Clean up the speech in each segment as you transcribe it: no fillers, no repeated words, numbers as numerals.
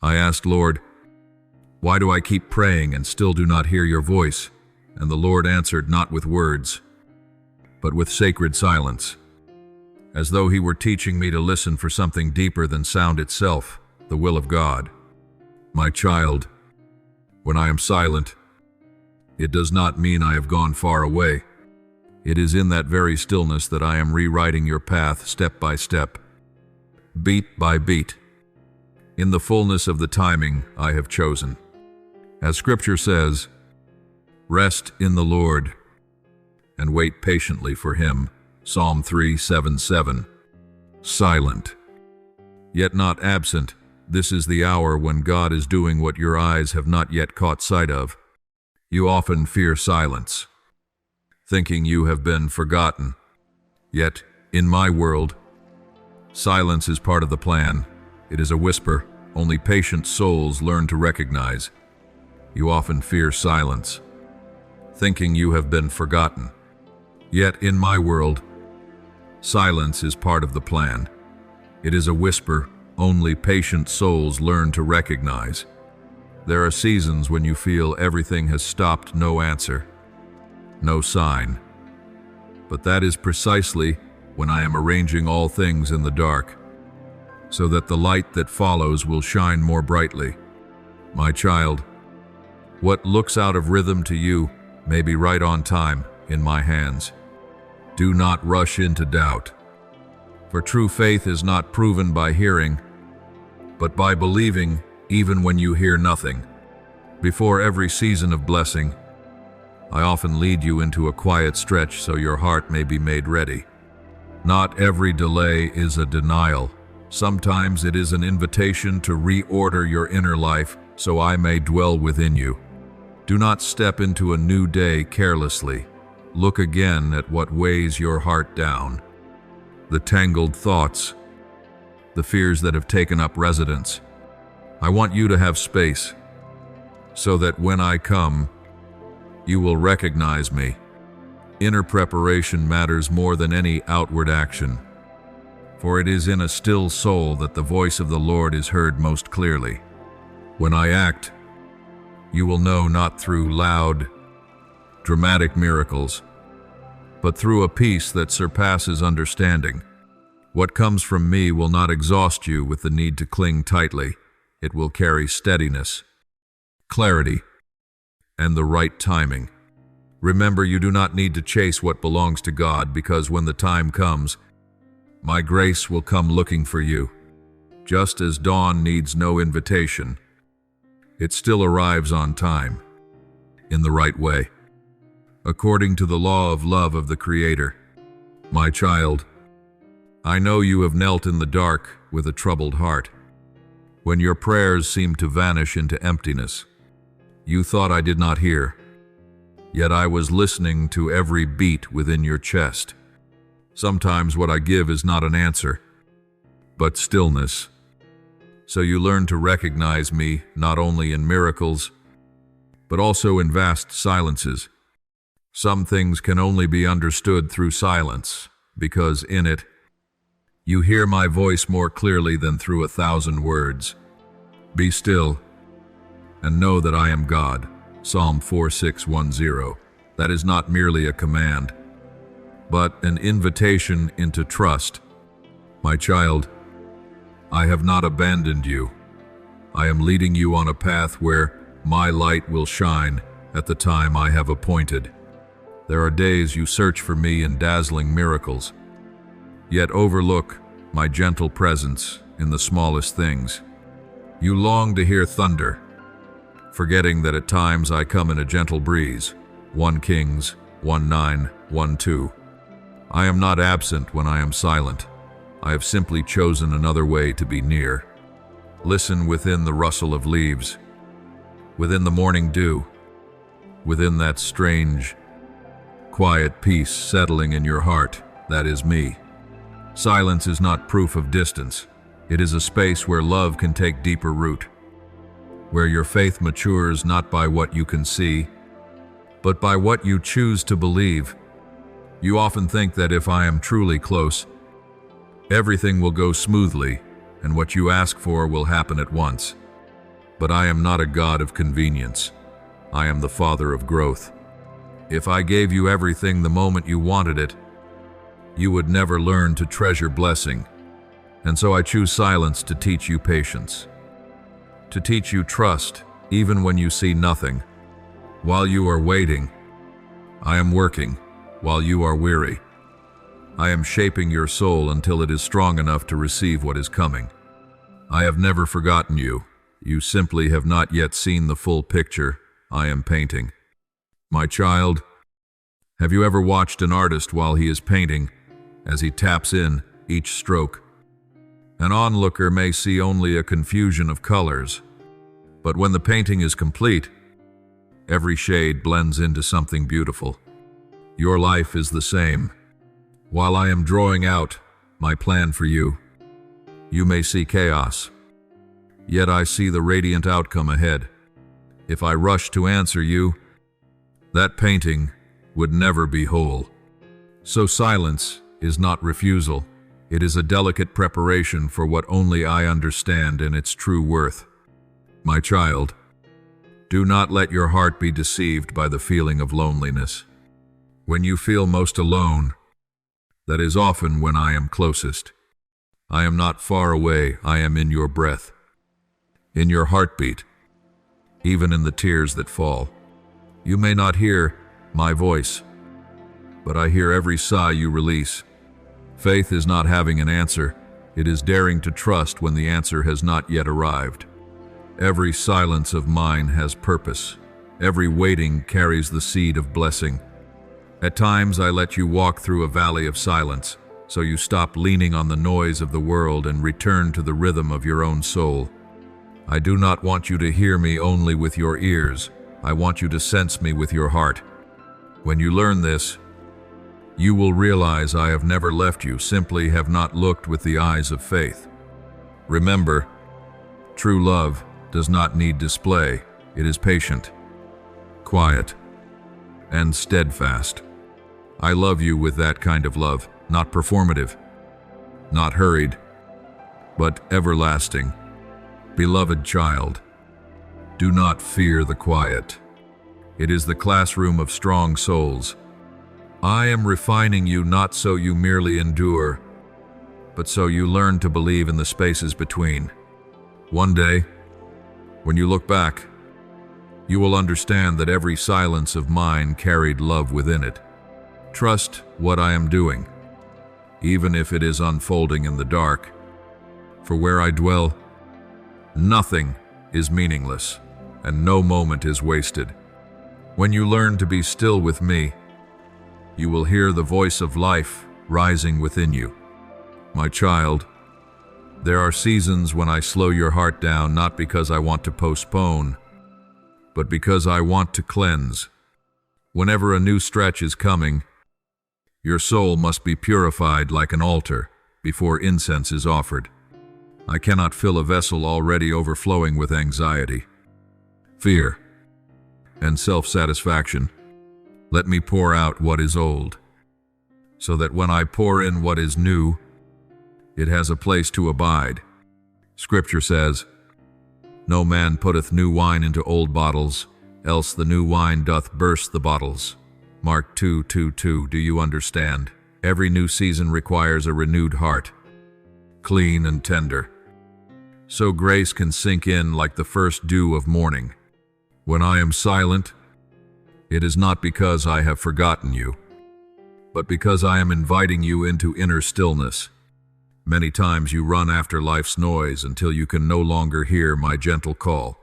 I asked, Lord, why do I keep praying and still do not hear your voice? And the Lord answered not with words, but with sacred silence, as though he were teaching me to listen for something deeper than sound itself, the will of God. My child, when I am silent, it does not mean I have gone far away. It is in that very stillness that I am rewriting your path step by step, beat by beat, in the fullness of the timing I have chosen. As Scripture says, rest in the Lord and wait patiently for him. Psalm 3:7-7. Silent, yet not absent. This is the hour when God is doing what your eyes have not yet caught sight of. You often fear silence, thinking you have been forgotten. Yet, in my world, silence is part of the plan. It is a whisper only patient souls learn to recognize. You often fear silence, thinking you have been forgotten. Yet, in my world, silence is part of the plan. It is a whisper only patient souls learn to recognize. There are seasons when you feel everything has stopped, no answer, no sign. But that is precisely when I am arranging all things in the dark, so that the light that follows will shine more brightly. My child, what looks out of rhythm to you may be right on time in my hands. Do not rush into doubt, for true faith is not proven by hearing, but by believing even when you hear nothing. Before every season of blessing, I often lead you into a quiet stretch so your heart may be made ready. Not every delay is a denial. Sometimes it is an invitation to reorder your inner life so I may dwell within you. Do not step into a new day carelessly. Look again at what weighs your heart down. The tangled thoughts, the fears that have taken up residence. I want you to have space, so that when I come, you will recognize me. Inner preparation matters more than any outward action, for it is in a still soul that the voice of the Lord is heard most clearly. When I act, you will know not through loud, dramatic miracles, but through a peace that surpasses understanding. What comes from me will not exhaust you with the need to cling tightly. It will carry steadiness, clarity, and the right timing. Remember, you do not need to chase what belongs to God, because when the time comes, my grace will come looking for you. Just as dawn needs no invitation, it still arrives on time, in the right way, according to the law of love of the Creator. My child, I know you have knelt in the dark with a troubled heart. When your prayers seemed to vanish into emptiness, you thought I did not hear. Yet I was listening to every beat within your chest. Sometimes what I give is not an answer, but stillness. So you learn to recognize me not only in miracles, but also in vast silences. Some things can only be understood through silence, because in it, you hear my voice more clearly than through 1,000 words. Be still, and know that I am God. Psalm 4:6-10. That is not merely a command, but an invitation into trust. My child, I have not abandoned you. I am leading you on a path where my light will shine at the time I have appointed. There are days you search for me in dazzling miracles, yet overlook my gentle presence in the smallest things. You long to hear thunder, forgetting that at times I come in a gentle breeze. 1 Kings 1:9-1:2. I am not absent when I am silent. I have simply chosen another way to be near. Listen within the rustle of leaves, within the morning dew, within that strange, quiet peace settling in your heart. That is me. Silence is not proof of distance. It is a space where love can take deeper root, where your faith matures not by what you can see, but by what you choose to believe. You often think that if I am truly close, everything will go smoothly, and what you ask for will happen at once. But I am not a God of convenience. I am the Father of growth. If I gave you everything the moment you wanted it, you would never learn to treasure blessing. And so I choose silence to teach you patience, to teach you trust even when you see nothing. While you are waiting, I am working. While you are weary, I am shaping your soul until it is strong enough to receive what is coming. I have never forgotten you. You simply have not yet seen the full picture I am painting. My child, have you ever watched an artist while he is painting, as he taps in each stroke? An onlooker may see only a confusion of colors, but when the painting is complete, every shade blends into something beautiful. Your life is the same. While I am drawing out my plan for you, you may see chaos, yet I see the radiant outcome ahead. If I rush to answer you, that painting would never be whole. So silence is not refusal. It is a delicate preparation for what only I understand in its true worth. My child, do not let your heart be deceived by the feeling of loneliness. When you feel most alone, that is often when I am closest. I am not far away, I am in your breath, in your heartbeat, even in the tears that fall. You may not hear my voice, but I hear every sigh you release. Faith is not having an answer, it is daring to trust when the answer has not yet arrived. Every silence of mine has purpose. Every waiting carries the seed of blessing. At times I let you walk through a valley of silence, so you stop leaning on the noise of the world and return to the rhythm of your own soul. I do not want you to hear me only with your ears. I want you to sense me with your heart. When you learn this, you will realize I have never left you, simply have not looked with the eyes of faith. Remember, true love does not need display. It is patient, quiet, and steadfast. I love you with that kind of love, not performative, not hurried, but everlasting. Beloved child, do not fear the quiet. It is the classroom of strong souls. I am refining you not so you merely endure, but so you learn to believe in the spaces between. One day, when you look back, you will understand that every silence of mine carried love within it. Trust what I am doing, even if it is unfolding in the dark. For where I dwell, nothing is meaningless, and no moment is wasted. When you learn to be still with me, you will hear the voice of life rising within you. My child, there are seasons when I slow your heart down, not because I want to postpone, but because I want to cleanse. Whenever a new stretch is coming, your soul must be purified like an altar before incense is offered. I cannot fill a vessel already overflowing with anxiety, fear, and self-satisfaction. Let me pour out what is old, so that when I pour in what is new, it has a place to abide. Scripture says, "No man putteth new wine into old bottles, else the new wine doth burst the bottles." Mark 2:2. Do you understand? Every new season requires a renewed heart, clean and tender, so grace can sink in like the first dew of morning. When I am silent, it is not because I have forgotten you, but because I am inviting you into inner stillness. Many times you run after life's noise until you can no longer hear my gentle call.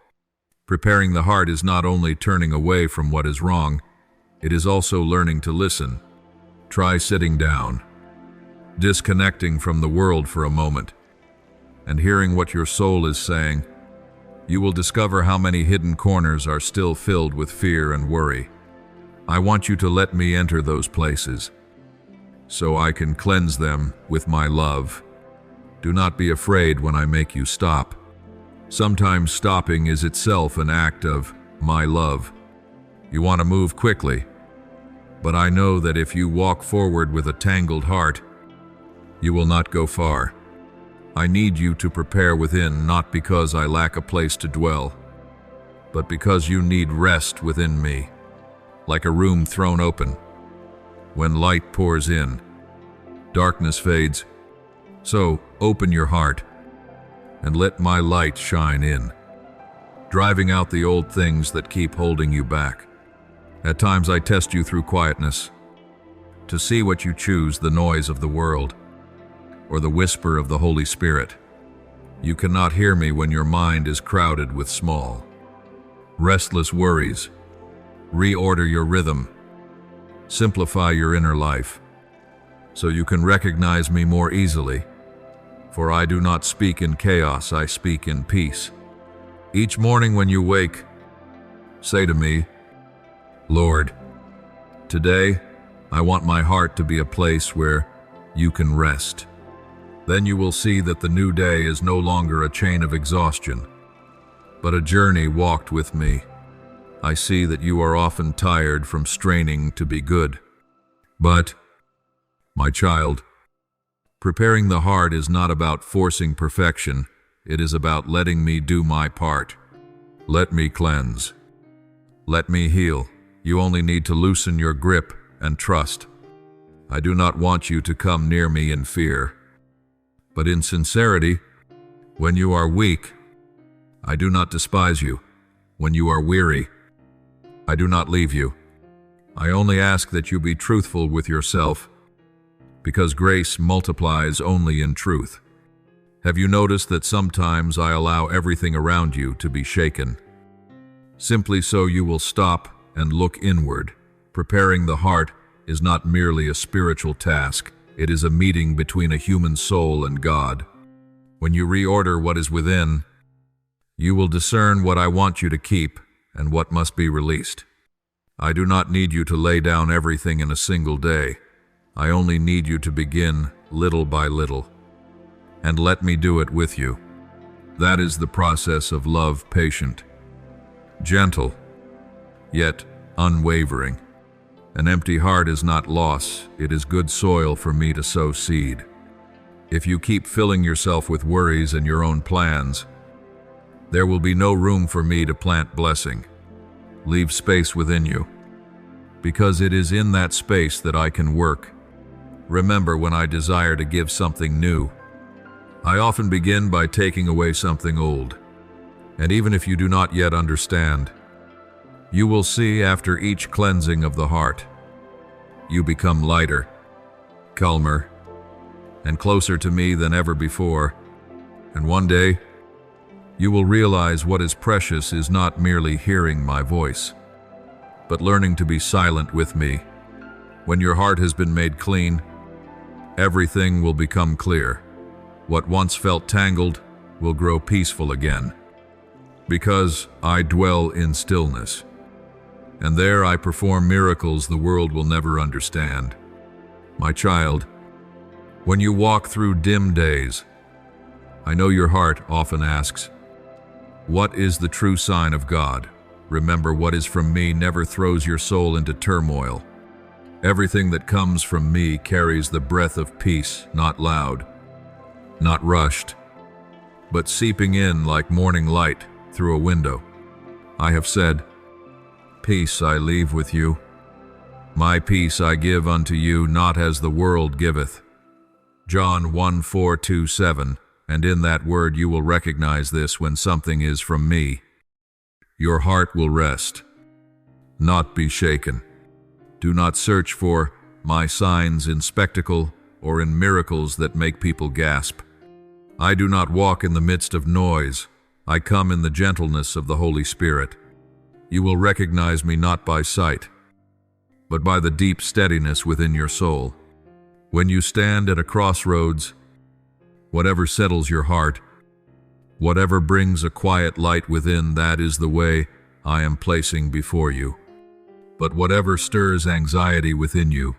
Preparing the heart is not only turning away from what is wrong, it is also learning to listen. Try sitting down, disconnecting from the world for a moment, and hearing what your soul is saying. You will discover how many hidden corners are still filled with fear and worry. I want you to let me enter those places, so I can cleanse them with my love. Do not be afraid when I make you stop. Sometimes stopping is itself an act of my love. You want to move quickly, but I know that if you walk forward with a tangled heart, you will not go far. I need you to prepare within, not because I lack a place to dwell, but because you need rest within me, like a room thrown open. When light pours in, darkness fades. So open your heart and let my light shine in, driving out the old things that keep holding you back. At times I test you through quietness, to see what you choose, the noise of the world or the whisper of the Holy Spirit. You cannot hear me when your mind is crowded with small, restless worries. Reorder your rhythm. Simplify your inner life, so you can recognize me more easily. For I do not speak in chaos, I speak in peace. Each morning when you wake, say to me, Lord, today I want my heart to be a place where you can rest. Then you will see that the new day is no longer a chain of exhaustion, but a journey walked with me. I see that you are often tired from straining to be good. But, my child, preparing the heart is not about forcing perfection. It is about letting me do my part. Let me cleanse. Let me heal. You only need to loosen your grip and trust. I do not want you to come near me in fear, but in sincerity. When you are weak, I do not despise you. When you are weary, I do not leave you. I only ask that you be truthful with yourself, because grace multiplies only in truth. Have you noticed that sometimes I allow everything around you to be shaken? Simply so you will stop and look inward. Preparing the heart is not merely a spiritual task. It is a meeting between a human soul and God. When you reorder what is within, you will discern what I want you to keep and what must be released. I do not need you to lay down everything in a single day. I only need you to begin little by little, and let me do it with you. That is the process of love, patient, gentle, yet unwavering. An empty heart is not loss, it is good soil for me to sow seed. If you keep filling yourself with worries and your own plans, there will be no room for me to plant blessing. Leave space within you, because it is in that space that I can work. Remember, when I desire to give something new, I often begin by taking away something old. And even if you do not yet understand, you will see after each cleansing of the heart, you become lighter, calmer, and closer to me than ever before. And one day, you will realize what is precious is not merely hearing my voice, but learning to be silent with me. When your heart has been made clean, everything will become clear. What once felt tangled will grow peaceful again, because I dwell in stillness, and there I perform miracles the world will never understand. My child, when you walk through dim days, I know your heart often asks, what is the true sign of God? Remember, what is from me never throws your soul into turmoil. Everything that comes from me carries the breath of peace, not loud, not rushed, but seeping in like morning light through a window. I have said, peace I leave with you. My peace I give unto you, not as the world giveth. John 1:4-7. And in that word you will recognize this when something is from me. Your heart will rest, not be shaken. Do not search for my signs in spectacle or in miracles that make people gasp. I do not walk in the midst of noise. I come in the gentleness of the Holy Spirit. You will recognize me not by sight, but by the deep steadiness within your soul. When you stand at a crossroads, whatever settles your heart, whatever brings a quiet light within, that is the way I am placing before you. But whatever stirs anxiety within you,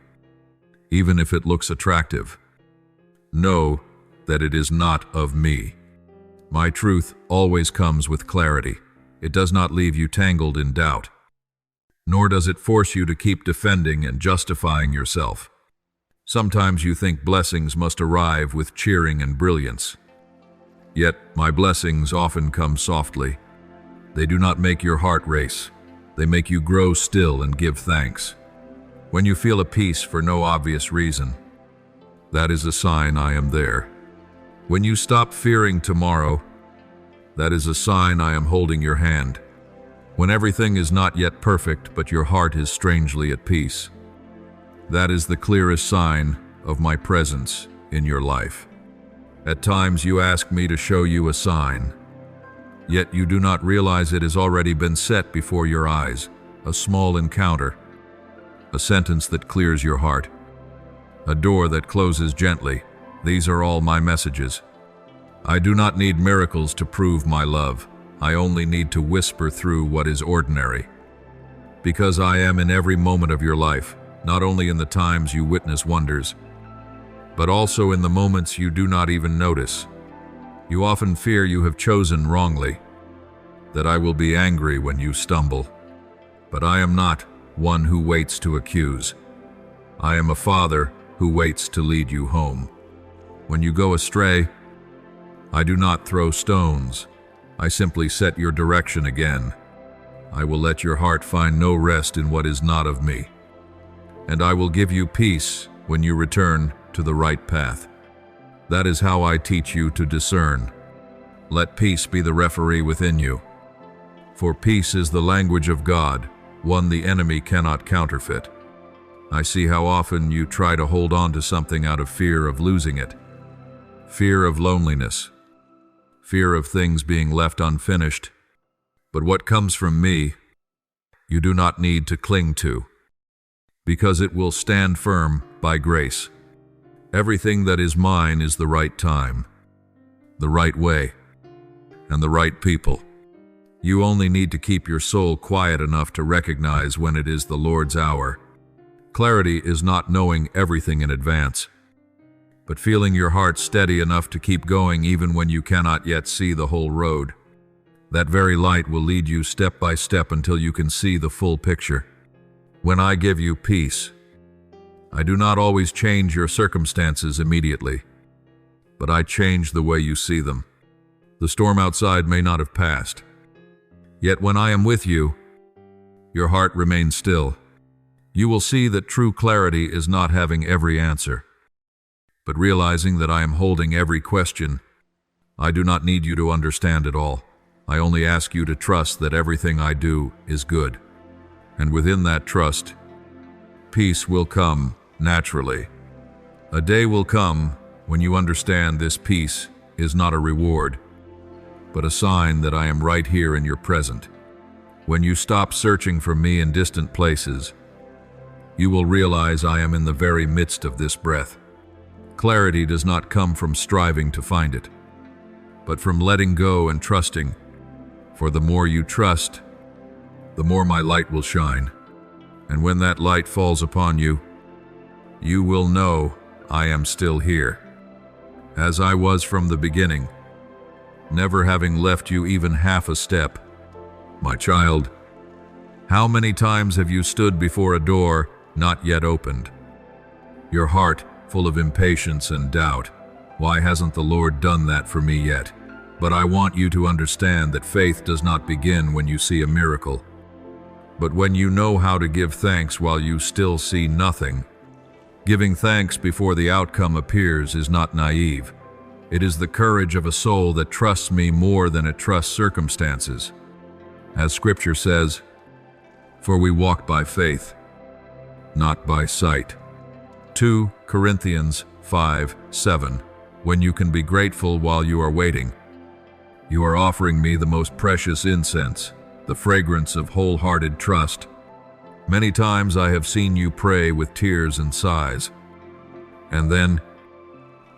even if it looks attractive, know that it is not of me. My truth always comes with clarity. It does not leave you tangled in doubt, nor does it force you to keep defending and justifying yourself. Sometimes you think blessings must arrive with cheering and brilliance. Yet my blessings often come softly, They do not make your heart race. They make you grow still and give thanks. When you feel a peace for no obvious reason, that is a sign I am there. When you stop fearing tomorrow, that is a sign I am holding your hand. When everything is not yet perfect, but your heart is strangely at peace, that is the clearest sign of my presence in your life. At times you ask me to show you a sign, yet you do not realize it has already been set before your eyes, a small encounter, a sentence that clears your heart, a door that closes gently. These are all my messages. I do not need miracles to prove my love. I only need to whisper through what is ordinary. Because I am in every moment of your life, not only in the times you witness wonders, but also in the moments you do not even notice. You often fear you have chosen wrongly, that I will be angry when you stumble. But I am not one who waits to accuse. I am a father who waits to lead you home. When you go astray, I do not throw stones. I simply set your direction again. I will let your heart find no rest in what is not of me. And I will give you peace when you return to the right path. That is how I teach you to discern. Let peace be the referee within you. For peace is the language of God, one the enemy cannot counterfeit. I see how often you try to hold on to something out of fear of losing it. Fear of loneliness. Fear of things being left unfinished. But what comes from me, you do not need to cling to, because it will stand firm by grace. Everything that is mine is the right time, the right way, and the right people. You only need to keep your soul quiet enough to recognize when it is the Lord's hour. Clarity is not knowing everything in advance, but feeling your heart steady enough to keep going even when you cannot yet see the whole road. That very light will lead you step by step until you can see the full picture. When I give you peace, I do not always change your circumstances immediately, but I change the way you see them. The storm outside may not have passed, yet when I am with you, your heart remains still. You will see that true clarity is not having every answer, but realizing that I am holding every question. I do not need you to understand it all. I only ask you to trust that everything I do is good. And within that trust, peace will come naturally. A day will come when you understand this peace is not a reward, but a sign that I am right here in your present. When you stop searching for me in distant places, you will realize I am in the very midst of this breath. Clarity does not come from striving to find it, but from letting go and trusting. For the more you trust, the more my light will shine. And when that light falls upon you, you will know I am still here, as I was from the beginning, never having left you even half a step. My child, how many times have you stood before a door not yet opened? Your heart full of impatience and doubt. Why hasn't the Lord done that for me yet? But I want you to understand that faith does not begin when you see a miracle, but when you know how to give thanks while you still see nothing. Giving thanks before the outcome appears is not naive. It is the courage of a soul that trusts me more than it trusts circumstances. As Scripture says, "For we walk by faith, not by sight." 2 Corinthians 5:7. When you can be grateful while you are waiting, you are offering me the most precious incense, the fragrance of wholehearted trust. Many times I have seen you pray with tears and sighs, and then,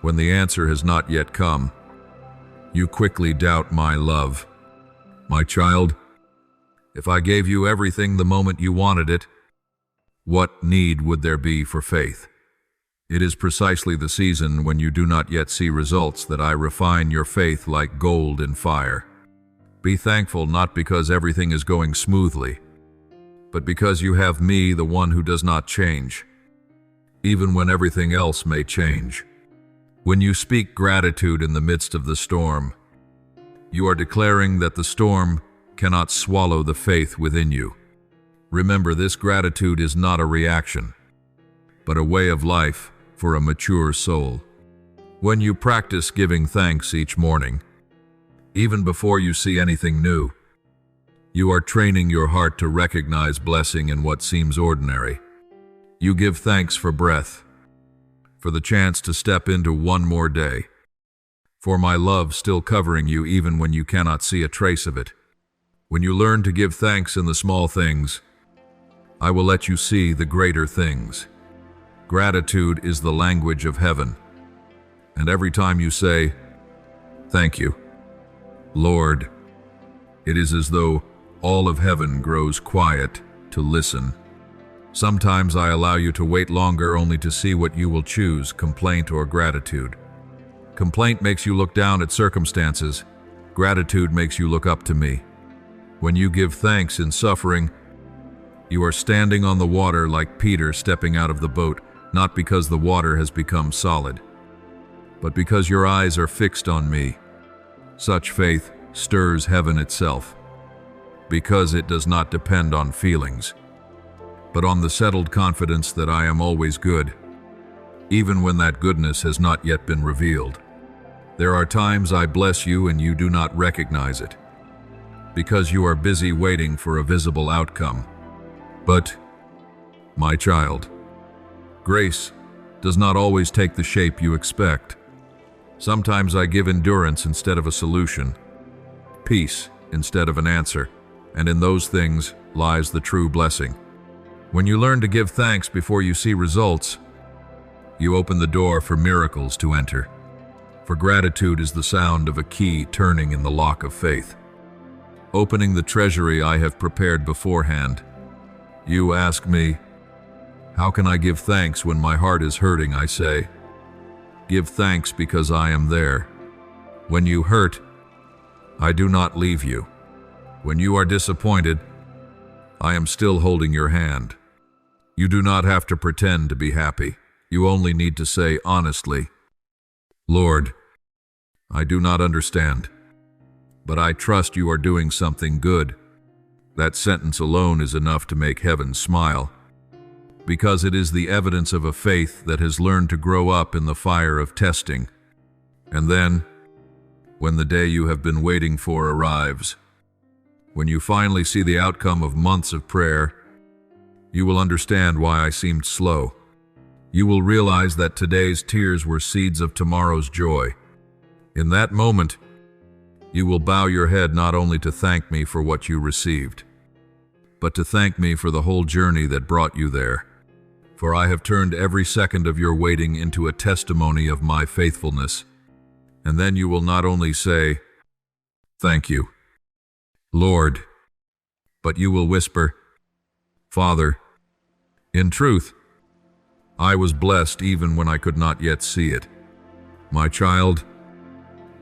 when the answer has not yet come, you quickly doubt my love. My child, if I gave you everything the moment you wanted it, what need would there be for faith? It is precisely the season when you do not yet see results that I refine your faith like gold in fire. Be thankful not because everything is going smoothly, but because you have me, the one who does not change, even when everything else may change. When you speak gratitude in the midst of the storm, you are declaring that the storm cannot swallow the faith within you. Remember, this gratitude is not a reaction, but a way of life for a mature soul. When you practice giving thanks each morning, even before you see anything new, you are training your heart to recognize blessing in what seems ordinary. You give thanks for breath, for the chance to step into one more day, for my love still covering you even when you cannot see a trace of it. When you learn to give thanks in the small things, I will let you see the greater things. Gratitude is the language of heaven. And every time you say, "Thank you, Lord," it is as though all of heaven grows quiet to listen. Sometimes I allow you to wait longer only to see what you will choose, complaint or gratitude. Complaint makes you look down at circumstances. Gratitude makes you look up to me. When you give thanks in suffering, you are standing on the water like Peter stepping out of the boat, not because the water has become solid, but because your eyes are fixed on me. Such faith stirs heaven itself, because it does not depend on feelings, but on the settled confidence that I am always good, even when that goodness has not yet been revealed. There are times I bless you and you do not recognize it, because you are busy waiting for a visible outcome. But, my child, grace does not always take the shape you expect. Sometimes I give endurance instead of a solution, peace instead of an answer, and in those things lies the true blessing. When you learn to give thanks before you see results, you open the door for miracles to enter. For gratitude is the sound of a key turning in the lock of faith, opening the treasury I have prepared beforehand. You ask me, how can I give thanks when my heart is hurting? I say, give thanks because I am there. When you hurt, I do not leave you. When you are disappointed, I am still holding your hand. You do not have to pretend to be happy. You only need to say honestly, Lord, I do not understand, but I trust you are doing something good. That sentence alone is enough to make heaven smile, because it is the evidence of a faith that has learned to grow up in the fire of testing. And then, when the day you have been waiting for arrives, when you finally see the outcome of months of prayer, you will understand why I seemed slow. You will realize that today's tears were seeds of tomorrow's joy. In that moment, you will bow your head not only to thank me for what you received, but to thank me for the whole journey that brought you there. For I have turned every second of your waiting into a testimony of my faithfulness. And then you will not only say, thank you, Lord, but you will whisper, Father, in truth, I was blessed even when I could not yet see it. My child,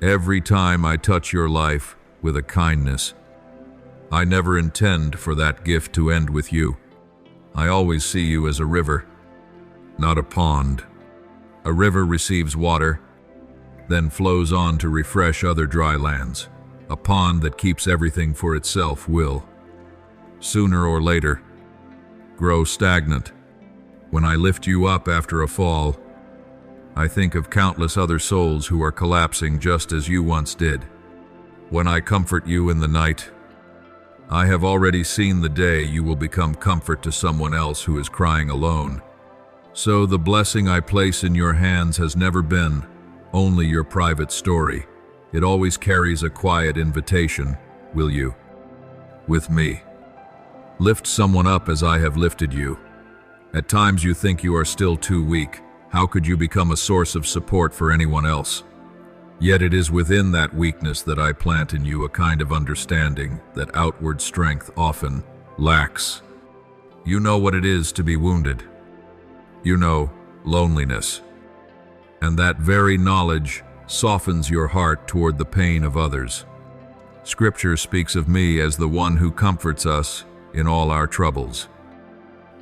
every time I touch your life with a kindness, I never intend for that gift to end with you. I always see you as a river, not a pond. A river receives water, then flows on to refresh other dry lands. A pond that keeps everything for itself will, sooner or later, grow stagnant. When I lift you up after a fall, I think of countless other souls who are collapsing just as you once did. When I comfort you in the night, I have already seen the day you will become comfort to someone else who is crying alone. So the blessing I place in your hands has never been only your private story. It always carries a quiet invitation. Will you, with me, lift someone up as I have lifted you? At times you think you are still too weak. How could you become a source of support for anyone else? Yet it is within that weakness that I plant in you a kind of understanding that outward strength often lacks. You know what it is to be wounded. You know loneliness. And that very knowledge softens your heart toward the pain of others. Scripture speaks of me as the one who comforts us in all our troubles,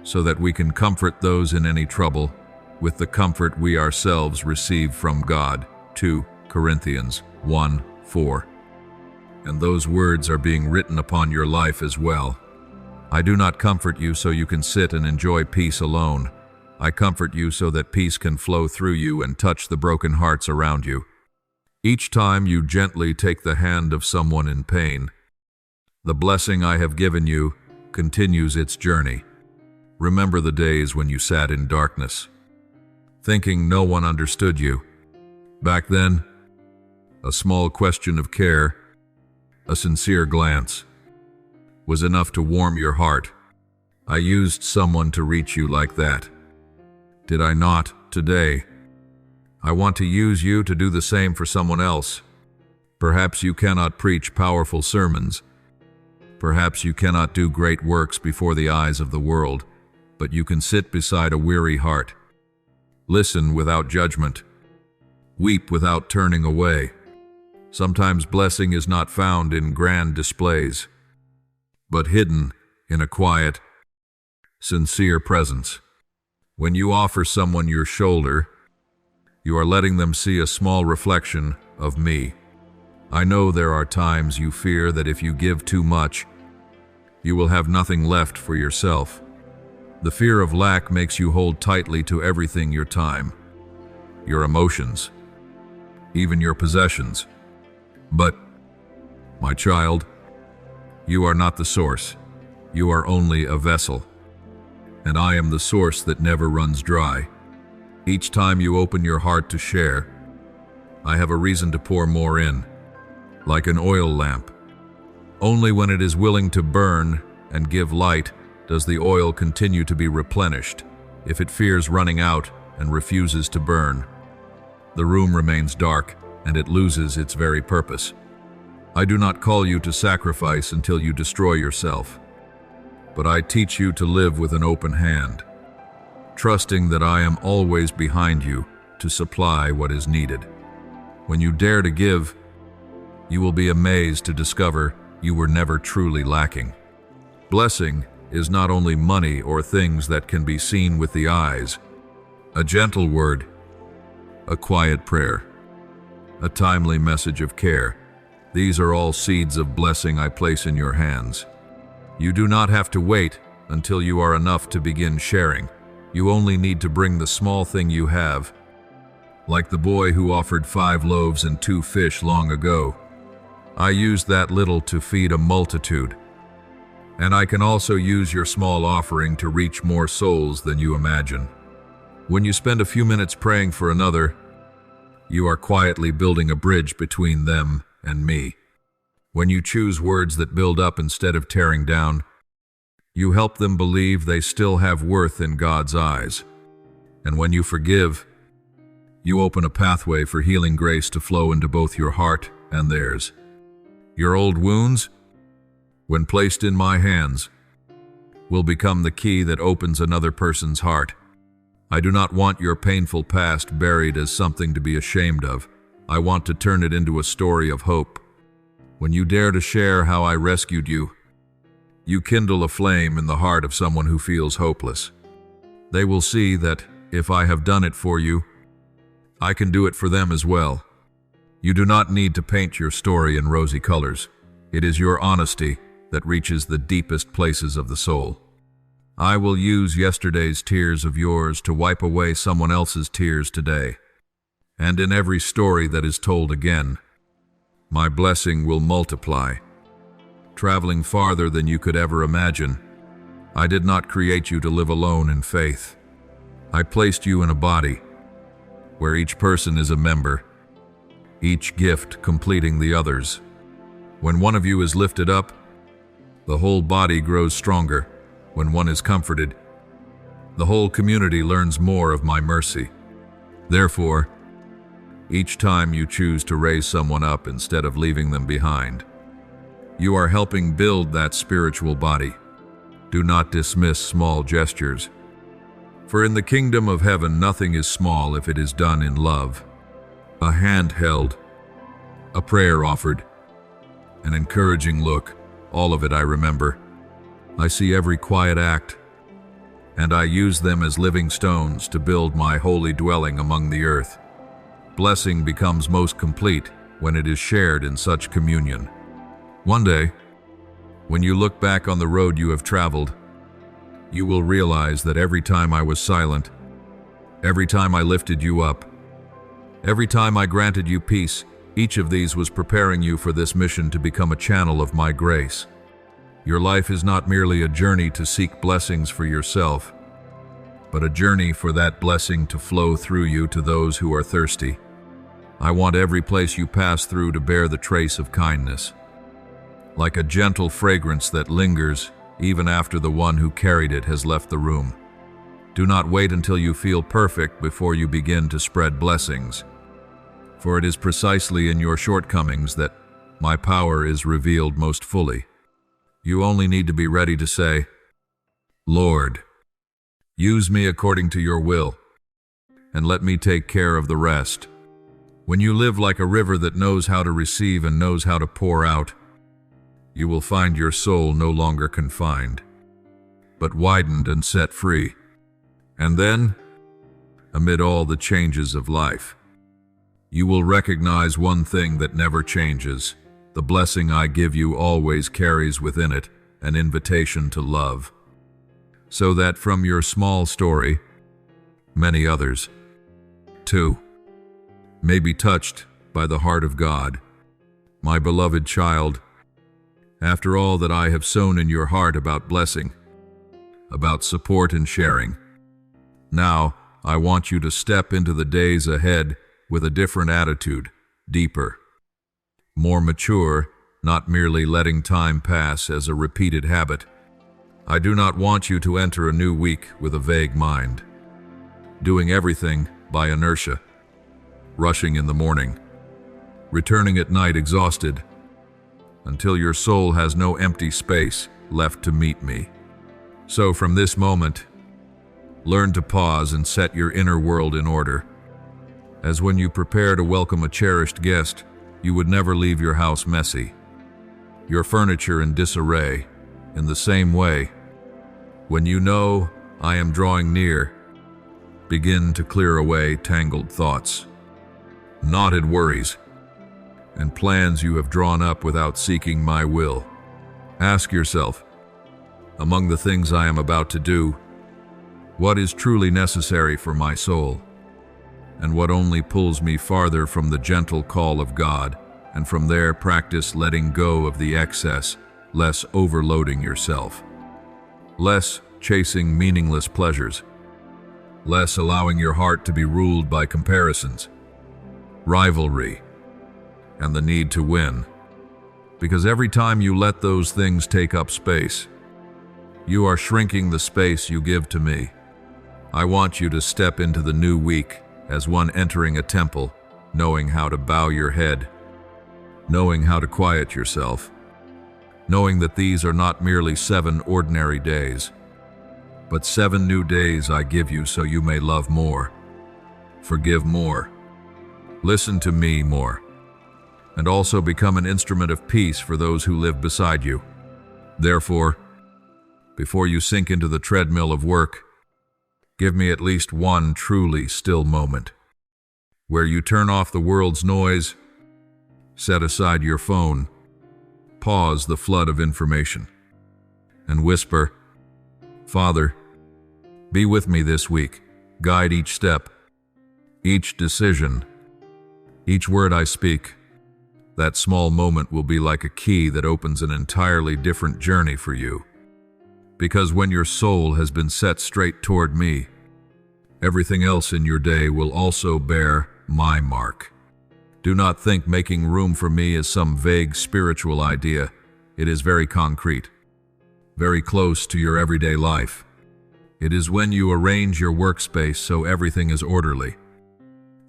so that we can comfort those in any trouble with the comfort we ourselves receive from God. 2 Corinthians 1:4. and those words are being written upon your life as well. I do not comfort you so you can sit and enjoy peace alone. I comfort you so that peace can flow through you and touch the broken hearts around you. Each time you gently take the hand of someone in pain, the blessing I have given you continues its journey. Remember the days when you sat in darkness, thinking no one understood you. Back then, a small question of care, a sincere glance, was enough to warm your heart. I used someone to reach you like that. Did I not today? I want to use you to do the same for someone else. Perhaps you cannot preach powerful sermons. Perhaps you cannot do great works before the eyes of the world, but you can sit beside a weary heart. Listen without judgment. Weep without turning away. Sometimes blessing is not found in grand displays, but hidden in a quiet, sincere presence. When you offer someone your shoulder, you are letting them see a small reflection of me. I know there are times you fear that if you give too much, you will have nothing left for yourself. The fear of lack makes you hold tightly to everything: your time, your emotions, even your possessions. But, my child, you are not the source. You are only a vessel. And I am the source that never runs dry. Each time you open your heart to share, I have a reason to pour more in, like an oil lamp. Only when it is willing to burn and give light does the oil continue to be replenished. If it fears running out and refuses to burn, the room remains dark and it loses its very purpose. I do not call you to sacrifice until you destroy yourself, but I teach you to live with an open hand, trusting that I am always behind you to supply what is needed. When you dare to give, you will be amazed to discover you were never truly lacking. Blessing is not only money or things that can be seen with the eyes. A gentle word, a quiet prayer, a timely message of care. These are all seeds of blessing I place in your hands. You do not have to wait until you are enough to begin sharing. You only need to bring the small thing you have, like the boy who offered 5 loaves and 2 fish long ago. I used that little to feed a multitude. And I can also use your small offering to reach more souls than you imagine. When you spend a few minutes praying for another, you are quietly building a bridge between them and me. When you choose words that build up instead of tearing down, you help them believe they still have worth in God's eyes. And when you forgive, you open a pathway for healing grace to flow into both your heart and theirs. Your old wounds, when placed in my hands, will become the key that opens another person's heart. I do not want your painful past buried as something to be ashamed of. I want to turn it into a story of hope. When you dare to share how I rescued you, you kindle a flame in the heart of someone who feels hopeless. They will see that if I have done it for you, I can do it for them as well. You do not need to paint your story in rosy colors. It is your honesty that reaches the deepest places of the soul. I will use yesterday's tears of yours to wipe away someone else's tears today. And in every story that is told again, my blessing will multiply, traveling farther than you could ever imagine. I did not create you to live alone in faith. I placed you in a body where each person is a member, each gift completing the others. When one of you is lifted up, the whole body grows stronger. When one is comforted, the whole community learns more of my mercy. Therefore, each time you choose to raise someone up instead of leaving them behind, you are helping build that spiritual body. Do not dismiss small gestures. For in the kingdom of heaven, nothing is small if it is done in love. A hand held, a prayer offered, an encouraging look, all of it I remember. I see every quiet act, and I use them as living stones to build my holy dwelling among the earth. Blessing becomes most complete when it is shared in such communion. One day, when you look back on the road you have traveled, you will realize that every time I was silent, every time I lifted you up, every time I granted you peace, each of these was preparing you for this mission to become a channel of my grace. Your life is not merely a journey to seek blessings for yourself, but a journey for that blessing to flow through you to those who are thirsty. I want every place you pass through to bear the trace of kindness, like a gentle fragrance that lingers even after the one who carried it has left the room. Do not wait until you feel perfect before you begin to spread blessings, for it is precisely in your shortcomings that my power is revealed most fully. You only need to be ready to say, "Lord, use me according to your will, and let me take care of the rest." When you live like a river that knows how to receive and knows how to pour out, you will find your soul no longer confined, but widened and set free. And then, amid all the changes of life, you will recognize one thing that never changes. The blessing I give you always carries within it an invitation to love, so that from your small story, many others, too, may be touched by the heart of God. My beloved child, after all that I have sown in your heart about blessing, about support and sharing, now I want you to step into the days ahead with a different attitude, deeper, more mature, not merely letting time pass as a repeated habit. I do not want you to enter a new week with a vague mind, doing everything by inertia, rushing in the morning, returning at night exhausted, until your soul has no empty space left to meet me. So from this moment, learn to pause and set your inner world in order, as when you prepare to welcome a cherished guest, you would never leave your house messy, your furniture in disarray. In the same way, when you know I am drawing near, begin to clear away tangled thoughts, knotted worries, and plans you have drawn up without seeking my will. Ask yourself, among the things I am about to do, what is truly necessary for my soul, and what only pulls me farther from the gentle call of God, and from there practice letting go of the excess, less overloading yourself, less chasing meaningless pleasures, less allowing your heart to be ruled by comparisons, rivalry, and the need to win. Because every time you let those things take up space, you are shrinking the space you give to me. I want you to step into the new week as one entering a temple, knowing how to bow your head, knowing how to quiet yourself, knowing that these are not merely 7 ordinary days, but 7 new days I give you so you may love more, forgive more, listen to me more, and also become an instrument of peace for those who live beside you. Therefore, before you sink into the treadmill of work, give me at least one truly still moment, where you turn off the world's noise, set aside your phone, pause the flood of information, and whisper, "Father, be with me this week, guide each step, each decision, each word I speak." That small moment will be like a key that opens an entirely different journey for you. Because when your soul has been set straight toward me, everything else in your day will also bear my mark. Do not think making room for me is some vague spiritual idea. It is very concrete, very close to your everyday life. It is when you arrange your workspace so everything is orderly,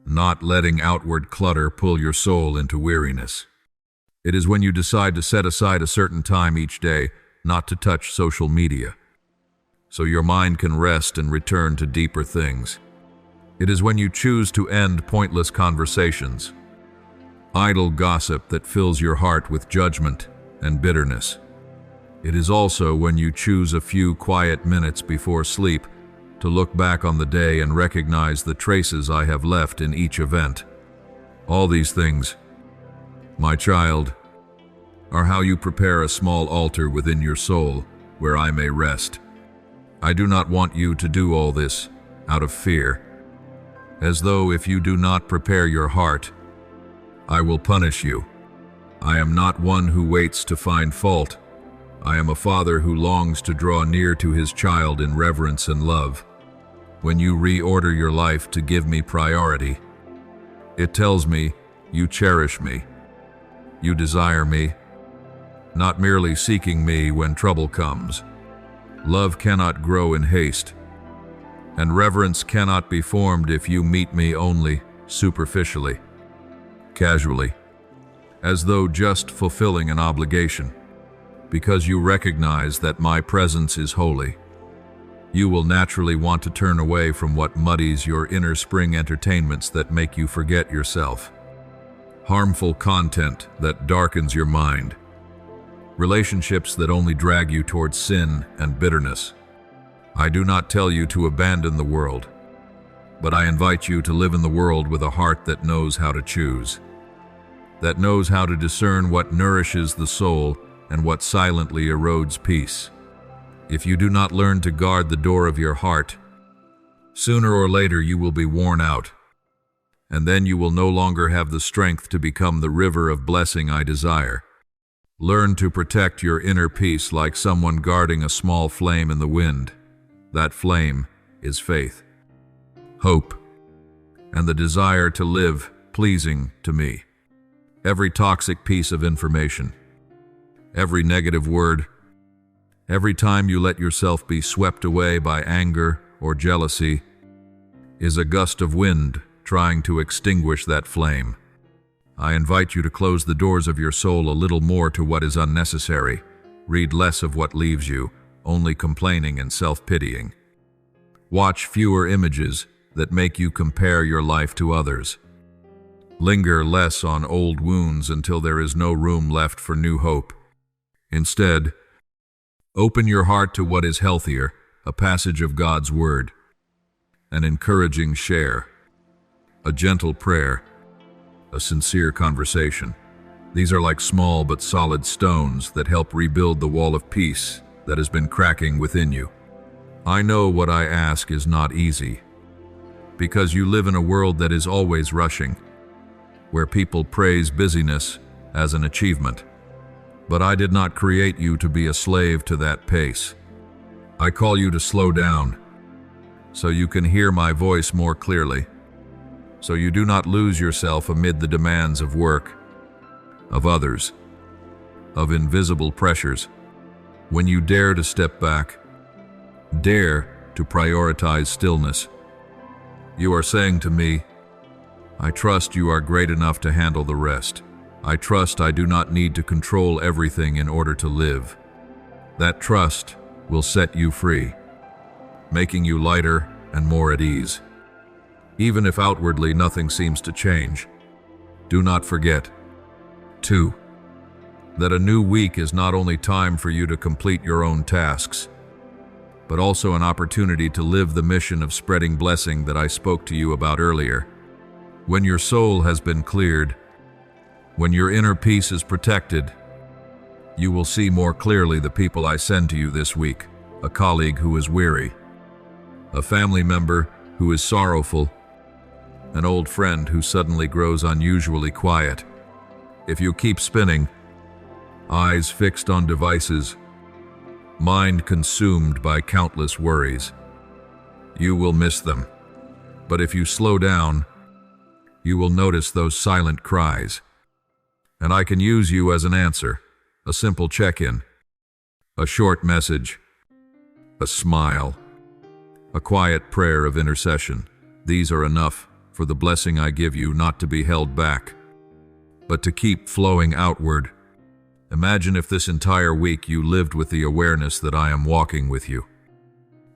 not letting outward clutter pull your soul into weariness. It is when you decide to set aside a certain time each day not to touch social media, so your mind can rest and return to deeper things. It is when you choose to end pointless conversations, idle gossip that fills your heart with judgment and bitterness. It is also when you choose a few quiet minutes before sleep to look back on the day and recognize the traces I have left in each event. All these things, my child, are how you prepare a small altar within your soul where I may rest. I do not want you to do all this out of fear, as though if you do not prepare your heart, I will punish you. I am not one who waits to find fault. I am a father who longs to draw near to his child in reverence and love. When you reorder your life to give me priority, it tells me you cherish me. You desire me, not merely seeking me when trouble comes. Love cannot grow in haste, and reverence cannot be formed if you meet me only superficially, casually, as though just fulfilling an obligation. Because you recognize that my presence is holy, you will naturally want to turn away from what muddies your inner spring entertainments that make you forget yourself. Harmful content that darkens your mind. Relationships that only drag you towards sin and bitterness. I do not tell you to abandon the world, but I invite you to live in the world with a heart that knows how to choose, that knows how to discern what nourishes the soul and what silently erodes peace. If you do not learn to guard the door of your heart, sooner or later you will be worn out, and then you will no longer have the strength to become the river of blessing I desire. Learn to protect your inner peace like someone guarding a small flame in the wind. That flame is faith, hope, and the desire to live pleasing to me. Every toxic piece of information, every negative word, every time you let yourself be swept away by anger or jealousy, is a gust of wind trying to extinguish that flame. I invite you to close the doors of your soul a little more to what is unnecessary. Read less of what leaves you, only complaining and self-pitying. Watch fewer images that make you compare your life to others. Linger less on old wounds until there is no room left for new hope. Instead, open your heart to what is healthier, a passage of God's Word, an encouraging share, a gentle prayer, a sincere conversation. These are like small but solid stones that help rebuild the wall of peace that has been cracking within you. I know what I ask is not easy, because you live in a world that is always rushing, where people praise busyness as an achievement. But I did not create you to be a slave to that pace. I call you to slow down, so you can hear my voice more clearly, so you do not lose yourself amid the demands of work, of others, of invisible pressures. When you dare to step back, dare to prioritize stillness, you are saying to me, I trust you are great enough to handle the rest. I trust I do not need to control everything in order to live. That trust will set you free, making you lighter and more at ease. Even if outwardly nothing seems to change, do not forget, 2, that a new week is not only time for you to complete your own tasks, but also an opportunity to live the mission of spreading blessing that I spoke to you about earlier. When your soul has been cleared, when your inner peace is protected, you will see more clearly the people I send to you this week, a colleague who is weary, a family member who is sorrowful, an old friend who suddenly grows unusually quiet. If you keep spinning, eyes fixed on devices, mind consumed by countless worries, you will miss them. But if you slow down, you will notice those silent cries. And I can use you as an answer, a simple check-in, a short message, a smile, a quiet prayer of intercession. These are enough for the blessing I give you not to be held back, but to keep flowing outward. Imagine if this entire week you lived with the awareness that I am walking with you,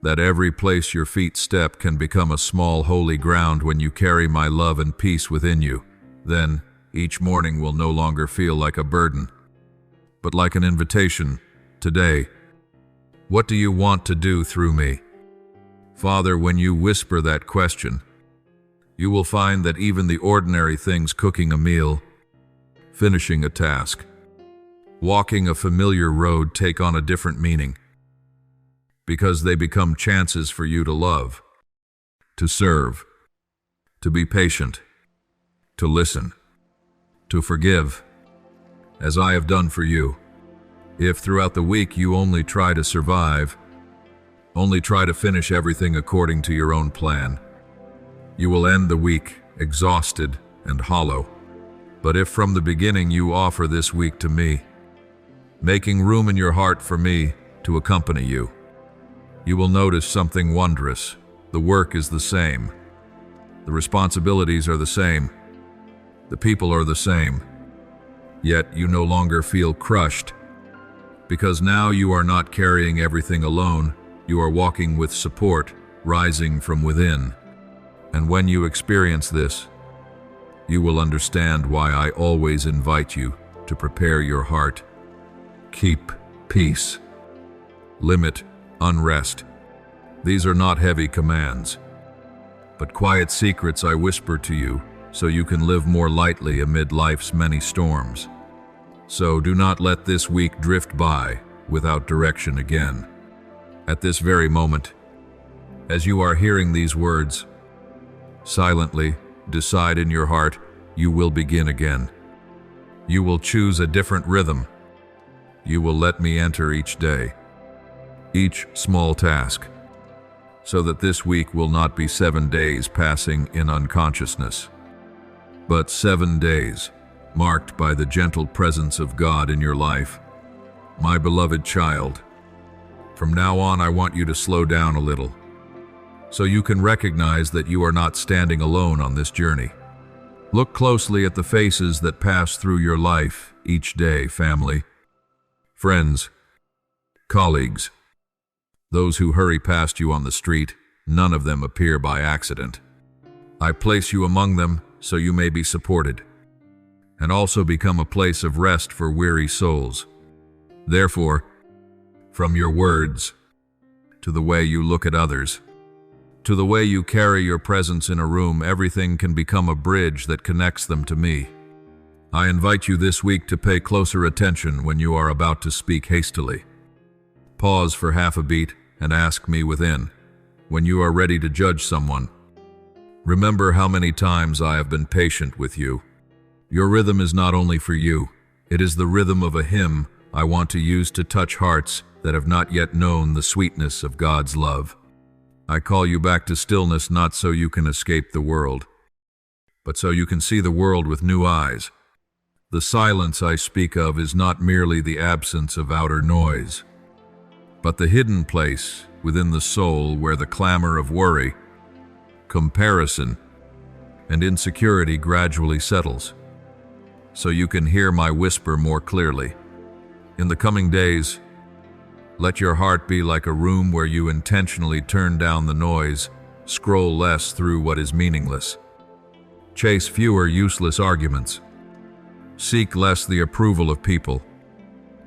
that every place your feet step can become a small holy ground when you carry my love and peace within you. Then, each morning will no longer feel like a burden, but like an invitation. Today, what do you want to do through me? Father, when you whisper that question, you will find that even the ordinary things, cooking a meal, finishing a task, walking a familiar road take on a different meaning, because they become chances for you to love, to serve, to be patient, to listen, to forgive, as I have done for you. If throughout the week you only try to survive, only try to finish everything according to your own plan, you will end the week exhausted and hollow. But if from the beginning you offer this week to me, making room in your heart for me to accompany you, you will notice something wondrous. The work is the same. The responsibilities are the same. The people are the same. Yet you no longer feel crushed, because now you are not carrying everything alone. You are walking with support, rising from within. And when you experience this, you will understand why I always invite you to prepare your heart. Keep peace. Limit unrest. These are not heavy commands, but quiet secrets I whisper to you so you can live more lightly amid life's many storms. So do not let this week drift by without direction again. At this very moment, as you are hearing these words, silently decide in your heart you will begin again. You will choose a different rhythm. You will let me enter each day, each small task, so that this week will not be 7 days passing in unconsciousness, but 7 days marked by the gentle presence of God in your life. My beloved child, from now on I want you to slow down a little, so you can recognize that you are not standing alone on this journey. Look closely at the faces that pass through your life each day, family, friends, colleagues, those who hurry past you on the street. None of them appear by accident. I place you among them so you may be supported, and also become a place of rest for weary souls. Therefore, from your words, to the way you look at others, to the way you carry your presence in a room, everything can become a bridge that connects them to me. I invite you this week to pay closer attention when you are about to speak hastily. Pause for half a beat and ask me within, when you are ready to judge someone, remember how many times I have been patient with you. Your rhythm is not only for you, it is the rhythm of a hymn I want to use to touch hearts that have not yet known the sweetness of God's love. I call you back to stillness not so you can escape the world, but so you can see the world with new eyes. The silence I speak of is not merely the absence of outer noise, but the hidden place within the soul where the clamor of worry, comparison, and insecurity gradually settles, so you can hear my whisper more clearly. In the coming days, let your heart be like a room where you intentionally turn down the noise, scroll less through what is meaningless, chase fewer useless arguments, seek less the approval of people,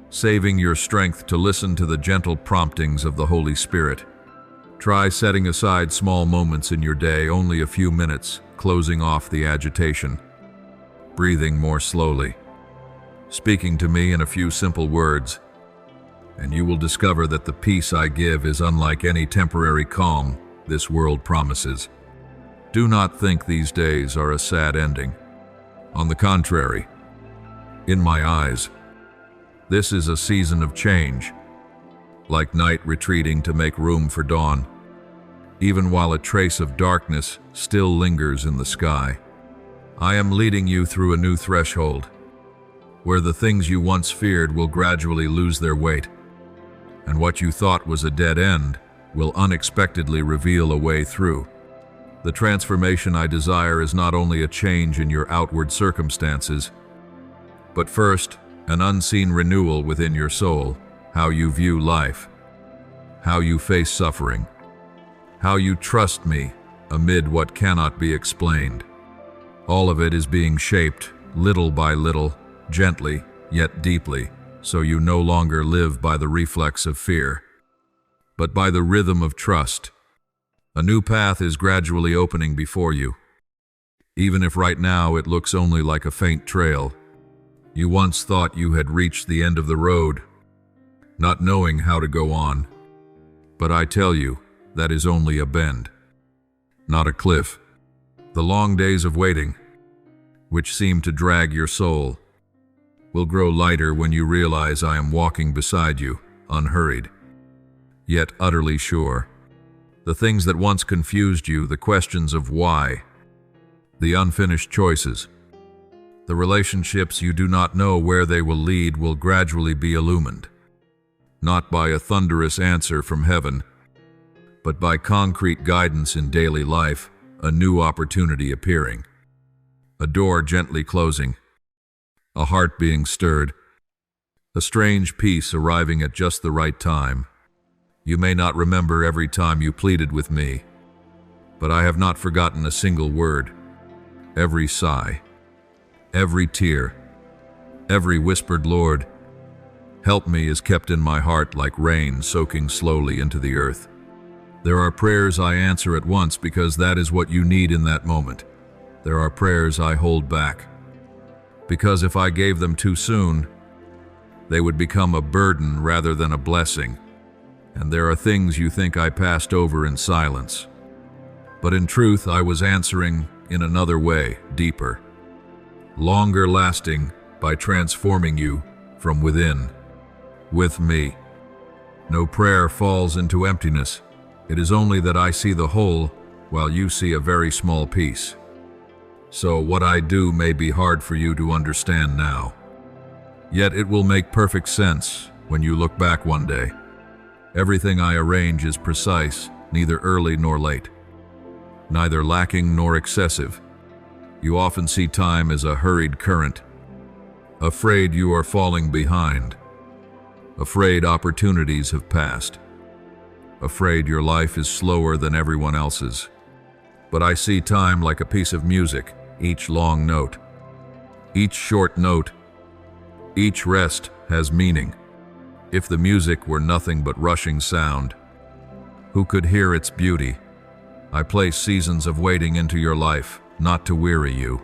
saving your strength to listen to the gentle promptings of the Holy Spirit. Try setting aside small moments in your day, only a few minutes, closing off the agitation, breathing more slowly, speaking to me in a few simple words, and you will discover that the peace I give is unlike any temporary calm this world promises. Do not think these days are a sad ending. On the contrary, in my eyes, this is a season of change, like night retreating to make room for dawn, even while a trace of darkness still lingers in the sky. I am leading you through a new threshold, where the things you once feared will gradually lose their weight, and what you thought was a dead end will unexpectedly reveal a way through. The transformation I desire is not only a change in your outward circumstances, but first, an unseen renewal within your soul, how you view life, how you face suffering, how you trust me amid what cannot be explained. All of it is being shaped, little by little, gently, yet deeply, so you no longer live by the reflex of fear, but by the rhythm of trust. A new path is gradually opening before you. Even if right now it looks only like a faint trail, You once thought you had reached the end of the road, not knowing how to go on. But I tell you, that is only a bend, not a cliff. The long days of waiting, which seem to drag your soul, will grow lighter when you realize I am walking beside you, unhurried, yet utterly sure. The things that once confused you, the questions of why, the unfinished choices, the relationships you do not know where they will lead, will gradually be illumined, not by a thunderous answer from heaven, but by concrete guidance in daily life, a new opportunity appearing, a door gently closing, a heart being stirred, a strange peace arriving at just the right time. You may not remember every time you pleaded with me, but I have not forgotten a single word, every sigh, every tear, every whispered "Lord, help me" is kept in my heart like rain soaking slowly into the earth. There are prayers I answer at once because that is what you need in that moment. There are prayers I hold back, because if I gave them too soon, they would become a burden rather than a blessing. And there are things you think I passed over in silence. But in truth, I was answering in another way, deeper, longer lasting, by transforming you from within, with me. No prayer falls into emptiness. It is only that I see the whole while you see a very small piece. So what I do may be hard for you to understand now. Yet it will make perfect sense when you look back one day. Everything I arrange is precise, neither early nor late, neither lacking nor excessive. You often see time as a hurried current, afraid you are falling behind, afraid opportunities have passed, afraid your life is slower than everyone else's. But I see time like a piece of music, each long note, each short note, each rest has meaning. If the music were nothing but rushing sound, who could hear its beauty? I place seasons of waiting into your life, not to weary you,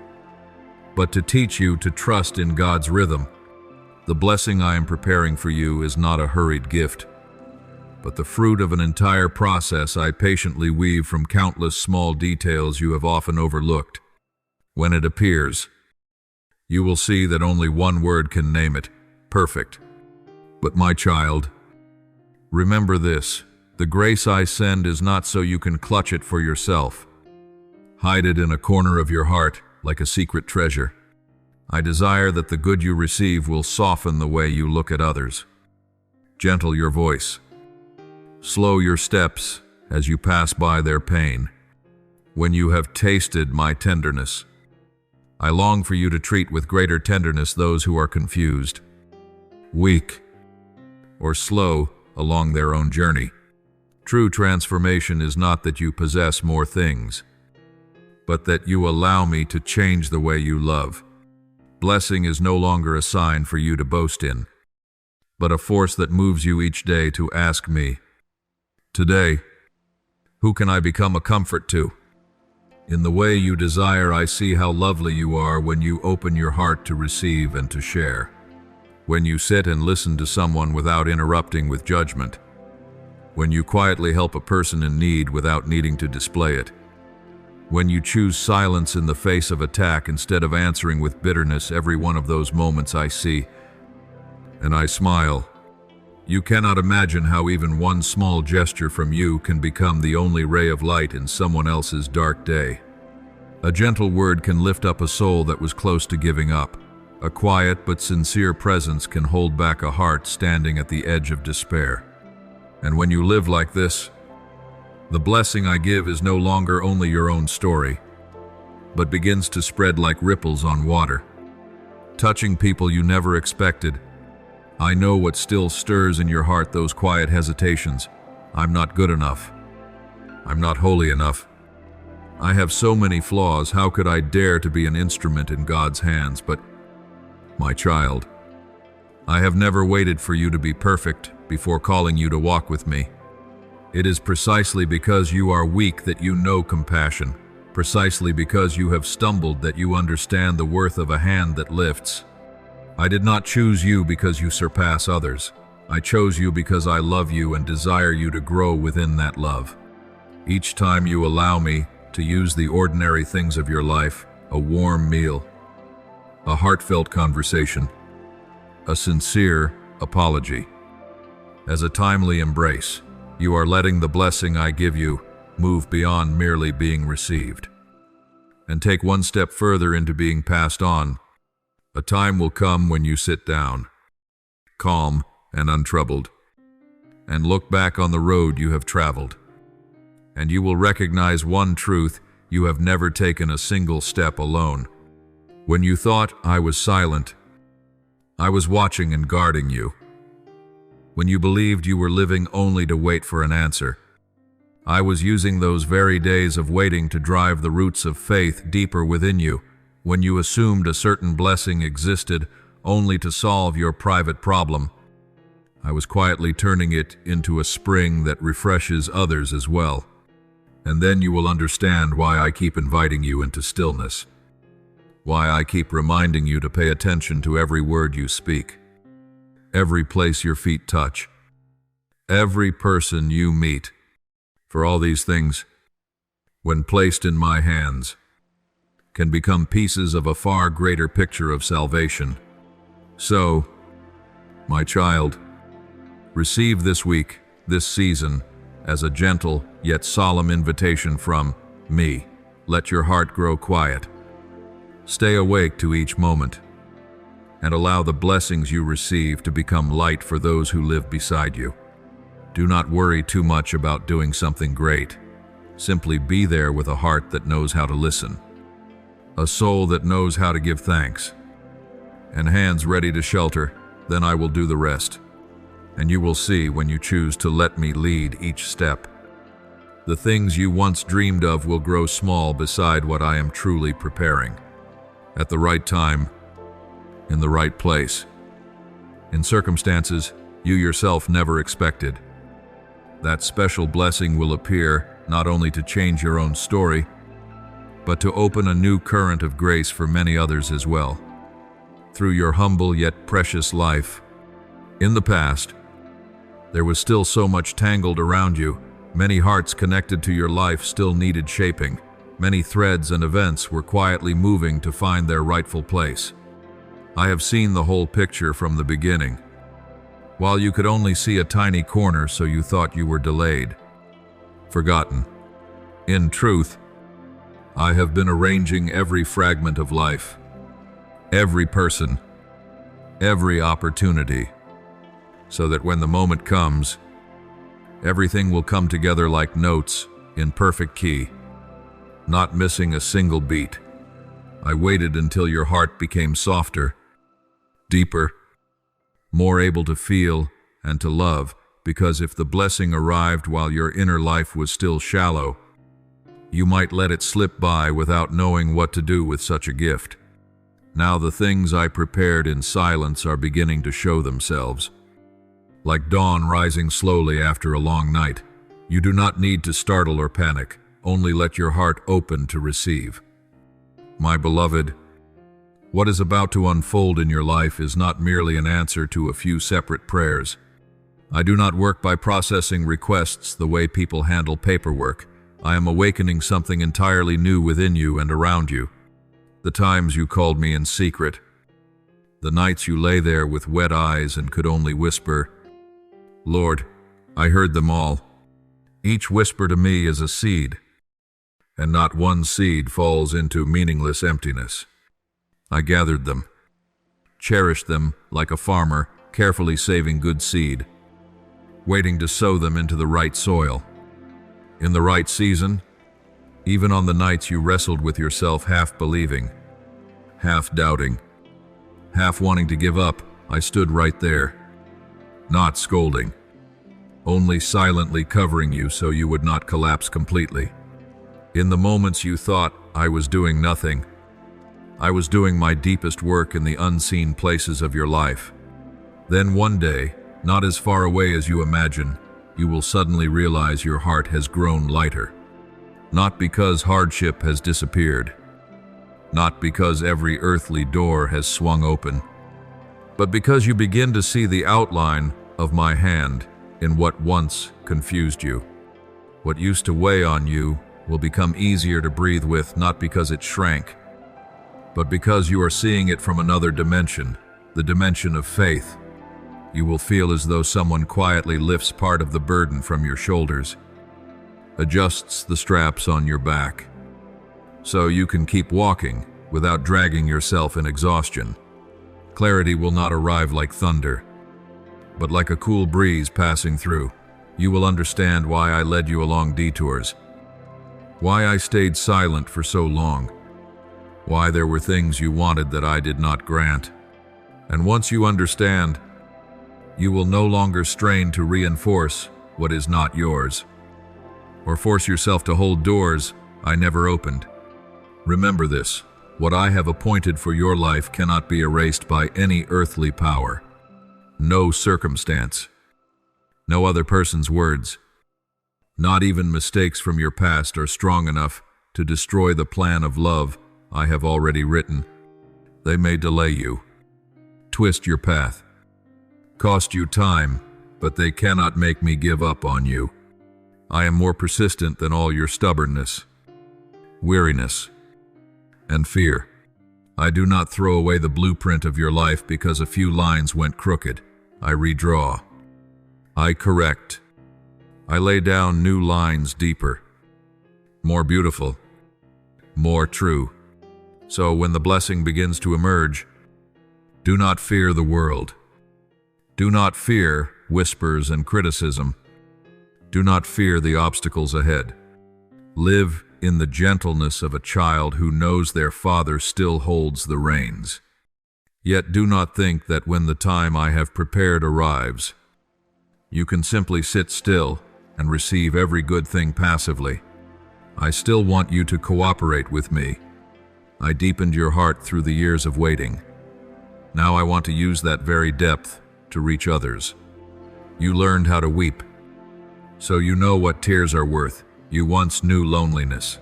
but to teach you to trust in God's rhythm. The blessing I am preparing for you is not a hurried gift, but the fruit of an entire process I patiently weave from countless small details you have often overlooked. When it appears, you will see that only one word can name it: perfect. But my child, remember this: the grace I send is not so you can clutch it for yourself. Hide it in a corner of your heart like a secret treasure. I desire that the good you receive will soften the way you look at others. Gentle your voice. Slow your steps as you pass by their pain. When you have tasted my tenderness, I long for you to treat with greater tenderness those who are confused, weak, or slow along their own journey. True transformation is not that you possess more things, but that you allow me to change the way you love. Blessing is no longer a sign for you to boast in, but a force that moves you each day to ask me, today, who can I become a comfort to? In the way you desire, I see how lovely you are when you open your heart to receive and to share. When you sit and listen to someone without interrupting with judgment. When you quietly help a person in need without needing to display it. When you choose silence in the face of attack instead of answering with bitterness. Every one of those moments I see, and I smile. You cannot imagine how even one small gesture from you can become the only ray of light in someone else's dark day. A gentle word can lift up a soul that was close to giving up. A quiet but sincere presence can hold back a heart standing at the edge of despair. And when you live like this, the blessing I give is no longer only your own story, but begins to spread like ripples on water, touching people you never expected. I know what still stirs in your heart, those quiet hesitations. I'm not good enough. I'm not holy enough. I have so many flaws. How could I dare to be an instrument in God's hands? But my child, I have never waited for you to be perfect before calling you to walk with me. It is precisely because you are weak that you know compassion, precisely because you have stumbled that you understand the worth of a hand that lifts. I did not choose you because you surpass others. I chose you because I love you and desire you to grow within that love. Each time you allow me to use the ordinary things of your life, a warm meal, a heartfelt conversation, a sincere apology, as a timely embrace, you are letting the blessing I give you move beyond merely being received and take one step further into being passed on. A time will come when you sit down, calm and untroubled, and look back on the road you have traveled, and you will recognize one truth: you have never taken a single step alone. When you thought I was silent, I was watching and guarding you. When you believed you were living only to wait for an answer, I was using those very days of waiting to drive the roots of faith deeper within you. When you assumed a certain blessing existed only to solve your private problem, I was quietly turning it into a spring that refreshes others as well. And then you will understand why I keep inviting you into stillness, why I keep reminding you to pay attention to every word you speak, every place your feet touch, every person you meet. For all these things, when placed in my hands, can become pieces of a far greater picture of salvation. So, my child, receive this week, this season, as a gentle yet solemn invitation from me. Let your heart grow quiet. Stay awake to each moment, and allow the blessings you receive to become light for those who live beside you. Do not worry too much about doing something great. Simply be there with a heart that knows how to listen, a soul that knows how to give thanks, and hands ready to shelter. Then I will do the rest, and you will see when you choose to let me lead each step. The things you once dreamed of will grow small beside what I am truly preparing. At the right time, in the right place, in circumstances you yourself never expected. That special blessing will appear not only to change your own story, but to open a new current of grace for many others as well. Through your humble yet precious life, in the past, there was still so much tangled around you. Many hearts connected to your life still needed shaping. Many threads and events were quietly moving to find their rightful place. I have seen the whole picture from the beginning, while you could only see a tiny corner, so you thought you were delayed, forgotten. In truth, I have been arranging every fragment of life, every person, every opportunity, so that when the moment comes, everything will come together like notes in perfect key, not missing a single beat. I waited until your heart became softer, deeper, more able to feel and to love, because if the blessing arrived while your inner life was still shallow, you might let it slip by without knowing what to do with such a gift. Now the things I prepared in silence are beginning to show themselves. Like dawn rising slowly after a long night, you do not need to startle or panic, only let your heart open to receive. My beloved, what is about to unfold in your life is not merely an answer to a few separate prayers. I do not work by processing requests the way people handle paperwork. I am awakening something entirely new within you and around you. The times you called me in secret, the nights you lay there with wet eyes and could only whisper, Lord, I heard them all. Each whisper to me is a seed, and not one seed falls into meaningless emptiness. I gathered them, cherished them like a farmer, carefully saving good seed, waiting to sow them into the right soil, in the right season. Even on the nights you wrestled with yourself, half believing, half doubting, half wanting to give up, I stood right there, not scolding, only silently covering you so you would not collapse completely. In the moments you thought I was doing nothing, I was doing my deepest work in the unseen places of your life. Then one day, not as far away as you imagine, you will suddenly realize your heart has grown lighter. Not because hardship has disappeared, not because every earthly door has swung open, but because you begin to see the outline of my hand in what once confused you. What used to weigh on you will become easier to breathe with, not because it shrank, but because you are seeing it from another dimension, the dimension of faith. You will feel as though someone quietly lifts part of the burden from your shoulders, adjusts the straps on your back, so you can keep walking without dragging yourself in exhaustion. Clarity will not arrive like thunder, but like a cool breeze passing through. You will understand why I led you along detours, why I stayed silent for so long, why there were things you wanted that I did not grant. And once you understand, you will no longer strain to reinforce what is not yours, or force yourself to hold doors I never opened. Remember this: what I have appointed for your life cannot be erased by any earthly power. No circumstance, no other person's words, not even mistakes from your past are strong enough to destroy the plan of love I have already written. They may delay you, twist your path, cost you time, but they cannot make me give up on you. I am more persistent than all your stubbornness, weariness, and fear. I do not throw away the blueprint of your life because a few lines went crooked. I redraw. I correct. I lay down new lines deeper, more beautiful, more true. So when the blessing begins to emerge, do not fear the world. Do not fear whispers and criticism. Do not fear the obstacles ahead. Live in the gentleness of a child who knows their father still holds the reins. Yet do not think that when the time I have prepared arrives, you can simply sit still and receive every good thing passively. I still want you to cooperate with me. I deepened your heart through the years of waiting. Now I want to use that very depth to reach others. You learned how to weep, so you know what tears are worth. You once knew loneliness,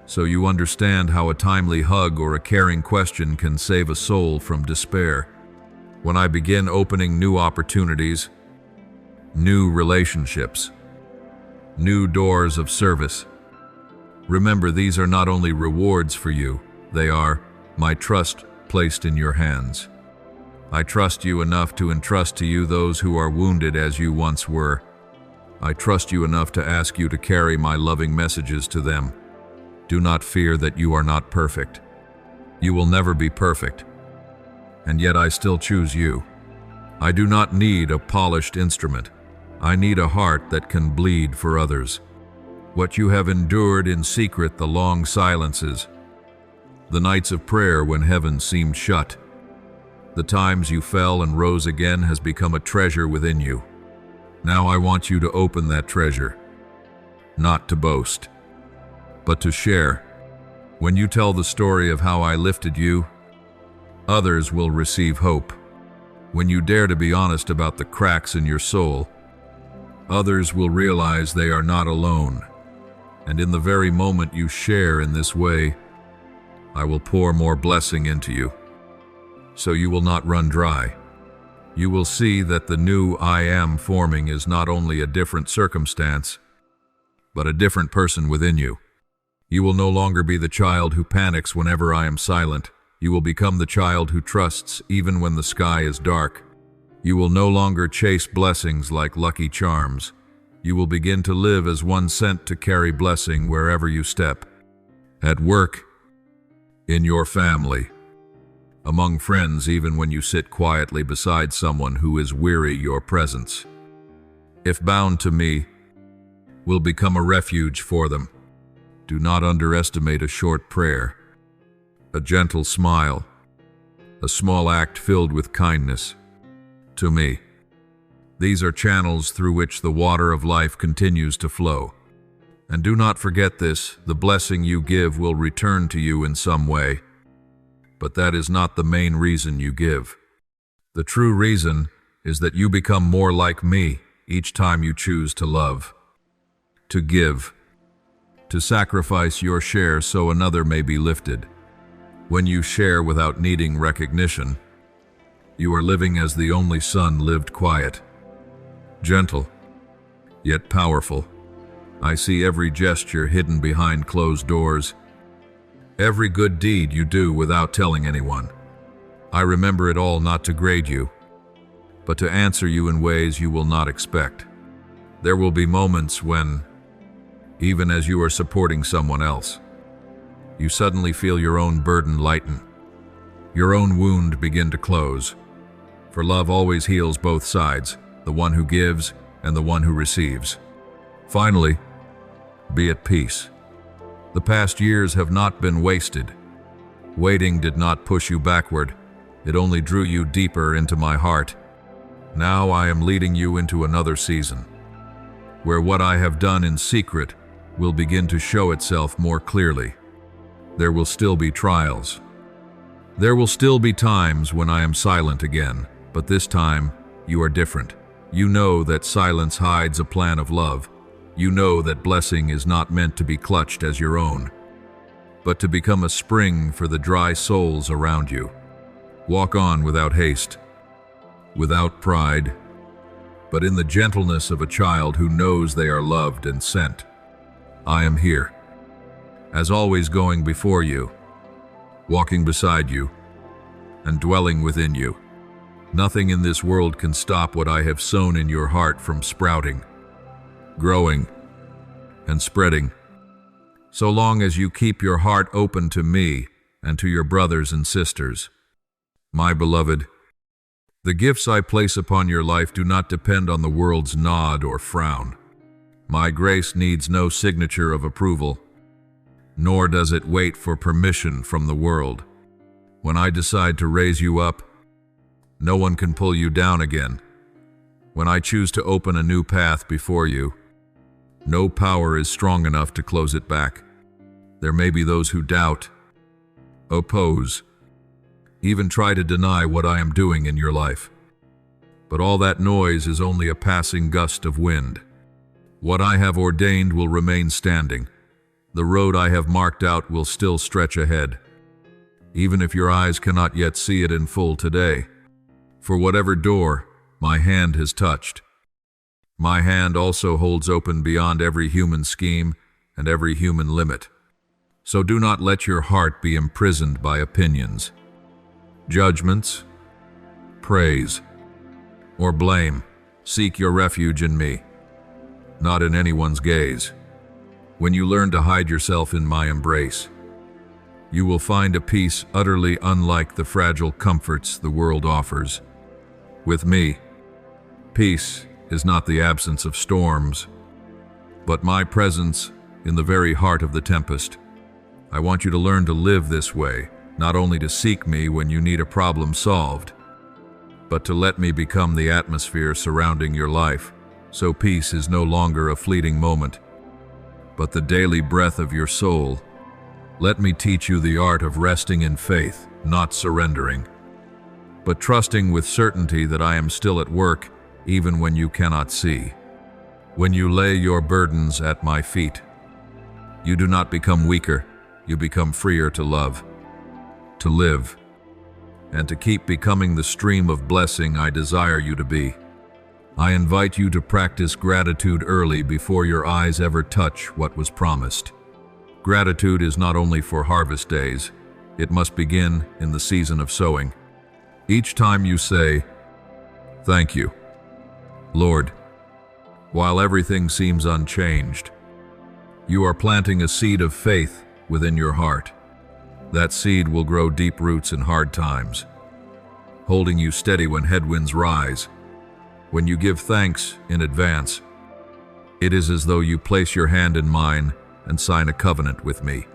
so you understand how a timely hug or a caring question can save a soul from despair. When I begin opening new opportunities, new relationships, new doors of service, remember these are not only rewards for you, they are my trust placed in your hands. I trust you enough to entrust to you those who are wounded as you once were. I trust you enough to ask you to carry my loving messages to them. Do not fear that you are not perfect. You will never be perfect, and yet I still choose you. I do not need a polished instrument. I need a heart that can bleed for others. What you have endured in secret, the long silences, the nights of prayer when heaven seemed shut, the times you fell and rose again has become a treasure within you. Now I want you to open that treasure, not to boast, but to share. When you tell the story of how I lifted you, others will receive hope. When you dare to be honest about the cracks in your soul, others will realize they are not alone. And in the very moment you share in this way, I will pour more blessing into you, so you will not run dry. You will see that the new I am forming is not only a different circumstance, but a different person within you. You will no longer be the child who panics whenever I am silent. You will become the child who trusts even when the sky is dark. You will no longer chase blessings like lucky charms. You will begin to live as one sent to carry blessing wherever you step. At work, in your family, among friends, even when you sit quietly beside someone who is weary your presence. If bound to me, will become a refuge for them. Do not underestimate a short prayer, a gentle smile, a small act filled with kindness. To me, these are channels through which the water of life continues to flow. And do not forget this: the blessing you give will return to you in some way. But that is not the main reason you give. The true reason is that you become more like me each time you choose to love, to give, to sacrifice your share so another may be lifted. When you share without needing recognition, You are living as the only son lived, quiet, gentle, yet powerful. I see every gesture hidden behind closed doors, every good deed you do without telling anyone. I remember it all not to grade you, but to answer you in ways you will not expect. There will be moments when, even as you are supporting someone else, you suddenly feel your own burden lighten, your own wound begin to close. For love always heals both sides, the one who gives and the one who receives. Finally, be at peace. The past years have not been wasted. Waiting did not push you backward. It only drew you deeper into my heart. Now I am leading you into another season, where what I have done in secret will begin to show itself more clearly. There will still be trials. There will still be times when I am silent again, but this time you are different. You know that silence hides a plan of love. You know that blessing is not meant to be clutched as your own, but to become a spring for the dry souls around you. Walk on without haste, without pride, but in the gentleness of a child who knows they are loved and sent. I am here, as always, going before you, walking beside you, and dwelling within you. Nothing in this world can stop what I have sown in your heart from sprouting, growing, and spreading. So long as you keep your heart open to me and to your brothers and sisters. My beloved, the gifts I place upon your life do not depend on the world's nod or frown. My grace needs no signature of approval, nor does it wait for permission from the world. When I decide to raise you up, no one can pull you down again. When I choose to open a new path before you, no power is strong enough to close it back. There may be those who doubt, oppose, even try to deny what I am doing in your life. But all that noise is only a passing gust of wind. What I have ordained will remain standing. The road I have marked out will still stretch ahead, even if your eyes cannot yet see it in full today. For whatever door my hand has touched, my hand also holds open beyond every human scheme and every human limit. So do not let your heart be imprisoned by opinions, judgments, praise, or blame. Seek your refuge in me, not in anyone's gaze. When you learn to hide yourself in my embrace, you will find a peace utterly unlike the fragile comforts the world offers. With me, peace is not the absence of storms, but my presence in the very heart of the tempest. I want you to learn to live this way, not only to seek me when you need a problem solved, but to let me become the atmosphere surrounding your life, so peace is no longer a fleeting moment, but the daily breath of your soul. Let me teach you the art of resting in faith, not surrendering, but trusting with certainty that I am still at work, even when you cannot see. When you lay your burdens at my feet, you do not become weaker, you become freer to love, to live, and to keep becoming the stream of blessing I desire you to be. I invite you to practice gratitude early before your eyes ever touch what was promised. Gratitude is not only for harvest days, it must begin in the season of sowing. Each time you say, "Thank you, Lord," while everything seems unchanged, you are planting a seed of faith within your heart. That seed will grow deep roots in hard times, holding you steady when headwinds rise. When you give thanks in advance, it is as though you place your hand in mine and sign a covenant with me.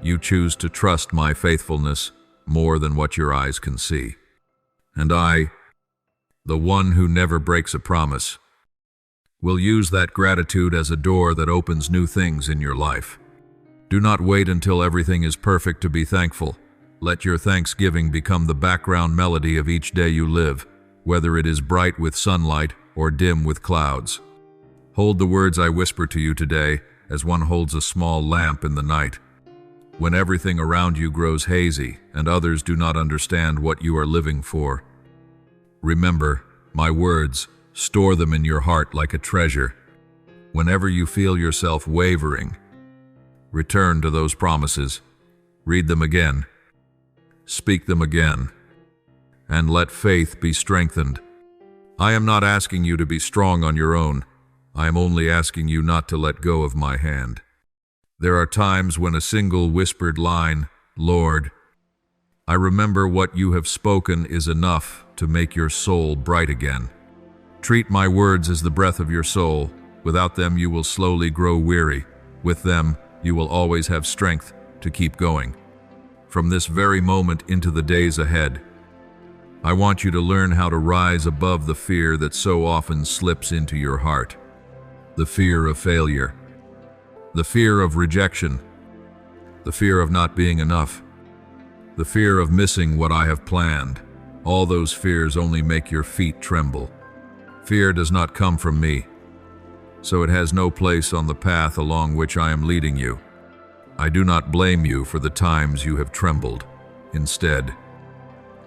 You choose to trust my faithfulness more than what your eyes can see. And I, the one who never breaks a promise, will use that gratitude as a door that opens new things in your life. Do not wait until everything is perfect to be thankful. Let your thanksgiving become the background melody of each day you live, whether it is bright with sunlight or dim with clouds. Hold the words I whisper to you today as one holds a small lamp in the night. When everything around you grows hazy and others do not understand what you are living for, Remember my words, store them in your heart like a treasure. Whenever you feel yourself wavering, return to those promises, read them again, speak them again, and let faith be strengthened. I am not asking you to be strong on your own. I am only asking you not to let go of my hand. There are times when a single whispered line, Lord, I remember what you have spoken, is enough to make your soul bright again. Treat my words as the breath of your soul. Without them, you will slowly grow weary. With them, you will always have strength to keep going. From this very moment into the days ahead, I want you to learn how to rise above the fear that so often slips into your heart. The fear of failure, the fear of rejection, the fear of not being enough, the fear of missing what I have planned. All those fears only make your feet tremble. Fear does not come from me, so it has no place on the path along which I am leading you. I do not blame you for the times you have trembled. Instead,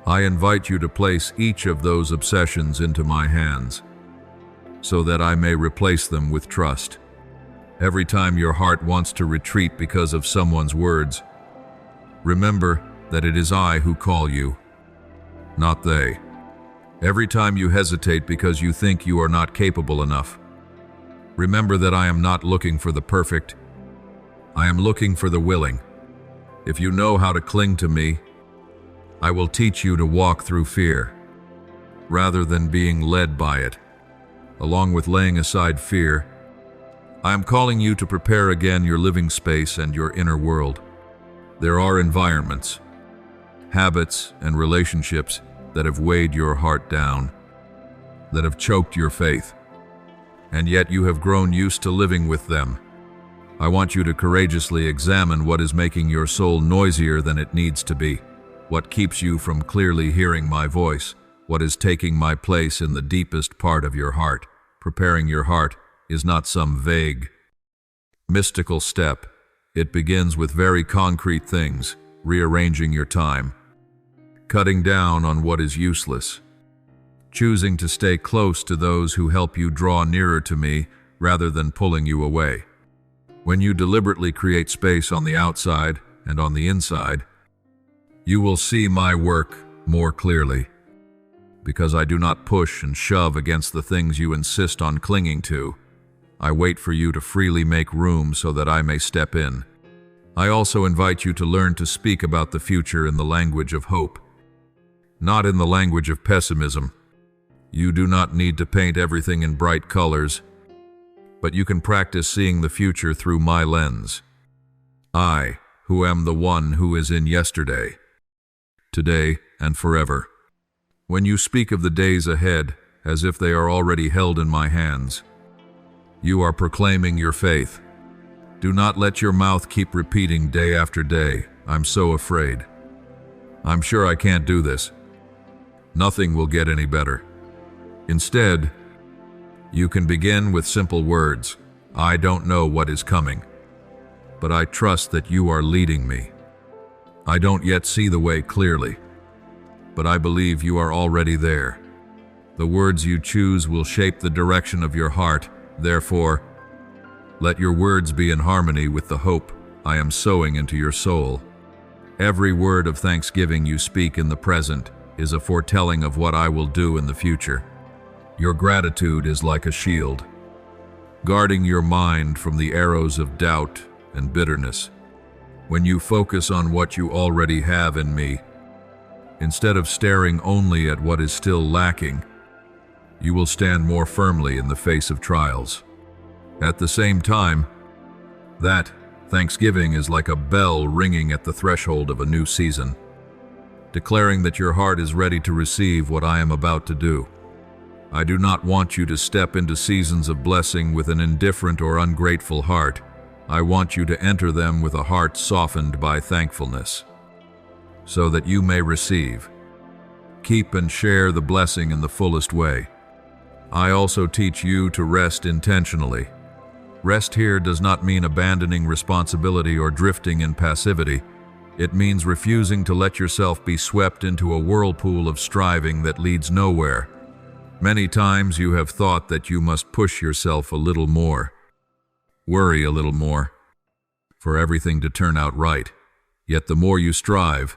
I invite you to place each of those obsessions into my hands, so that I may replace them with trust. Every time your heart wants to retreat because of someone's words, remember that it is I who call you, not they. Every time you hesitate because you think you are not capable enough, remember that I am not looking for the perfect. I am looking for the willing. If you know how to cling to me, I will teach you to walk through fear, rather than being led by it. Along with laying aside fear, I am calling you to prepare again your living space and your inner world. There are environments, habits, and relationships that have weighed your heart down, that have choked your faith, and yet you have grown used to living with them. I want you to courageously examine what is making your soul noisier than it needs to be, what keeps you from clearly hearing my voice, what is taking my place in the deepest part of your heart. Preparing your heart is not some vague, mystical step. It begins with very concrete things: rearranging your time, cutting down on what is useless, choosing to stay close to those who help you draw nearer to me rather than pulling you away. When you deliberately create space on the outside and on the inside, you will see my work more clearly. Because I do not push and shove against the things you insist on clinging to, I wait for you to freely make room so that I may step in. I also invite you to learn to speak about the future in the language of hope, not in the language of pessimism. You do not need to paint everything in bright colors, but you can practice seeing the future through my lens. I, who am the one who is in yesterday, today, and forever. When you speak of the days ahead as if they are already held in my hands, you are proclaiming your faith. Do not let your mouth keep repeating day after day, I'm so afraid. I'm sure I can't do this. Nothing will get any better. Instead, you can begin with simple words. I don't know what is coming, but I trust that you are leading me. I don't yet see the way clearly, but I believe you are already there. The words you choose will shape the direction of your heart. Therefore, let your words be in harmony with the hope I am sowing into your soul. Every word of thanksgiving you speak in the present is a foretelling of what I will do in the future. Your gratitude is like a shield, guarding your mind from the arrows of doubt and bitterness. When you focus on what you already have in me, instead of staring only at what is still lacking, you will stand more firmly in the face of trials. At the same time, that thanksgiving is like a bell ringing at the threshold of a new season, declaring that your heart is ready to receive what I am about to do. I do not want you to step into seasons of blessing with an indifferent or ungrateful heart. I want you to enter them with a heart softened by thankfulness, so that you may receive, keep and share the blessing in the fullest way. I also teach you to rest intentionally. Rest here does not mean abandoning responsibility or drifting in passivity. It means refusing to let yourself be swept into a whirlpool of striving that leads nowhere. Many times you have thought that you must push yourself a little more, worry a little more, for everything to turn out right. Yet the more you strive,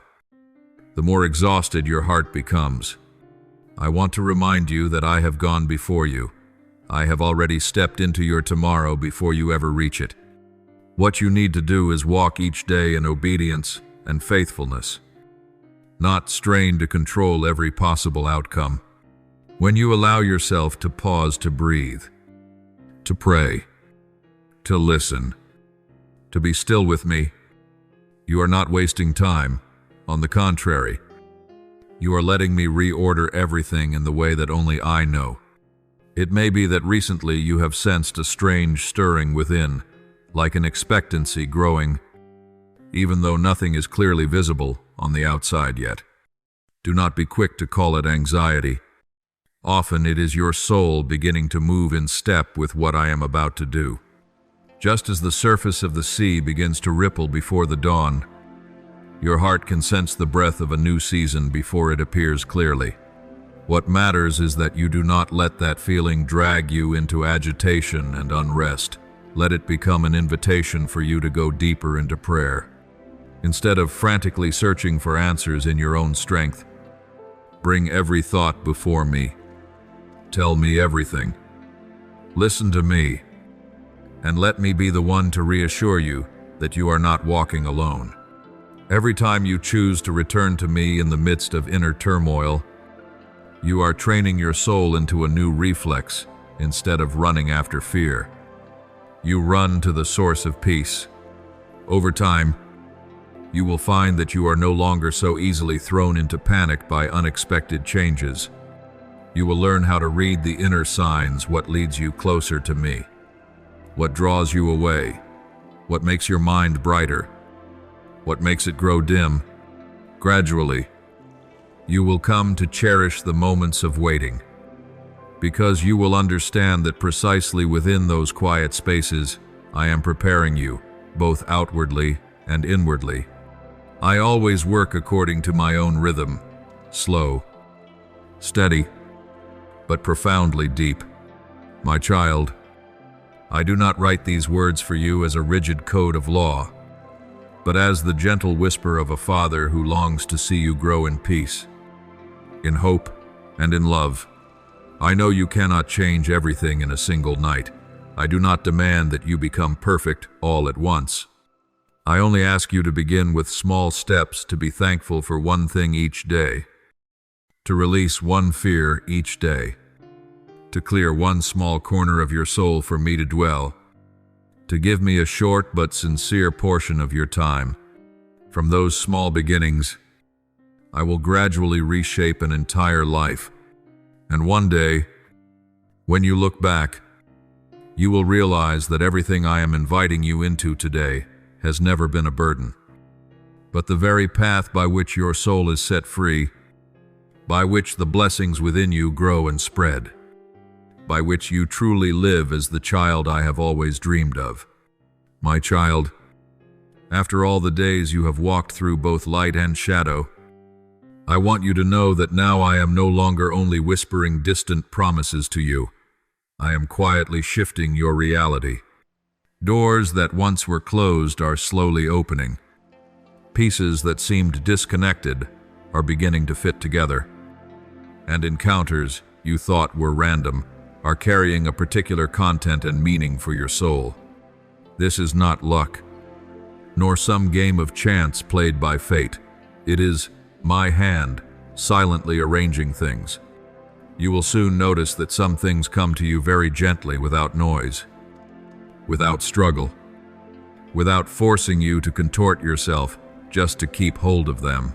the more exhausted your heart becomes. I want to remind you that I have gone before you. I have already stepped into your tomorrow before you ever reach it. What you need to do is walk each day in obedience and faithfulness, not strain to control every possible outcome. When you allow yourself to pause to breathe, to pray, to listen, to be still with me, you are not wasting time. On the contrary, you are letting me reorder everything in the way that only I know. It may be that recently you have sensed a strange stirring within, like an expectancy growing, even though nothing is clearly visible on the outside yet. Do not be quick to call it anxiety. Often it is your soul beginning to move in step with what I am about to do. Just as the surface of the sea begins to ripple before the dawn, your heart can sense the breath of a new season before it appears clearly. What matters is that you do not let that feeling drag you into agitation and unrest. Let it become an invitation for you to go deeper into prayer. Instead of frantically searching for answers in your own strength, bring every thought before me. Tell me everything. Listen to me, and let me be the one to reassure you that you are not walking alone. Every time you choose to return to me in the midst of inner turmoil, you are training your soul into a new reflex instead of running after fear. You run to the source of peace. Over time, you will find that you are no longer so easily thrown into panic by unexpected changes. You will learn how to read the inner signs, what leads you closer to me, what draws you away, what makes your mind brighter, what makes it grow dim. Gradually, you will come to cherish the moments of waiting, because you will understand that precisely within those quiet spaces, I am preparing you, both outwardly and inwardly. I always work according to my own rhythm, slow, steady, but profoundly deep. My child, I do not write these words for you as a rigid code of law, but as the gentle whisper of a father who longs to see you grow in peace, in hope, and in love. I know you cannot change everything in a single night. I do not demand that you become perfect all at once. I only ask you to begin with small steps, to be thankful for one thing each day, to release one fear each day, to clear one small corner of your soul for me to dwell, to give me a short but sincere portion of your time. From those small beginnings, I will gradually reshape an entire life. And one day, when you look back, you will realize that everything I am inviting you into today has never been a burden, but the very path by which your soul is set free, by which the blessings within you grow and spread, by which you truly live as the child I have always dreamed of. My child, after all the days you have walked through both light and shadow, I want you to know that now I am no longer only whispering distant promises to you. I am quietly shifting your reality. Doors that once were closed are slowly opening. Pieces that seemed disconnected are beginning to fit together. And encounters you thought were random are carrying a particular content and meaning for your soul. This is not luck, nor some game of chance played by fate. It is my hand silently arranging things. You will soon notice that some things come to you very gently, without noise, without struggle, without forcing you to contort yourself just to keep hold of them.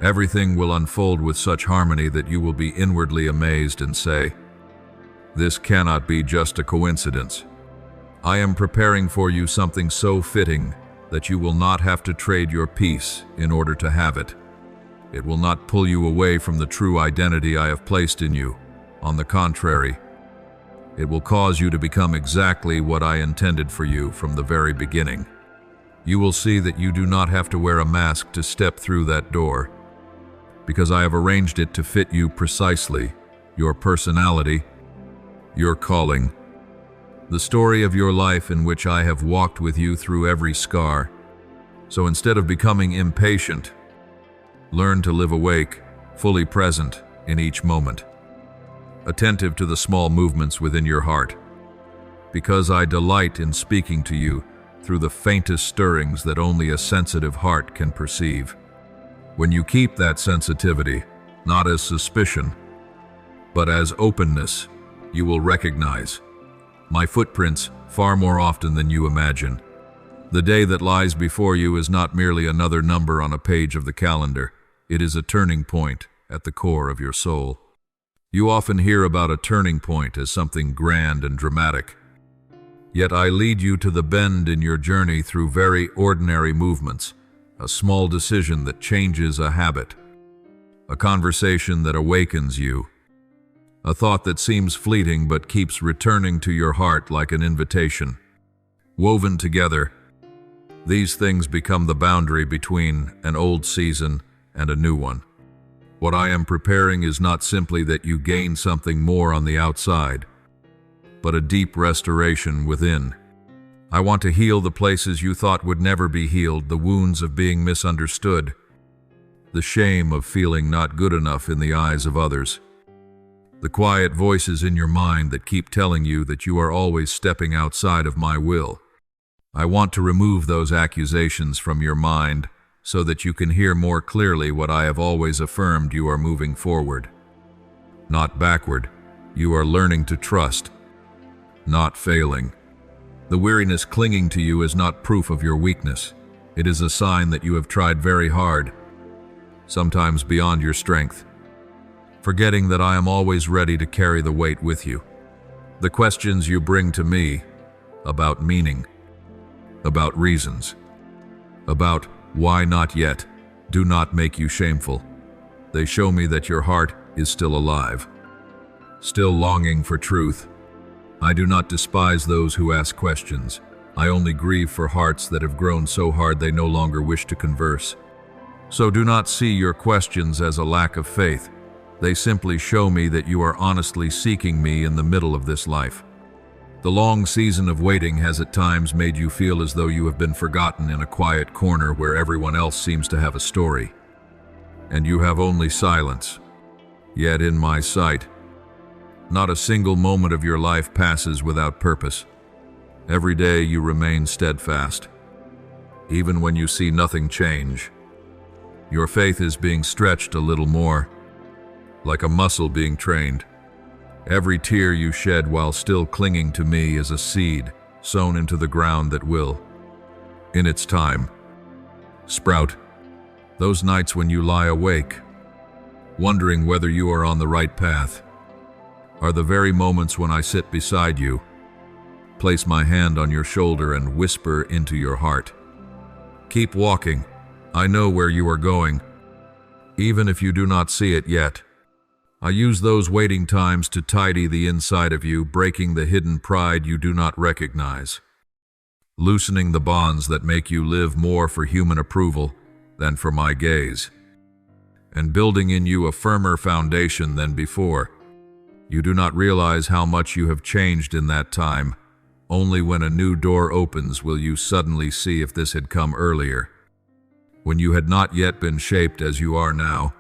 Everything will unfold with such harmony that you will be inwardly amazed and say, "This cannot be just a coincidence." I am preparing for you something so fitting that you will not have to trade your peace in order to have it. It will not pull you away from the true identity I have placed in you. On the contrary, it will cause you to become exactly what I intended for you from the very beginning. You will see that you do not have to wear a mask to step through that door, because I have arranged it to fit you precisely, your personality, your calling, the story of your life in which I have walked with you through every scar. So instead of becoming impatient, learn to live awake, fully present in each moment, attentive to the small movements within your heart, because I delight in speaking to you through the faintest stirrings that only a sensitive heart can perceive. When you keep that sensitivity, not as suspicion, but as openness, you will recognize my footprints far more often than you imagine. The day that lies before you is not merely another number on a page of the calendar. It is a turning point at the core of your soul. You often hear about a turning point as something grand and dramatic. Yet I lead you to the bend in your journey through very ordinary movements, a small decision that changes a habit, a conversation that awakens you, a thought that seems fleeting but keeps returning to your heart like an invitation. Woven together, these things become the boundary between an old season and a new one. What I am preparing is not simply that you gain something more on the outside, but a deep restoration within. I want to heal the places you thought would never be healed, the wounds of being misunderstood, the shame of feeling not good enough in the eyes of others, the quiet voices in your mind that keep telling you that you are always stepping outside of my will. I want to remove those accusations from your mind so that you can hear more clearly what I have always affirmed. You are moving forward, not backward. You are learning to trust, not failing. The weariness clinging to you is not proof of your weakness. It is a sign that you have tried very hard, sometimes beyond your strength, forgetting that I am always ready to carry the weight with you. The questions you bring to me about meaning, about reasons, about why not yet, do not make you shameful. They show me that your heart is still alive, still longing for truth. I do not despise those who ask questions. I only grieve for hearts that have grown so hard they no longer wish to converse. So do not see your questions as a lack of faith. They simply show me that you are honestly seeking me in the middle of this life. The long season of waiting has at times made you feel as though you have been forgotten in a quiet corner where everyone else seems to have a story, and you have only silence. Yet in my sight, not a single moment of your life passes without purpose. Every day you remain steadfast, even when you see nothing change. Your faith is being stretched a little more, like a muscle being trained. Every tear you shed while still clinging to me is a seed sown into the ground that will, in its time, sprout. Those nights when you lie awake, wondering whether you are on the right path, are the very moments when I sit beside you, place my hand on your shoulder and whisper into your heart. Keep walking. I know where you are going, even if you do not see it yet. I use those waiting times to tidy the inside of you, breaking the hidden pride you do not recognize, loosening the bonds that make you live more for human approval than for my gaze, and building in you a firmer foundation than before. You do not realize how much you have changed in that time. Only when a new door opens will you suddenly see if this had come earlier, when you had not yet been shaped as you are now.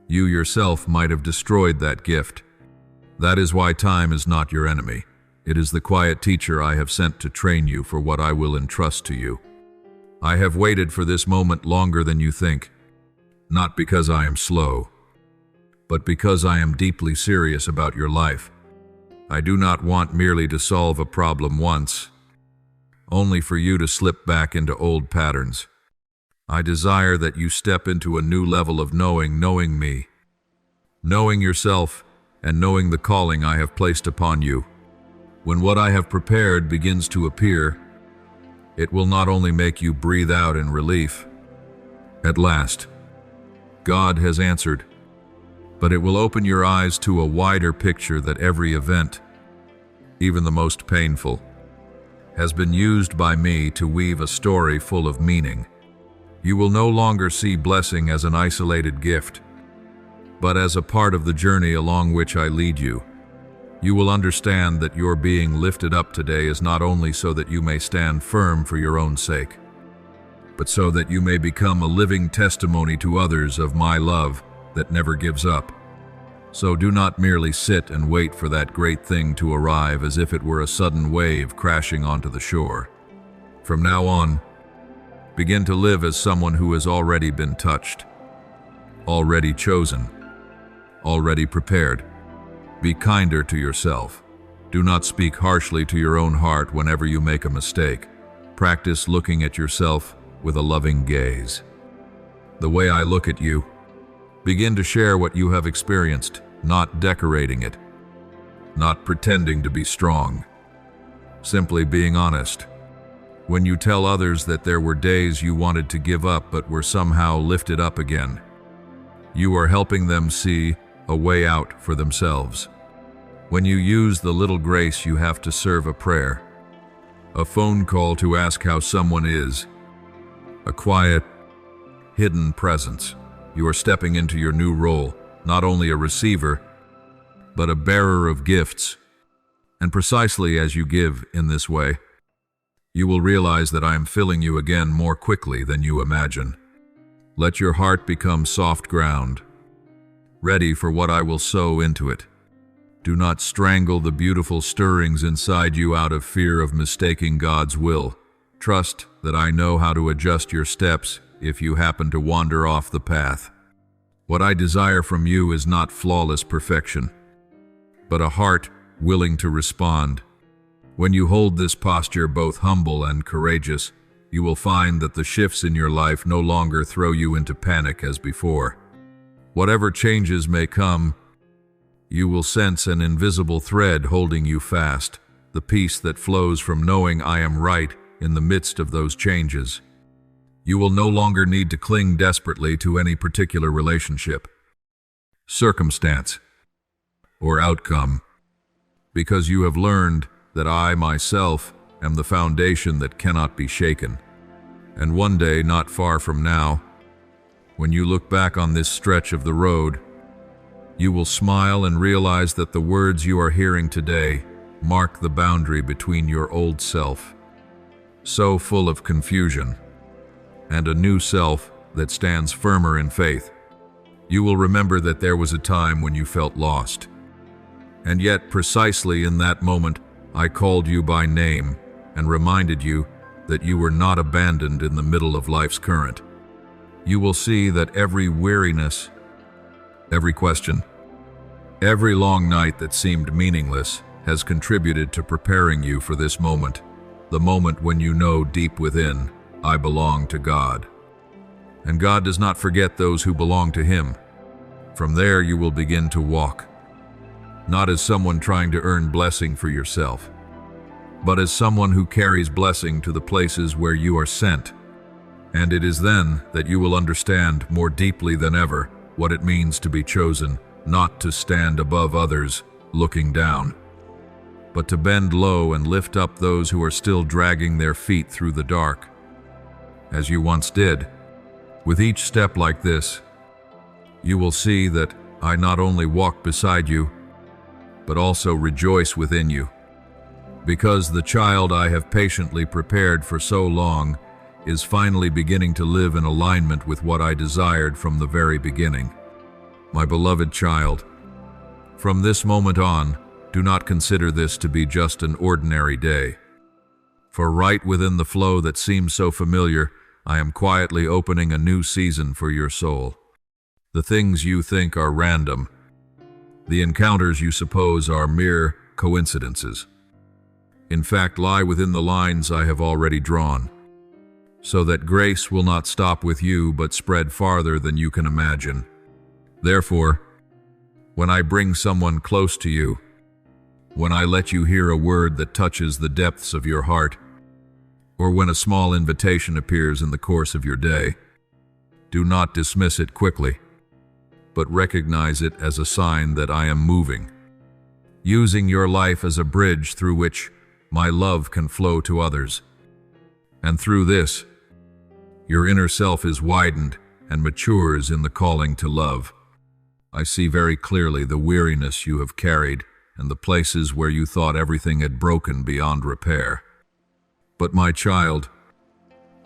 You yourself might have destroyed that gift. That is why time is not your enemy. It is the quiet teacher I have sent to train you for what I will entrust to you. I have waited for this moment longer than you think, not because I am slow, but because I am deeply serious about your life. I do not want merely to solve a problem once, only for you to slip back into old patterns. I desire that you step into a new level of knowing me, knowing yourself, and knowing the calling I have placed upon you. When what I have prepared begins to appear, it will not only make you breathe out in relief, at last, God has answered, but it will open your eyes to a wider picture that every event, even the most painful, has been used by me to weave a story full of meaning. You will no longer see blessing as an isolated gift, but as a part of the journey along which I lead you. You will understand that your being lifted up today is not only so that you may stand firm for your own sake, but so that you may become a living testimony to others of my love that never gives up. So do not merely sit and wait for that great thing to arrive as if it were a sudden wave crashing onto the shore. From now on, begin to live as someone who has already been touched, already chosen, already prepared. Be kinder to yourself. Do not speak harshly to your own heart whenever you make a mistake. Practice looking at yourself with a loving gaze. The way I look at you, begin to share what you have experienced, not decorating it, not pretending to be strong, simply being honest. When you tell others that there were days you wanted to give up but were somehow lifted up again, you are helping them see a way out for themselves. When you use the little grace you have to serve a prayer, a phone call to ask how someone is, a quiet, hidden presence, you are stepping into your new role, not only a receiver, but a bearer of gifts. And precisely as you give in this way, you will realize that I am filling you again more quickly than you imagine. Let your heart become soft ground, ready for what I will sow into it. Do not strangle the beautiful stirrings inside you out of fear of mistaking God's will. Trust that I know how to adjust your steps if you happen to wander off the path. What I desire from you is not flawless perfection, but a heart willing to respond. When you hold this posture both humble and courageous, you will find that the shifts in your life no longer throw you into panic as before. Whatever changes may come, you will sense an invisible thread holding you fast, the peace that flows from knowing I am right in the midst of those changes. You will no longer need to cling desperately to any particular relationship, circumstance, or outcome, because you have learned that I myself am the foundation that cannot be shaken. And one day, not far from now, when you look back on this stretch of the road, you will smile and realize that the words you are hearing today mark the boundary between your old self, so full of confusion, and a new self that stands firmer in faith. You will remember that there was a time when you felt lost, and yet precisely in that moment I called you by name and reminded you that you were not abandoned in the middle of life's current. You will see that every weariness, every question, every long night that seemed meaningless has contributed to preparing you for this moment, the moment when you know deep within, I belong to God. And God does not forget those who belong to Him. From there you will begin to walk, not as someone trying to earn blessing for yourself, but as someone who carries blessing to the places where you are sent. And it is then that you will understand more deeply than ever what it means to be chosen, not to stand above others, looking down, but to bend low and lift up those who are still dragging their feet through the dark, as you once did. With each step like this, you will see that I not only walk beside you, but also rejoice within you, because the child I have patiently prepared for so long is finally beginning to live in alignment with what I desired from the very beginning. My beloved child, from this moment on, do not consider this to be just an ordinary day. For right within the flow that seems so familiar, I am quietly opening a new season for your soul. The things you think are random, the encounters you suppose are mere coincidences, in fact lie within the lines I have already drawn, so that grace will not stop with you but spread farther than you can imagine. Therefore, when I bring someone close to you, when I let you hear a word that touches the depths of your heart, or when a small invitation appears in the course of your day, do not dismiss it quickly, but recognize it as a sign that I am moving, using your life as a bridge through which my love can flow to others. And through this, your inner self is widened and matures in the calling to love. I see very clearly the weariness you have carried and the places where you thought everything had broken beyond repair. But my child,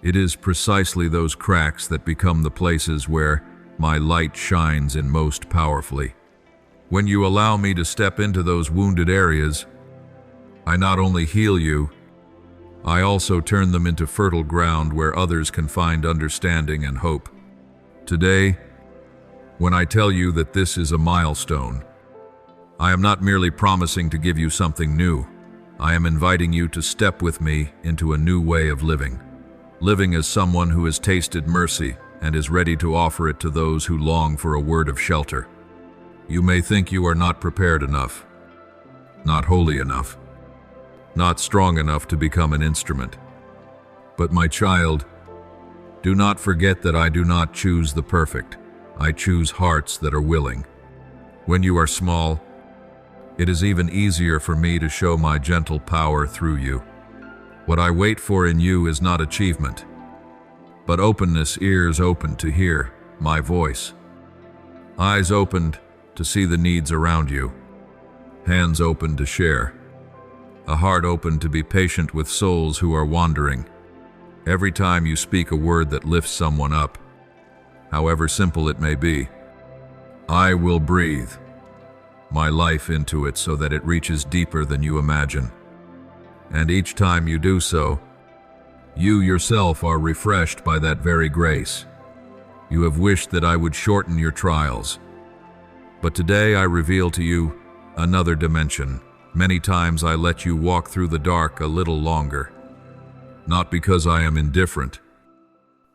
it is precisely those cracks that become the places where my light shines in most powerfully. When you allow me to step into those wounded areas, I not only heal you, I also turn them into fertile ground where others can find understanding and hope. Today, when I tell you that this is a milestone, I am not merely promising to give you something new. I am inviting you to step with me into a new way of living. Living as someone who has tasted mercy and is ready to offer it to those who long for a word of shelter. You may think you are not prepared enough, not holy enough, not strong enough to become an instrument. But my child, do not forget that I do not choose the perfect. I choose hearts that are willing. When you are small, it is even easier for me to show my gentle power through you. What I wait for in you is not achievement, but openness, ears open to hear my voice, eyes opened to see the needs around you, hands open to share, a heart open to be patient with souls who are wandering. Every time you speak a word that lifts someone up, however simple it may be, I will breathe my life into it so that it reaches deeper than you imagine. And each time you do so, you yourself are refreshed by that very grace. You have wished that I would shorten your trials. But today I reveal to you another dimension. Many times I let you walk through the dark a little longer. Not because I am indifferent,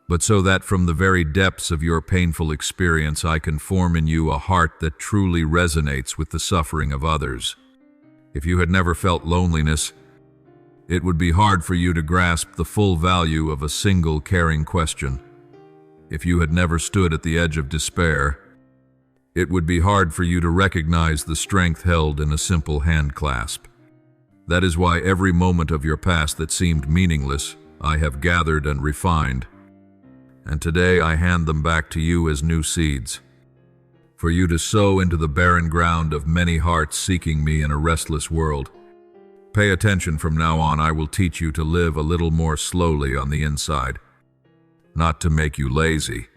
but so that from the very depths of your painful experience I can form in you a heart that truly resonates with the suffering of others. If you had never felt loneliness, it would be hard for you to grasp the full value of a single caring question. If you had never stood at the edge of despair, it would be hard for you to recognize the strength held in a simple hand clasp. That is why every moment of your past that seemed meaningless, I have gathered and refined. And today I hand them back to you as new seeds, for you to sow into the barren ground of many hearts seeking me in a restless world. Pay attention from now on. I will teach you to live a little more slowly on the inside, not to make you lazy,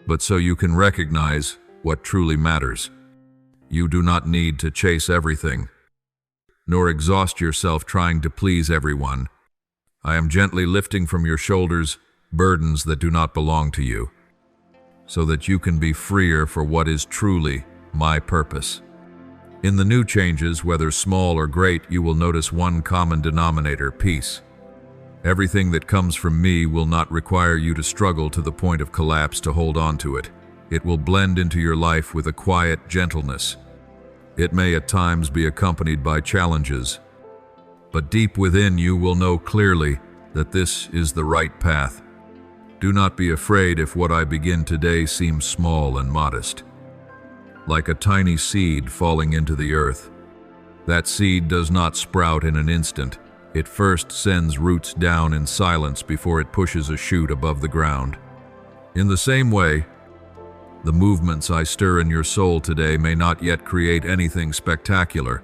but so you can recognize what truly matters. You do not need to chase everything, nor exhaust yourself trying to please everyone. I am gently lifting from your shoulders burdens that do not belong to you, so that you can be freer for what is truly my purpose. In the new changes, whether small or great, you will notice one common denominator: peace. Everything that comes from me will not require you to struggle to the point of collapse to hold on to it. It will blend into your life with a quiet gentleness. It may at times be accompanied by challenges, but deep within you will know clearly that this is the right path. Do not be afraid if what I begin today seems small and modest. Like a tiny seed falling into the earth, that seed does not sprout in an instant. It first sends roots down in silence before it pushes a shoot above the ground. In the same way, the movements I stir in your soul today may not yet create anything spectacular,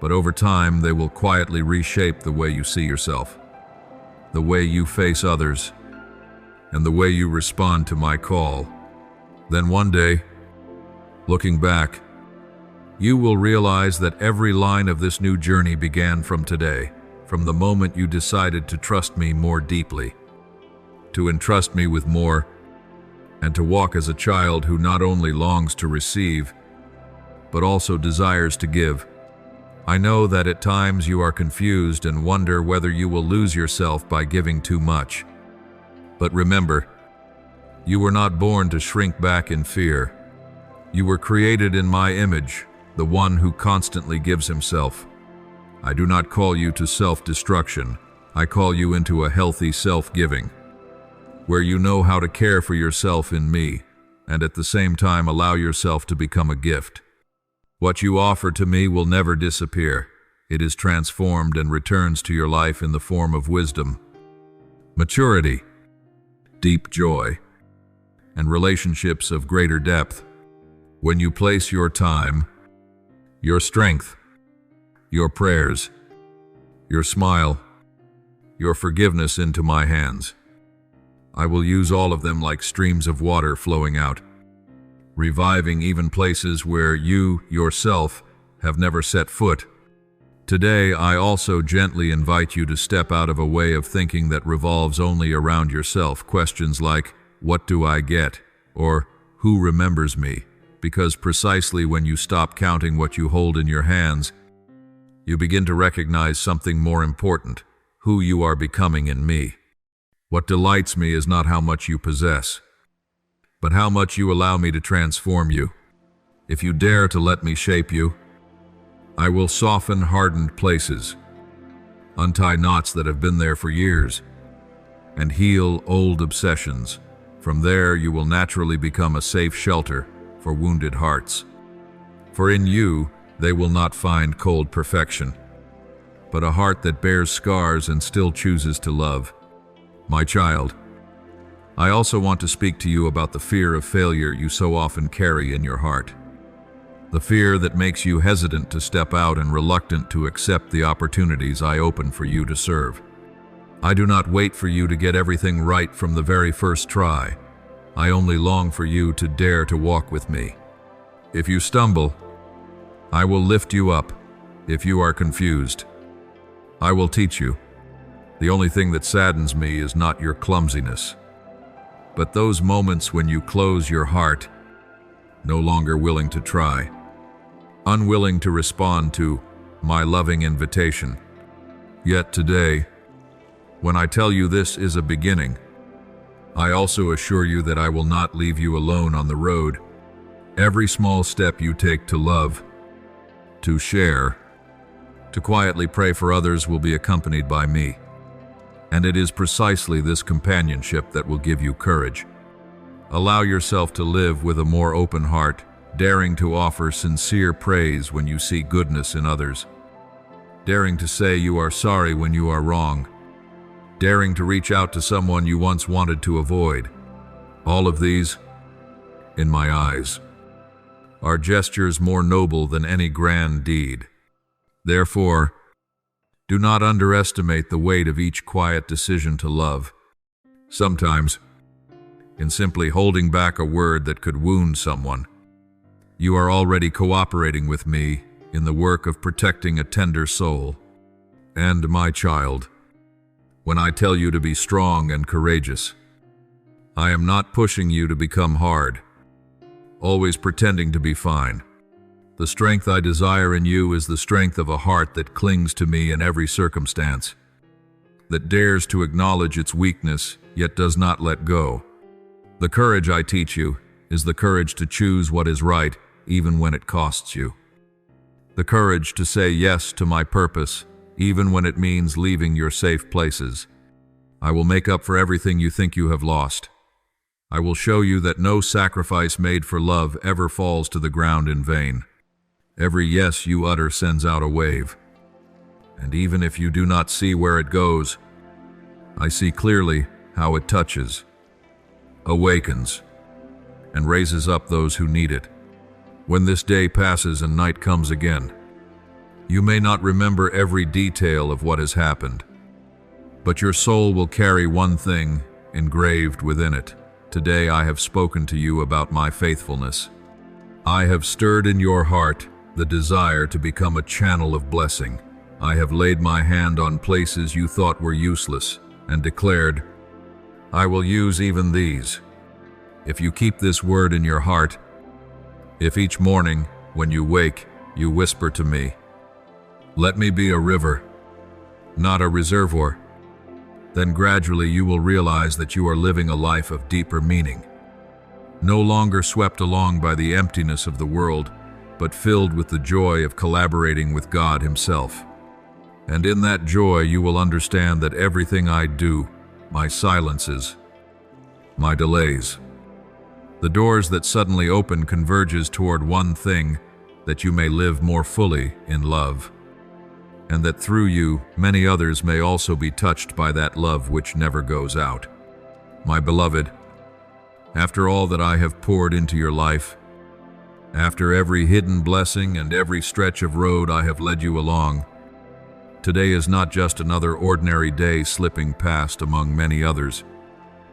but over time they will quietly reshape the way you see yourself, the way you face others, and the way you respond to my call. Then one day, looking back, you will realize that every line of this new journey began from today, from the moment you decided to trust me more deeply, to entrust me with more, and to walk as a child who not only longs to receive, but also desires to give. I know that at times you are confused and wonder whether you will lose yourself by giving too much. But remember, you were not born to shrink back in fear. You were created in my image, the one who constantly gives himself. I do not call you to self-destruction. I call you into a healthy self-giving, where you know how to care for yourself in me, and at the same time allow yourself to become a gift. What you offer to me will never disappear. it is transformed and returns to your life in the form of wisdom, maturity, deep joy, and relationships of greater depth. When you place your time, your strength, your prayers, your smile, your forgiveness into my hands, I will use all of them like streams of water flowing out, reviving even places where you, yourself, have never set foot. Today, I also gently invite you to step out of a way of thinking that revolves only around yourself. Questions like, "What do I get?" or "Who remembers me?" Because precisely when you stop counting what you hold in your hands, you begin to recognize something more important, who you are becoming in me. What delights me is not how much you possess, but how much you allow me to transform you. If you dare to let me shape you, I will soften hardened places, untie knots that have been there for years, and heal old obsessions. From there, you will naturally become a safe shelter for wounded hearts. For in you, they will not find cold perfection, but a heart that bears scars and still chooses to love. My child, I also want to speak to you about the fear of failure you so often carry in your heart. The fear that makes you hesitant to step out and reluctant to accept the opportunities I open for you to serve. I do not wait for you to get everything right from the very first try. I only long for you to dare to walk with me. If you stumble, I will lift you up. If you are confused, I will teach you. The only thing that saddens me is not your clumsiness, but those moments when you close your heart, no longer willing to try, unwilling to respond to my loving invitation. Yet today, when I tell you this is a beginning, I also assure you that I will not leave you alone on the road. Every small step you take to love, to share, to quietly pray for others will be accompanied by me. And it is precisely this companionship that will give you courage. Allow yourself to live with a more open heart, daring to offer sincere praise when you see goodness in others, daring to say you are sorry when you are wrong, daring to reach out to someone you once wanted to avoid. All of these, in my eyes, are gestures more noble than any grand deed. Therefore, do not underestimate the weight of each quiet decision to love. Sometimes, in simply holding back a word that could wound someone, you are already cooperating with me in the work of protecting a tender soul. And my child, when I tell you to be strong and courageous, I am not pushing you to become hard, always pretending to be fine. The strength I desire in you is the strength of a heart that clings to me in every circumstance, that dares to acknowledge its weakness, yet does not let go. The courage I teach you is the courage to choose what is right, even when it costs you. The courage to say yes to my purpose, even when it means leaving your safe places. I will make up for everything you think you have lost. I will show you that no sacrifice made for love ever falls to the ground in vain. Every yes you utter sends out a wave. And even if you do not see where it goes, I see clearly how it touches, awakens, and raises up those who need it. When this day passes and night comes again, you may not remember every detail of what has happened, but your soul will carry one thing engraved within it. Today I have spoken to you about my faithfulness. I have stirred in your heart the desire to become a channel of blessing. I have laid my hand on places you thought were useless and declared, I will use even these. If you keep this word in your heart, if each morning when you wake, you whisper to me, let me be a river, not a reservoir, then gradually you will realize that you are living a life of deeper meaning, no longer swept along by the emptiness of the world, but filled with the joy of collaborating with God Himself. And in that joy you will understand that everything I do, my silences, my delays, the doors that suddenly open converges toward one thing, that you may live more fully in love. and that through you many others may also be touched by that love which never goes out. My beloved, after all that I have poured into your life, after every hidden blessing and every stretch of road I have led you along, today is not just another ordinary day slipping past among many others.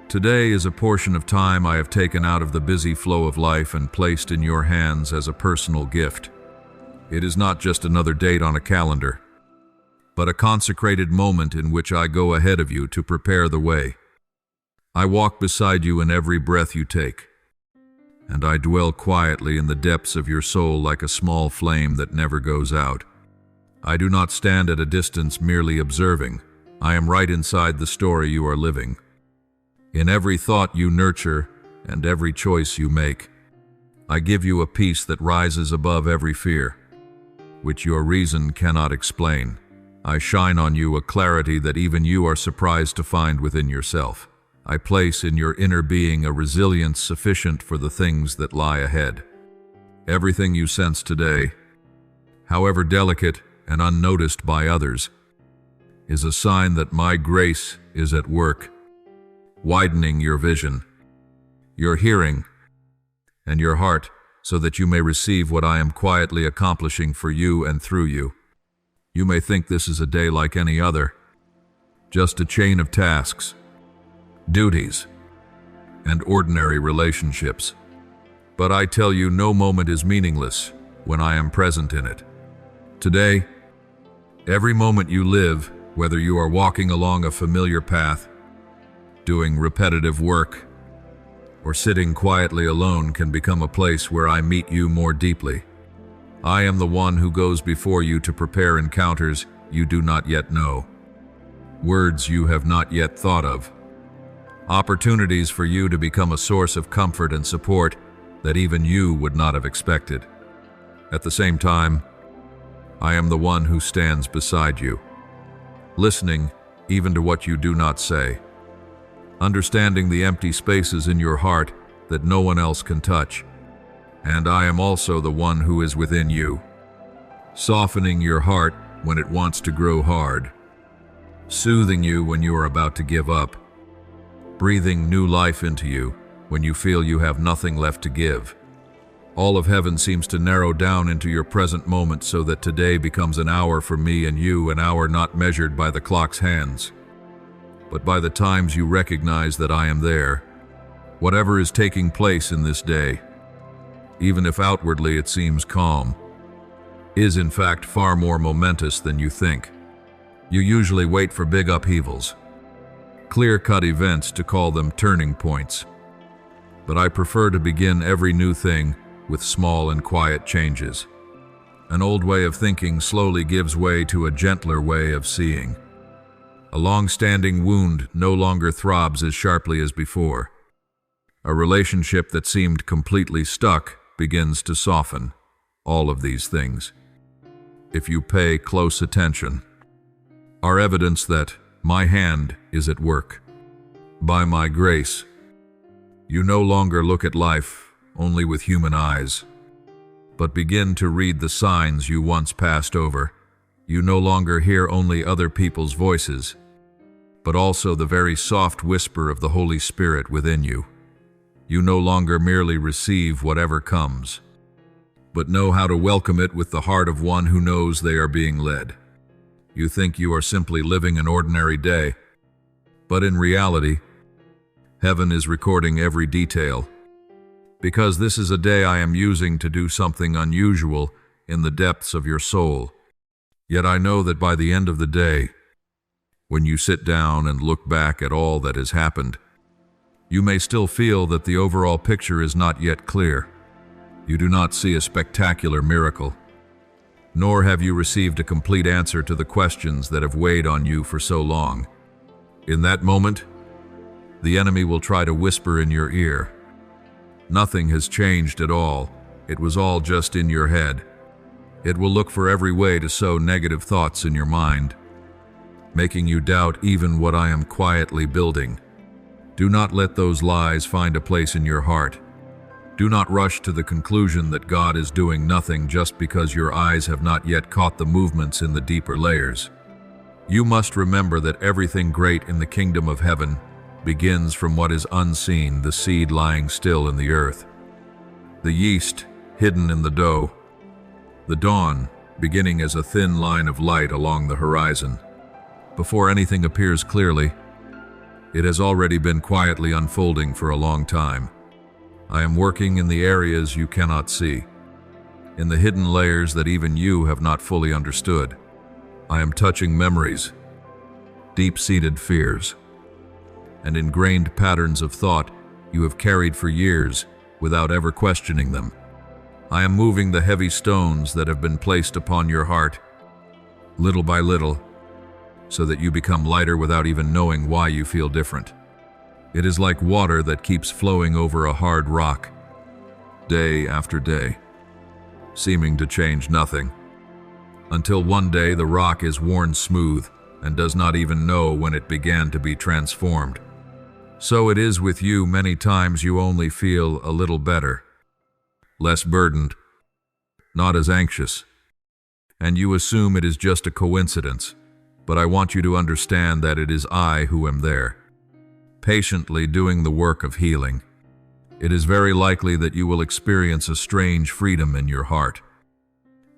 Today is a portion of time I have taken out of the busy flow of life and placed in your hands as a personal gift. It is not just another date on a calendar, but a consecrated moment in which I go ahead of you to prepare the way. I walk beside you in every breath you take, and I dwell quietly in the depths of your soul like a small flame that never goes out. I do not stand at a distance merely observing. I am right inside the story you are living. In every thought you nurture and every choice you make, I give you a peace that rises above every fear, which your reason cannot explain. I shine on you a clarity that even you are surprised to find within yourself. I place in your inner being a resilience sufficient for the things that lie ahead. Everything you sense today, however delicate and unnoticed by others, is a sign that my grace is at work, widening your vision, your hearing, and your heart, so that you may receive what I am quietly accomplishing for you and through you. You may think this is a day like any other, just a chain of tasks, duties, and ordinary relationships. But I tell you, no moment is meaningless when I am present in it. Today, every moment you live, whether you are walking along a familiar path, doing repetitive work, or sitting quietly alone, can become a place where I meet you more deeply. I am the one who goes before you to prepare encounters you do not yet know, words you have not yet thought of, opportunities for you to become a source of comfort and support that even you would not have expected. At the same time, I am the one who stands beside you, listening even to what you do not say, understanding the empty spaces in your heart that no one else can touch. And I am also the one who is within you, softening your heart when it wants to grow hard, soothing you when you are about to give up, breathing new life into you when you feel you have nothing left to give. All of heaven seems to narrow down into your present moment so that today becomes an hour for me and you, an hour not measured by the clock's hands, but by the times you recognize that I am there. Whatever is taking place in this day, even if outwardly it seems calm, is in fact far more momentous than you think. You usually wait for big upheavals, clear-cut events to call them turning points. But I prefer to begin every new thing with small and quiet changes. An old way of thinking slowly gives way to a gentler way of seeing. A long-standing wound no longer throbs as sharply as before. A relationship that seemed completely stuck begins to soften. All of these things, if you pay close attention, are evidence that my hand is at work. By my grace, you no longer look at life only with human eyes, but begin to read the signs you once passed over. You no longer hear only other people's voices, but also the very soft whisper of the Holy Spirit within you. You no longer merely receive whatever comes, but know how to welcome it with the heart of one who knows they are being led. You think you are simply living an ordinary day, but in reality, heaven is recording every detail, because this is a day I am using to do something unusual in the depths of your soul. Yet I know that by the end of the day, when you sit down and look back at all that has happened, you may still feel that the overall picture is not yet clear. You do not see a spectacular miracle, nor have you received a complete answer to the questions that have weighed on you for so long. In that moment, the enemy will try to whisper in your ear, "Nothing has changed at all. It was all just in your head." It will look for every way to sow negative thoughts in your mind, making you doubt even what I am quietly building. Do not let those lies find a place in your heart. Do not rush to the conclusion that God is doing nothing just because your eyes have not yet caught the movements in the deeper layers. You must remember that everything great in the kingdom of heaven begins from what is unseen, the seed lying still in the earth, the yeast hidden in the dough, the dawn beginning as a thin line of light along the horizon. Before anything appears clearly, it has already been quietly unfolding for a long time. I am working in the areas you cannot see, in the hidden layers that even you have not fully understood. I am touching memories, deep-seated fears, and ingrained patterns of thought you have carried for years without ever questioning them. I am moving the heavy stones that have been placed upon your heart, little by little, so that you become lighter without even knowing why you feel different. It is like water that keeps flowing over a hard rock, day after day, seeming to change nothing, until one day the rock is worn smooth and does not even know when it began to be transformed. So it is with you. Many times you only feel a little better, less burdened, not as anxious, and you assume it is just a coincidence. But I want you to understand that it is I who am there, patiently doing the work of healing. It is very likely that you will experience a strange freedom in your heart.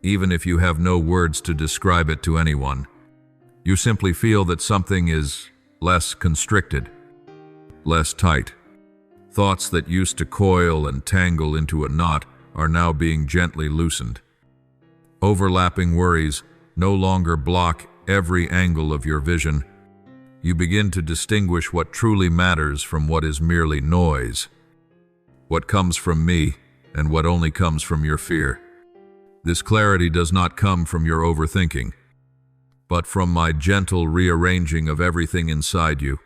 Even if you have no words to describe it to anyone, you simply feel that something is less constricted, less tight. Thoughts that used to coil and tangle into a knot are now being gently loosened. Overlapping worries no longer block every angle of your vision. You begin to distinguish what truly matters from what is merely noise, what comes from me and what only comes from your fear. This clarity does not come from your overthinking, but from my gentle rearranging of everything inside you,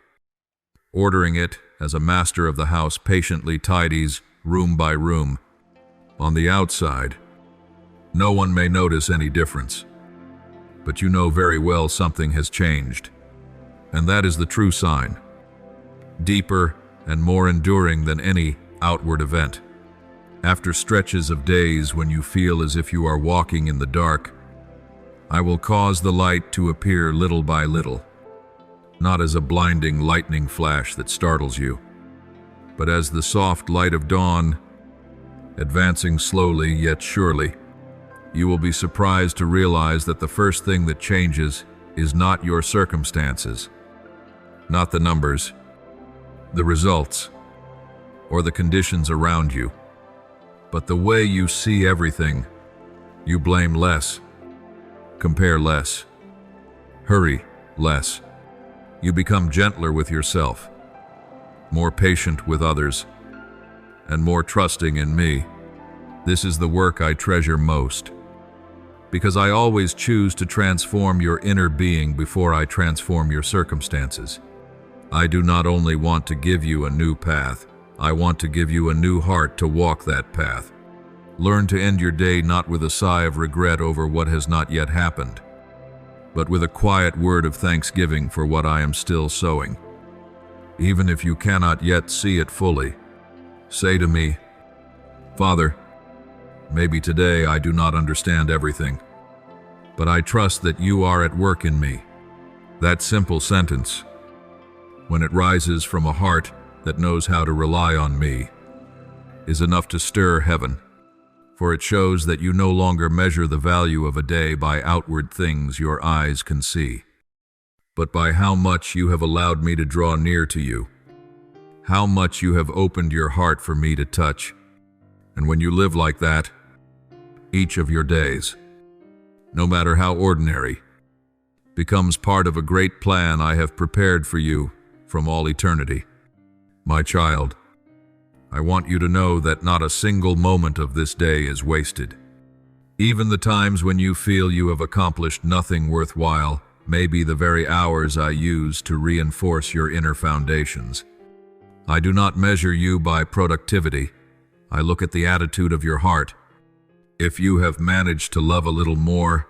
ordering it as a master of the house patiently tidies room by room. On the outside, no one may notice any difference, but you know very well something has changed. And that is the true sign, deeper and more enduring than any outward event. After stretches of days when you feel as if you are walking in the dark, I will cause the light to appear little by little, not as a blinding lightning flash that startles you, but as the soft light of dawn, advancing slowly yet surely. You will be surprised to realize that the first thing that changes is not your circumstances, not the numbers, the results, or the conditions around you, but the way you see everything. You blame less, compare less, hurry less. You become gentler with yourself, more patient with others, and more trusting in me. This is the work I treasure most, because I always choose to transform your inner being before I transform your circumstances. I do not only want to give you a new path, I want to give you a new heart to walk that path. Learn to end your day not with a sigh of regret over what has not yet happened, but with a quiet word of thanksgiving for what I am still sowing. Even if you cannot yet see it fully, say to me, Father, maybe today I do not understand everything, but I trust that you are at work in me. That simple sentence, when it rises from a heart that knows how to rely on me, is enough to stir heaven, for it shows that you no longer measure the value of a day by outward things your eyes can see, but by how much you have allowed me to draw near to you, how much you have opened your heart for me to touch. And when you live like that, each of your days, no matter how ordinary, becomes part of a great plan I have prepared for you from all eternity. My child, I want you to know that not a single moment of this day is wasted. Even the times when you feel you have accomplished nothing worthwhile may be the very hours I use to reinforce your inner foundations. I do not measure you by productivity. I look at the attitude of your heart. If you have managed to love a little more,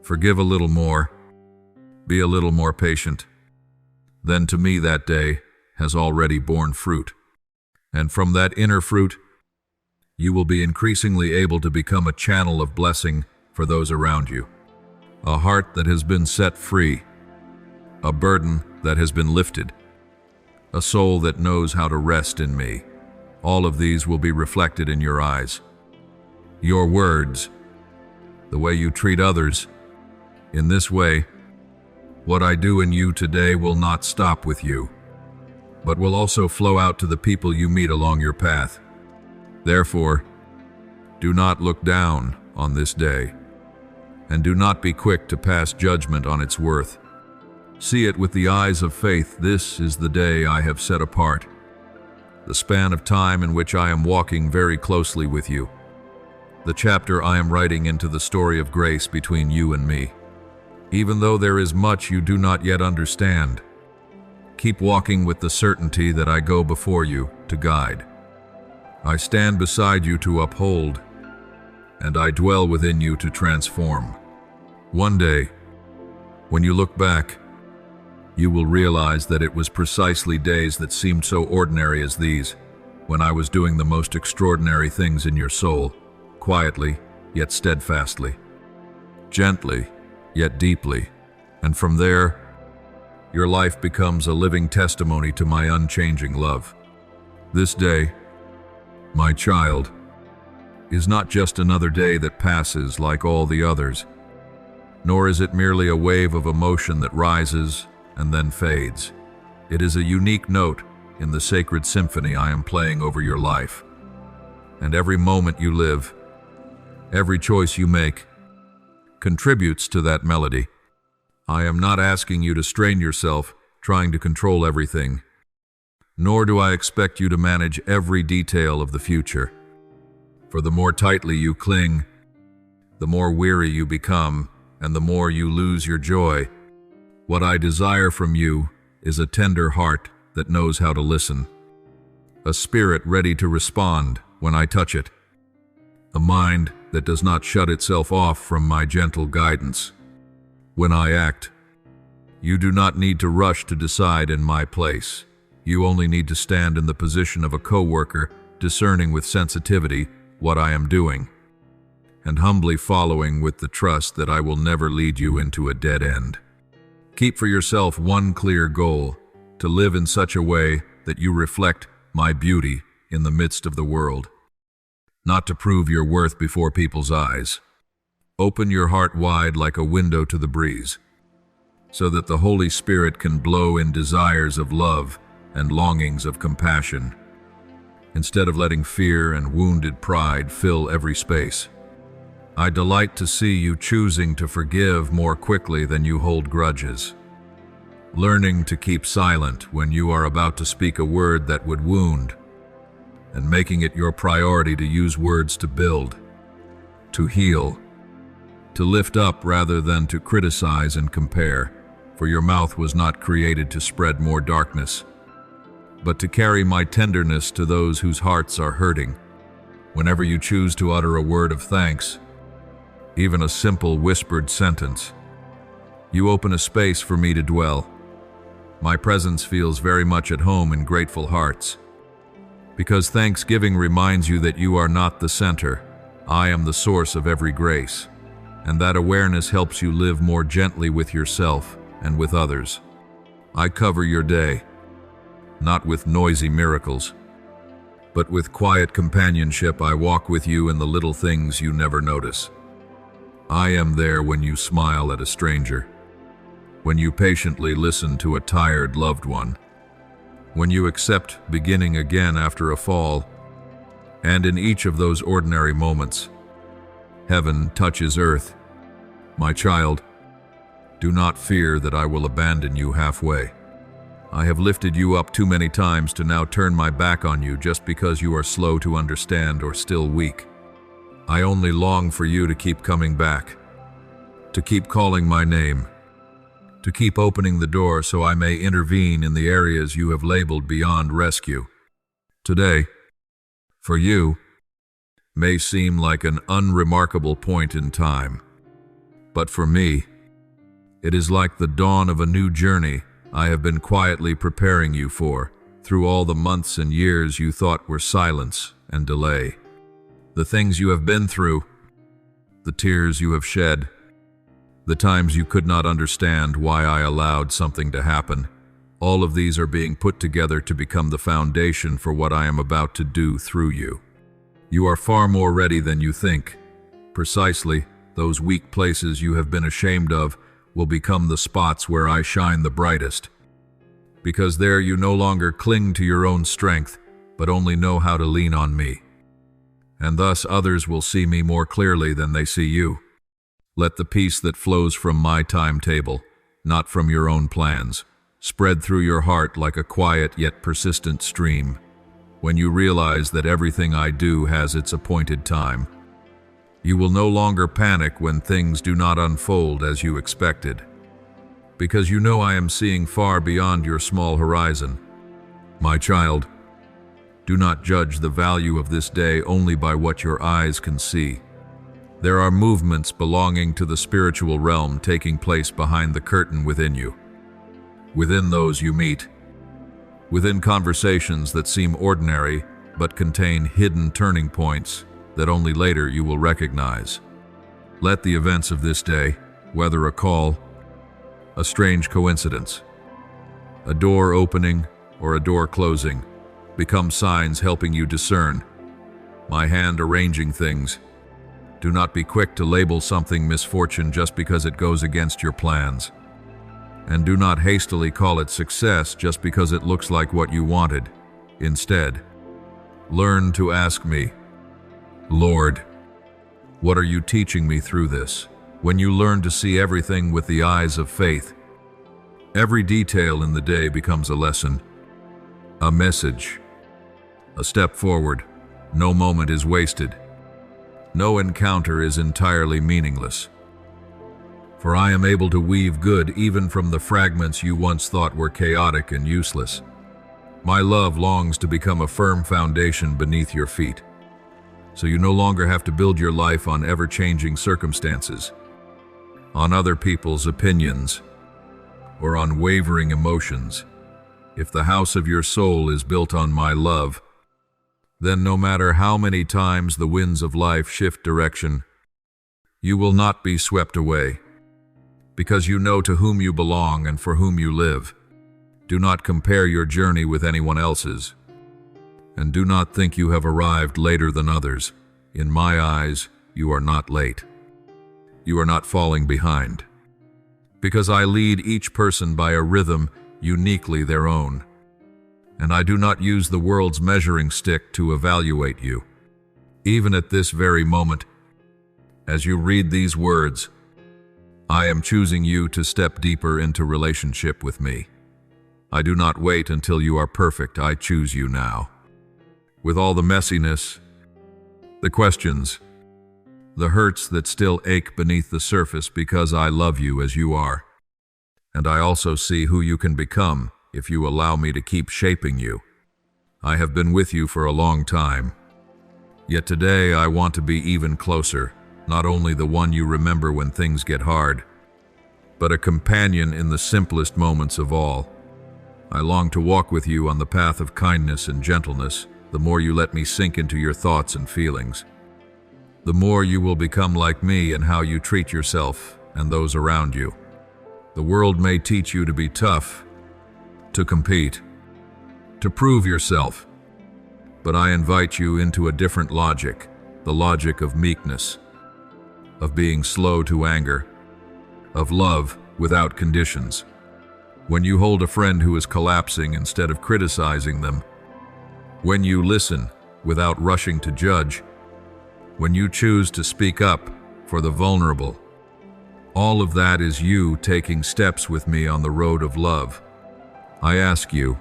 forgive a little more, be a little more patient, then to me that day has already borne fruit. And from that inner fruit, you will be increasingly able to become a channel of blessing for those around you. A heart that has been set free, a burden that has been lifted, a soul that knows how to rest in me. All of these will be reflected in your eyes. Your words, the way you treat others. In this way, what I do in you today will not stop with you, but will also flow out to the people you meet along your path. Therefore, do not look down on this day, and do not be quick to pass judgment on its worth. See it with the eyes of faith. This is the day I have set apart, the span of time in which I am walking very closely with you, the chapter I am writing into the story of grace between you and me. Even though there is much you do not yet understand, keep walking with the certainty that I go before you to guide. I stand beside you to uphold, and I dwell within you to transform. One day, when you look back, you will realize that it was precisely days that seemed so ordinary as these, when I was doing the most extraordinary things in your soul, quietly yet steadfastly, gently yet deeply, and from there, your life becomes a living testimony to my unchanging love. This day, my child, is not just another day that passes like all the others, nor is it merely a wave of emotion that rises and then fades. It is a unique note in the sacred symphony I am playing over your life. And every moment you live, every choice you make, contributes to that melody. I am not asking you to strain yourself trying to control everything, nor do I expect you to manage every detail of the future. For the more tightly you cling, the more weary you become, and the more you lose your joy. What I desire from you is a tender heart that knows how to listen, a spirit ready to respond when I touch it, a mind that does not shut itself off from my gentle guidance. When I act, you do not need to rush to decide in my place. You only need to stand in the position of a co-worker, discerning with sensitivity what I am doing, and humbly following with the trust that I will never lead you into a dead end. Keep for yourself one clear goal: to live in such a way that you reflect my beauty in the midst of the world, not to prove your worth before people's eyes. Open your heart wide like a window to the breeze, so that the Holy Spirit can blow in desires of love and longings of compassion, instead of letting fear and wounded pride fill every space. I delight to see you choosing to forgive more quickly than you hold grudges, learning to keep silent when you are about to speak a word that would wound, and making it your priority to use words to build, to heal, to lift up rather than to criticize and compare, for your mouth was not created to spread more darkness, but to carry my tenderness to those whose hearts are hurting. Whenever you choose to utter a word of thanks, even a simple whispered sentence, you open a space for me to dwell. My presence feels very much at home in grateful hearts, because thanksgiving reminds you that you are not the center. I am the source of every grace, and that awareness helps you live more gently with yourself and with others. I cover your day, not with noisy miracles, but with quiet companionship. I walk with you in the little things you never notice. I am there when you smile at a stranger, when you patiently listen to a tired loved one, when you accept beginning again after a fall, and in each of those ordinary moments, heaven touches earth. My child, do not fear that I will abandon you halfway. I have lifted you up too many times to now turn my back on you just because you are slow to understand or still weak. I only long for you to keep coming back, to keep calling my name, to keep opening the door so I may intervene in the areas you have labeled beyond rescue. Today, for you, may seem like an unremarkable point in time, but for me, it is like the dawn of a new journey I have been quietly preparing you for through all the months and years you thought were silence and delay. The things you have been through, the tears you have shed, the times you could not understand why I allowed something to happen, all of these are being put together to become the foundation for what I am about to do through you. You are far more ready than you think. Precisely, those weak places you have been ashamed of will become the spots where I shine the brightest. Because there you no longer cling to your own strength, but only know how to lean on me. And thus others will see me more clearly than they see you. Let the peace that flows from my timetable, not from your own plans, spread through your heart like a quiet yet persistent stream. When you realize that everything I do has its appointed time, you will no longer panic when things do not unfold as you expected. Because you know I am seeing far beyond your small horizon. My child, do not judge the value of this day only by what your eyes can see. There are movements belonging to the spiritual realm taking place behind the curtain within you. Within those you meet, within conversations that seem ordinary but contain hidden turning points that only later you will recognize. Let the events of this day, whether a call, a strange coincidence, a door opening or a door closing, become signs helping you discern. My hand arranging things. Do not be quick to label something misfortune just because it goes against your plans. And do not hastily call it success just because it looks like what you wanted. Instead, learn to ask me, Lord, what are you teaching me through this? When you learn to see everything with the eyes of faith, every detail in the day becomes a lesson, a message, a step forward. No moment is wasted. No encounter is entirely meaningless. For I am able to weave good even from the fragments you once thought were chaotic and useless. My love longs to become a firm foundation beneath your feet, so you no longer have to build your life on ever-changing circumstances, on other people's opinions, or on wavering emotions. If the house of your soul is built on my love, then no matter how many times the winds of life shift direction, you will not be swept away, because you know to whom you belong and for whom you live. Do not compare your journey with anyone else's, and do not think you have arrived later than others. In my eyes, you are not late. You are not falling behind, because I lead each person by a rhythm uniquely their own, and I do not use the world's measuring stick to evaluate you. Even at this very moment, as you read these words, I am choosing you to step deeper into relationship with me. I do not wait until you are perfect. I choose you now. With all the messiness, the questions, the hurts that still ache beneath the surface, because I love you as you are. And I also see who you can become if you allow me to keep shaping you. I have been with you for a long time. Yet today I want to be even closer, not only the one you remember when things get hard, but a companion in the simplest moments of all. I long to walk with you on the path of kindness and gentleness. The more you let me sink into your thoughts and feelings, the more you will become like me in how you treat yourself and those around you. The world may teach you to be tough, to compete, to prove yourself, but I invite you into a different logic, the logic of meekness, of being slow to anger, of love without conditions. When you hold a friend who is collapsing instead of criticizing them, when you listen without rushing to judge, when you choose to speak up for the vulnerable, all of that is you taking steps with me on the road of love. I ask you,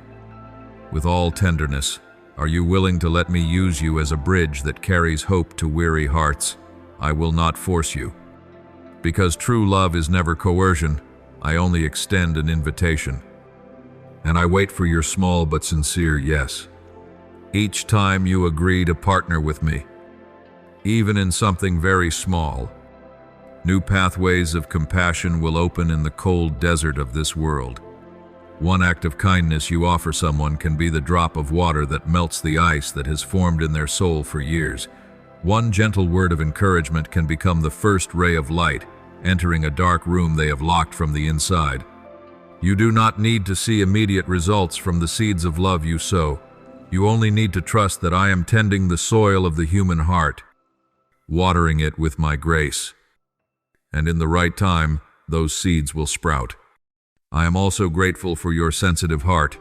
with all tenderness, are you willing to let me use you as a bridge that carries hope to weary hearts? I will not force you. Because true love is never coercion, I only extend an invitation. And I wait for your small but sincere yes. Each time you agree to partner with me, even in something very small, new pathways of compassion will open in the cold desert of this world. One act of kindness you offer someone can be the drop of water that melts the ice that has formed in their soul for years. One gentle word of encouragement can become the first ray of light, entering a dark room they have locked from the inside. You do not need to see immediate results from the seeds of love you sow. You only need to trust that I am tending the soil of the human heart, watering it with my grace. And in the right time, those seeds will sprout. I am also grateful for your sensitive heart,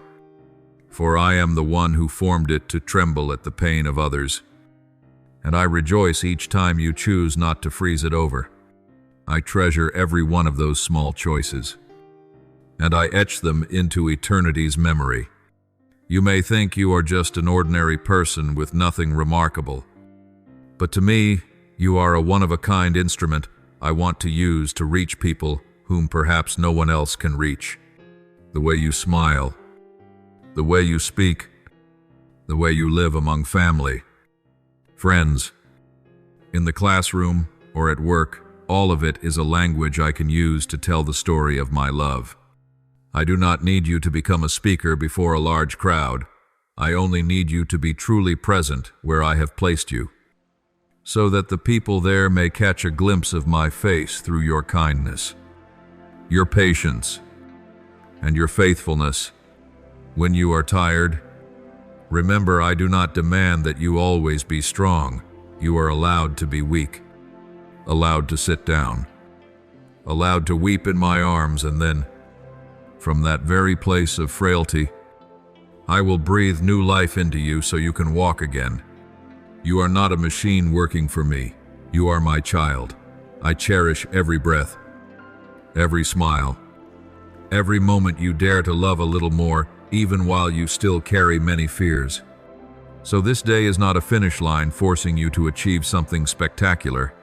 for I am the one who formed it to tremble at the pain of others. And I rejoice each time you choose not to freeze it over. I treasure every one of those small choices, and I etch them into eternity's memory. You may think you are just an ordinary person with nothing remarkable, but to me, you are a one-of-a-kind instrument I want to use to reach people whom perhaps no one else can reach. The way you smile, the way you speak, the way you live among family, friends, in the classroom or at work, all of it is a language I can use to tell the story of my love. I do not need you to become a speaker before a large crowd. I only need you to be truly present where I have placed you, so that the people there may catch a glimpse of my face through your kindness, your patience, and your faithfulness. When you are tired, remember I do not demand that you always be strong. You are allowed to be weak, allowed to sit down, allowed to weep in my arms, and then, from that very place of frailty, I will breathe new life into you so you can walk again. You are not a machine working for me. You are my child. I cherish every breath, every smile, every moment you dare to love a little more, even while you still carry many fears. So this day is not a finish line forcing you to achieve something spectacular,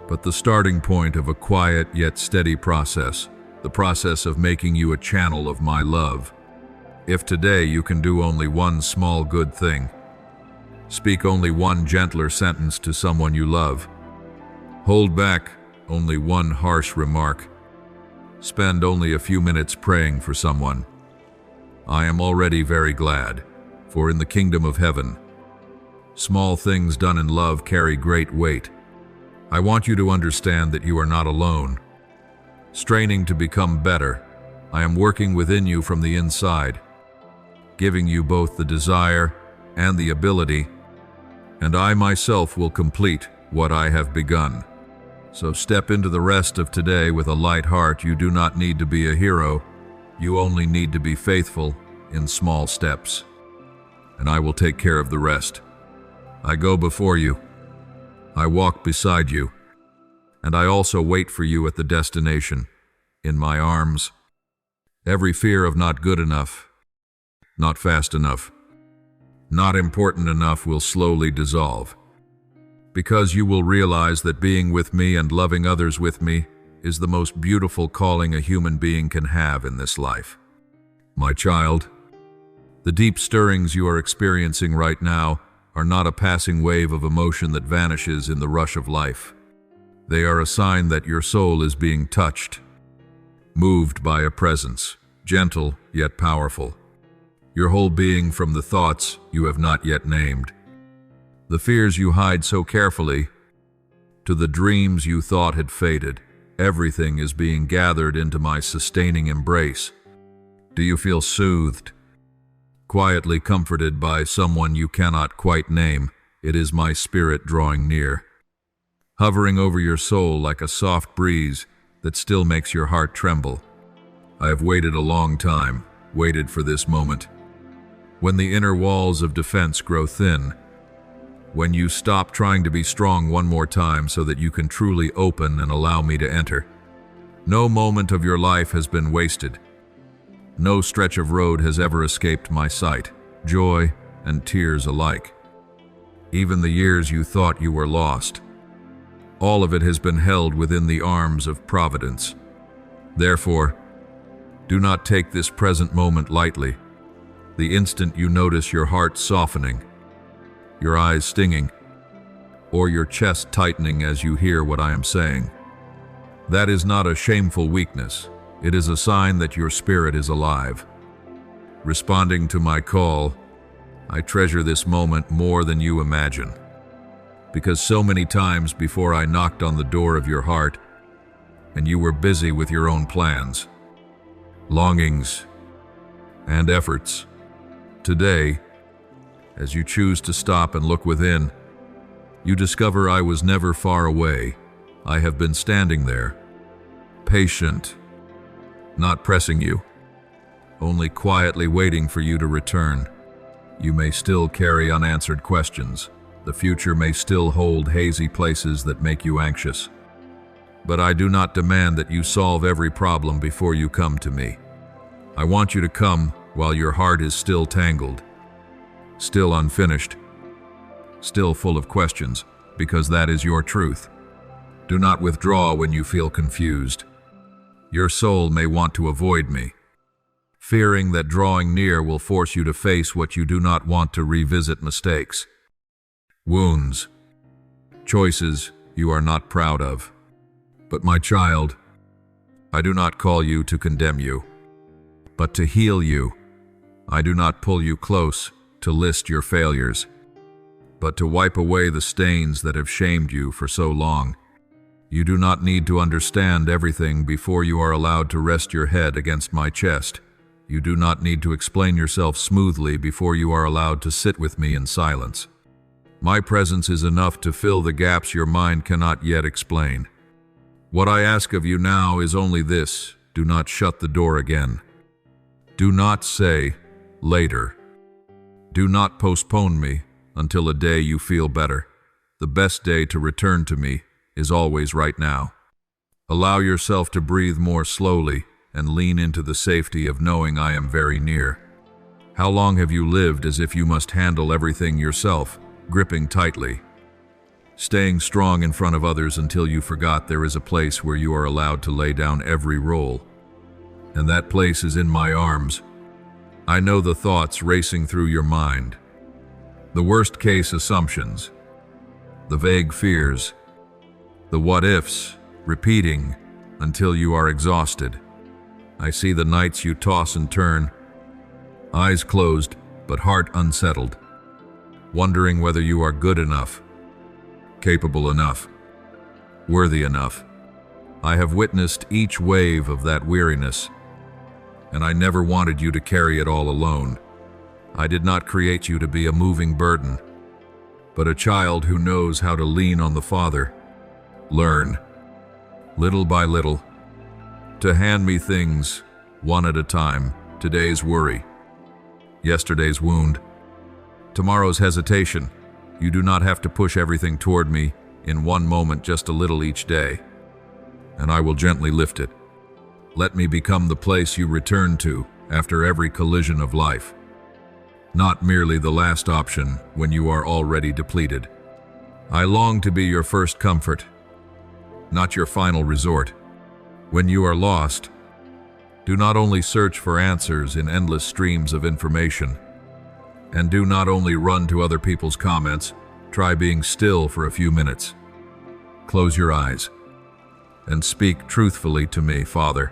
but the starting point of a quiet yet steady process, the process of making you a channel of my love. If today you can do only one small good thing, speak only one gentler sentence to someone you love, hold back only one harsh remark, spend only a few minutes praying for someone, I am already very glad, for in the kingdom of heaven, small things done in love carry great weight. I want you to understand that you are not alone. Straining to become better, I am working within you from the inside, giving you both the desire and the ability, and I myself will complete what I have begun. So step into the rest of today with a light heart. You do not need to be a hero. You only need to be faithful in small steps, and I will take care of the rest. I go before you. I walk beside you, and I also wait for you at the destination, in my arms. Every fear of not good enough, not fast enough, not important enough will slowly dissolve, because you will realize that being with me and loving others with me is the most beautiful calling a human being can have in this life. My child, the deep stirrings you are experiencing right now are not a passing wave of emotion that vanishes in the rush of life. They are a sign that your soul is being touched, moved by a presence, gentle yet powerful. Your whole being from the thoughts you have not yet named, the fears you hide so carefully, to the dreams you thought had faded, everything is being gathered into my sustaining embrace. Do you feel soothed, quietly comforted by someone you cannot quite name? It is my spirit drawing near, hovering over your soul like a soft breeze that still makes your heart tremble. I have waited a long time, waited for this moment. When the inner walls of defense grow thin, when you stop trying to be strong one more time so that you can truly open and allow me to enter. No moment of your life has been wasted. No stretch of road has ever escaped my sight, joy and tears alike. Even the years you thought you were lost, all of it has been held within the arms of Providence. Therefore, do not take this present moment lightly. The instant you notice your heart softening, your eyes stinging, or your chest tightening as you hear what I am saying, that is not a shameful weakness. It is a sign that your spirit is alive, responding to my call. I treasure this moment more than you imagine. because so many times before I knocked on the door of your heart, and you were busy with your own plans, longings, and efforts. Today, as you choose to stop and look within, you discover I was never far away. I have been standing there, patient, not pressing you, only quietly waiting for you to return. You may still carry unanswered questions. The future may still hold hazy places that make you anxious. But I do not demand that you solve every problem before you come to me. I want you to come while your heart is still tangled, still unfinished, still full of questions, because that is your truth. Do not withdraw when you feel confused. Your soul may want to avoid me, fearing that drawing near will force you to face what you do not want to revisit: mistakes, wounds, choices you are not proud of. But my child, I do not call you to condemn you, but to heal you. I do not pull you close to list your failures, but to wipe away the stains that have shamed you for so long. You do not need to understand everything before you are allowed to rest your head against my chest. You do not need to explain yourself smoothly before you are allowed to sit with me in silence. My presence is enough to fill the gaps your mind cannot yet explain. What I ask of you now is only this: do not shut the door again. Do not say, later. Do not postpone me until a day you feel better. The best day to return to me is always right now. Allow yourself to breathe more slowly and lean into the safety of knowing I am very near. How long have you lived as if you must handle everything yourself, gripping tightly, staying strong in front of others until you forgot there is a place where you are allowed to lay down every role? And that place is in my arms. I know the thoughts racing through your mind, the worst-case assumptions, the vague fears, the what-ifs, repeating until you are exhausted. I see the nights you toss and turn, eyes closed but heart unsettled, wondering whether you are good enough, capable enough, worthy enough. I have witnessed each wave of that weariness, and I never wanted you to carry it all alone. I did not create you to be a moving burden, but a child who knows how to lean on the Father, learn, little by little, to hand me things one at a time: today's worry, yesterday's wound, tomorrow's hesitation. You do not have to push everything toward me in one moment, just a little each day, and I will gently lift it. Let me become the place you return to after every collision of life, not merely the last option when you are already depleted. I long to be your first comfort, not your final resort. When you are lost, do not only search for answers in endless streams of information, and do not only run to other people's comments. Try being still for a few minutes. Close your eyes and speak truthfully to me: Father,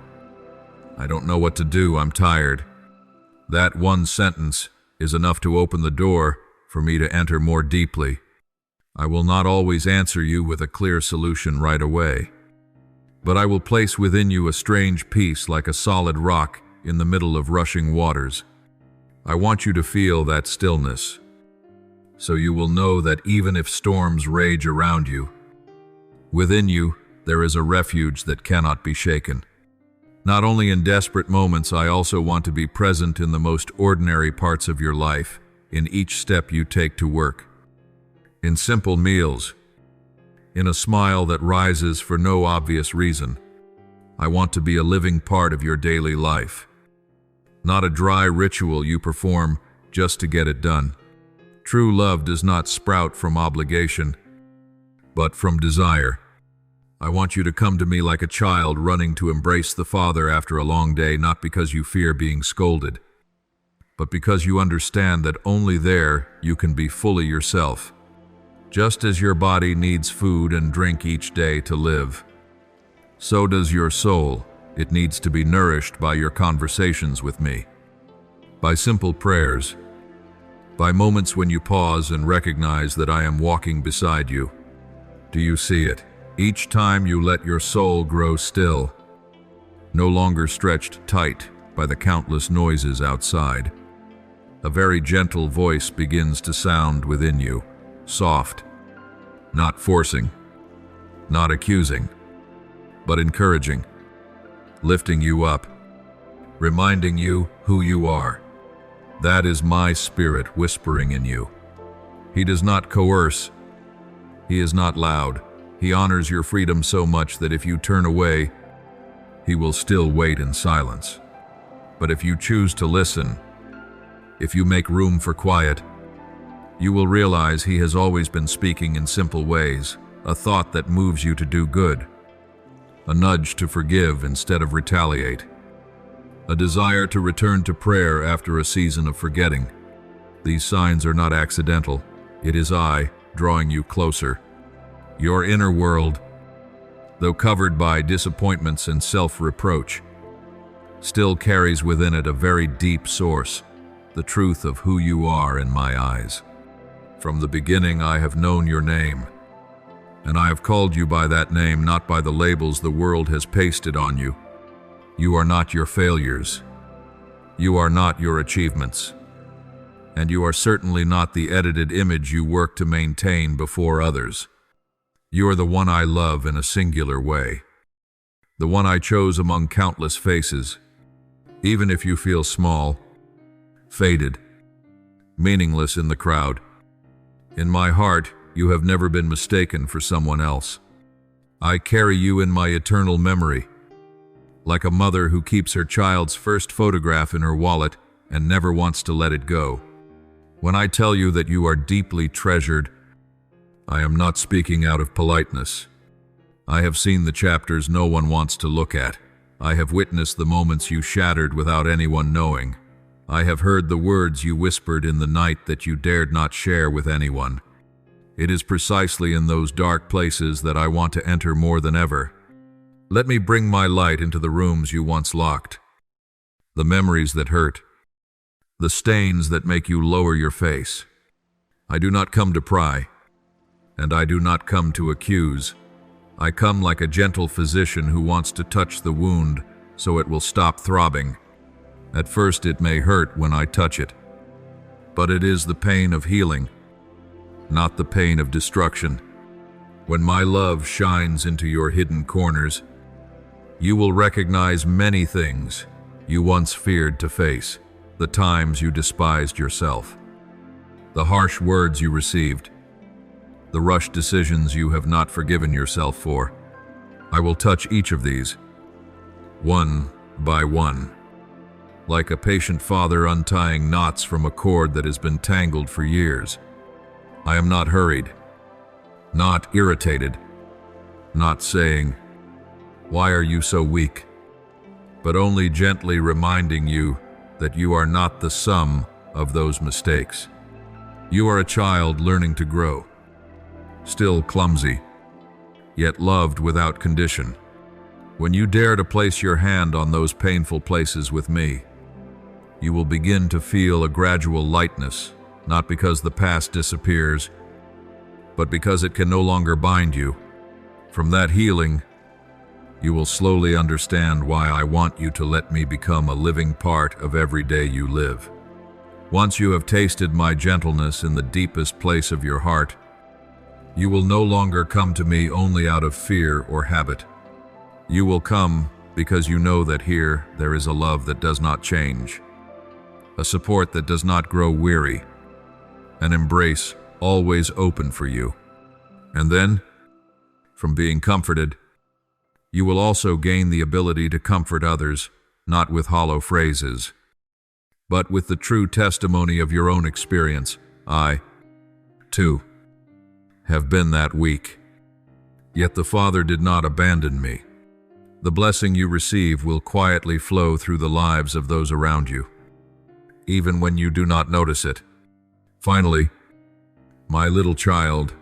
I don't know what to do, I'm tired. That one sentence is enough to open the door for me to enter more deeply. I will not always answer you with a clear solution right away, but I will place within you a strange peace like a solid rock in the middle of rushing waters. I want you to feel that stillness, so you will know that even if storms rage around you, within you there is a refuge that cannot be shaken. Not only in desperate moments, I also want to be present in the most ordinary parts of your life, in each step you take to work, in simple meals, in a smile that rises for no obvious reason. I want to be a living part of your daily life, not a dry ritual you perform just to get it done. True love does not sprout from obligation, but from desire. I want you to come to me like a child running to embrace the Father after a long day, not because you fear being scolded, but because you understand that only there you can be fully yourself. Just as your body needs food and drink each day to live, so does your soul. It needs to be nourished by your conversations with me, by simple prayers, by moments when you pause and recognize that I am walking beside you. Do you see it? Each time you let your soul grow still, no longer stretched tight by the countless noises outside, a very gentle voice begins to sound within you, soft, not forcing, not accusing, but encouraging, lifting you up, reminding you who you are. That is my spirit whispering in you. He does not coerce. He is not loud. He honors your freedom so much that if you turn away, he will still wait in silence. But if you choose to listen, if you make room for quiet, you will realize he has always been speaking in simple ways, a thought that moves you to do good, a nudge to forgive instead of retaliate, a desire to return to prayer after a season of forgetting. These signs are not accidental. It is I drawing you closer. Your inner world, though covered by disappointments and self-reproach, still carries within it a very deep source, the truth of who you are in my eyes. From the beginning I have known your name, and I have called you by that name, not by the labels the world has pasted on you. You are not your failures. You are not your achievements. And you are certainly not the edited image you work to maintain before others. You are the one I love in a singular way, the one I chose among countless faces, even if you feel small, faded, meaningless in the crowd. In my heart, you have never been mistaken for someone else. I carry you in my eternal memory, like a mother who keeps her child's first photograph in her wallet and never wants to let it go. When I tell you that you are deeply treasured, I am not speaking out of politeness. I have seen the chapters no one wants to look at. I have witnessed the moments you shattered without anyone knowing. I have heard the words you whispered in the night that you dared not share with anyone. It is precisely in those dark places that I want to enter more than ever. Let me bring my light into the rooms you once locked, the memories that hurt, the stains that make you lower your face. I do not come to pry, and I do not come to accuse. I come like a gentle physician who wants to touch the wound so it will stop throbbing. At first it may hurt when I touch it, but it is the pain of healing, not the pain of destruction. When my love shines into your hidden corners, you will recognize many things you once feared to face, the times you despised yourself, the harsh words you received, the rushed decisions you have not forgiven yourself for. I will touch each of these, one by one, like a patient father untying knots from a cord that has been tangled for years. I am not hurried, not irritated, not saying, "Why are you so weak?" but only gently reminding you that you are not the sum of those mistakes. You are a child learning to grow, still clumsy, yet loved without condition. When you dare to place your hand on those painful places with me, you will begin to feel a gradual lightness, not because the past disappears, but because it can no longer bind you. From that healing, you will slowly understand why I want you to let me become a living part of every day you live. Once you have tasted my gentleness in the deepest place of your heart, you will no longer come to me only out of fear or habit. You will come because you know that here there is a love that does not change, a support that does not grow weary, an embrace always open for you. And then, from being comforted, you will also gain the ability to comfort others, not with hollow phrases, but with the true testimony of your own experience. I, too, have been that weak. Yet the Father did not abandon me. The blessing you receive will quietly flow through the lives of those around you, even when you do not notice it. Finally, my little child,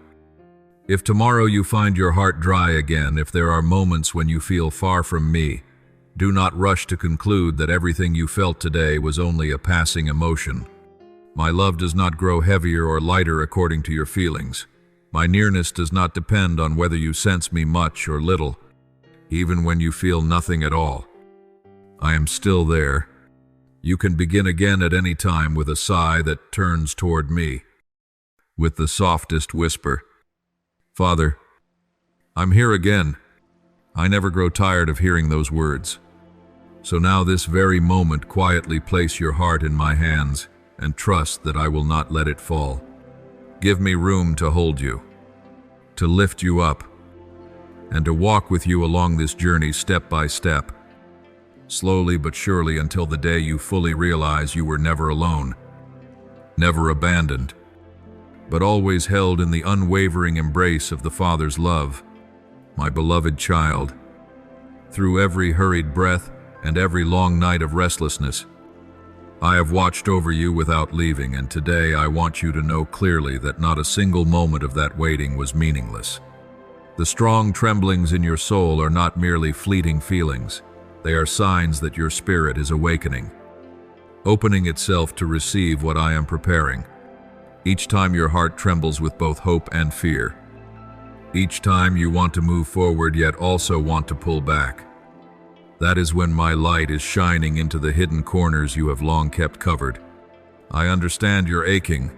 if tomorrow you find your heart dry again, if there are moments when you feel far from me, do not rush to conclude that everything you felt today was only a passing emotion. My love does not grow heavier or lighter according to your feelings. My nearness does not depend on whether you sense me much or little, even when you feel nothing at all. I am still there. You can begin again at any time with a sigh that turns toward me, with the softest whisper. Father, I'm here again. I never grow tired of hearing those words. So now this very moment quietly place your heart in my hands and trust that I will not let it fall. Give me room to hold you, to lift you up, and to walk with you along this journey step by step, slowly but surely until the day you fully realize you were never alone, never abandoned, but always held in the unwavering embrace of the Father's love. My beloved child, through every hurried breath and every long night of restlessness, I have watched over you without leaving, and today I want you to know clearly that not a single moment of that waiting was meaningless. The strong tremblings in your soul are not merely fleeting feelings. They are signs that your spirit is awakening, opening itself to receive what I am preparing. Each time your heart trembles with both hope and fear. Each time you want to move forward yet also want to pull back. That is when my light is shining into the hidden corners you have long kept covered. I understand your aching.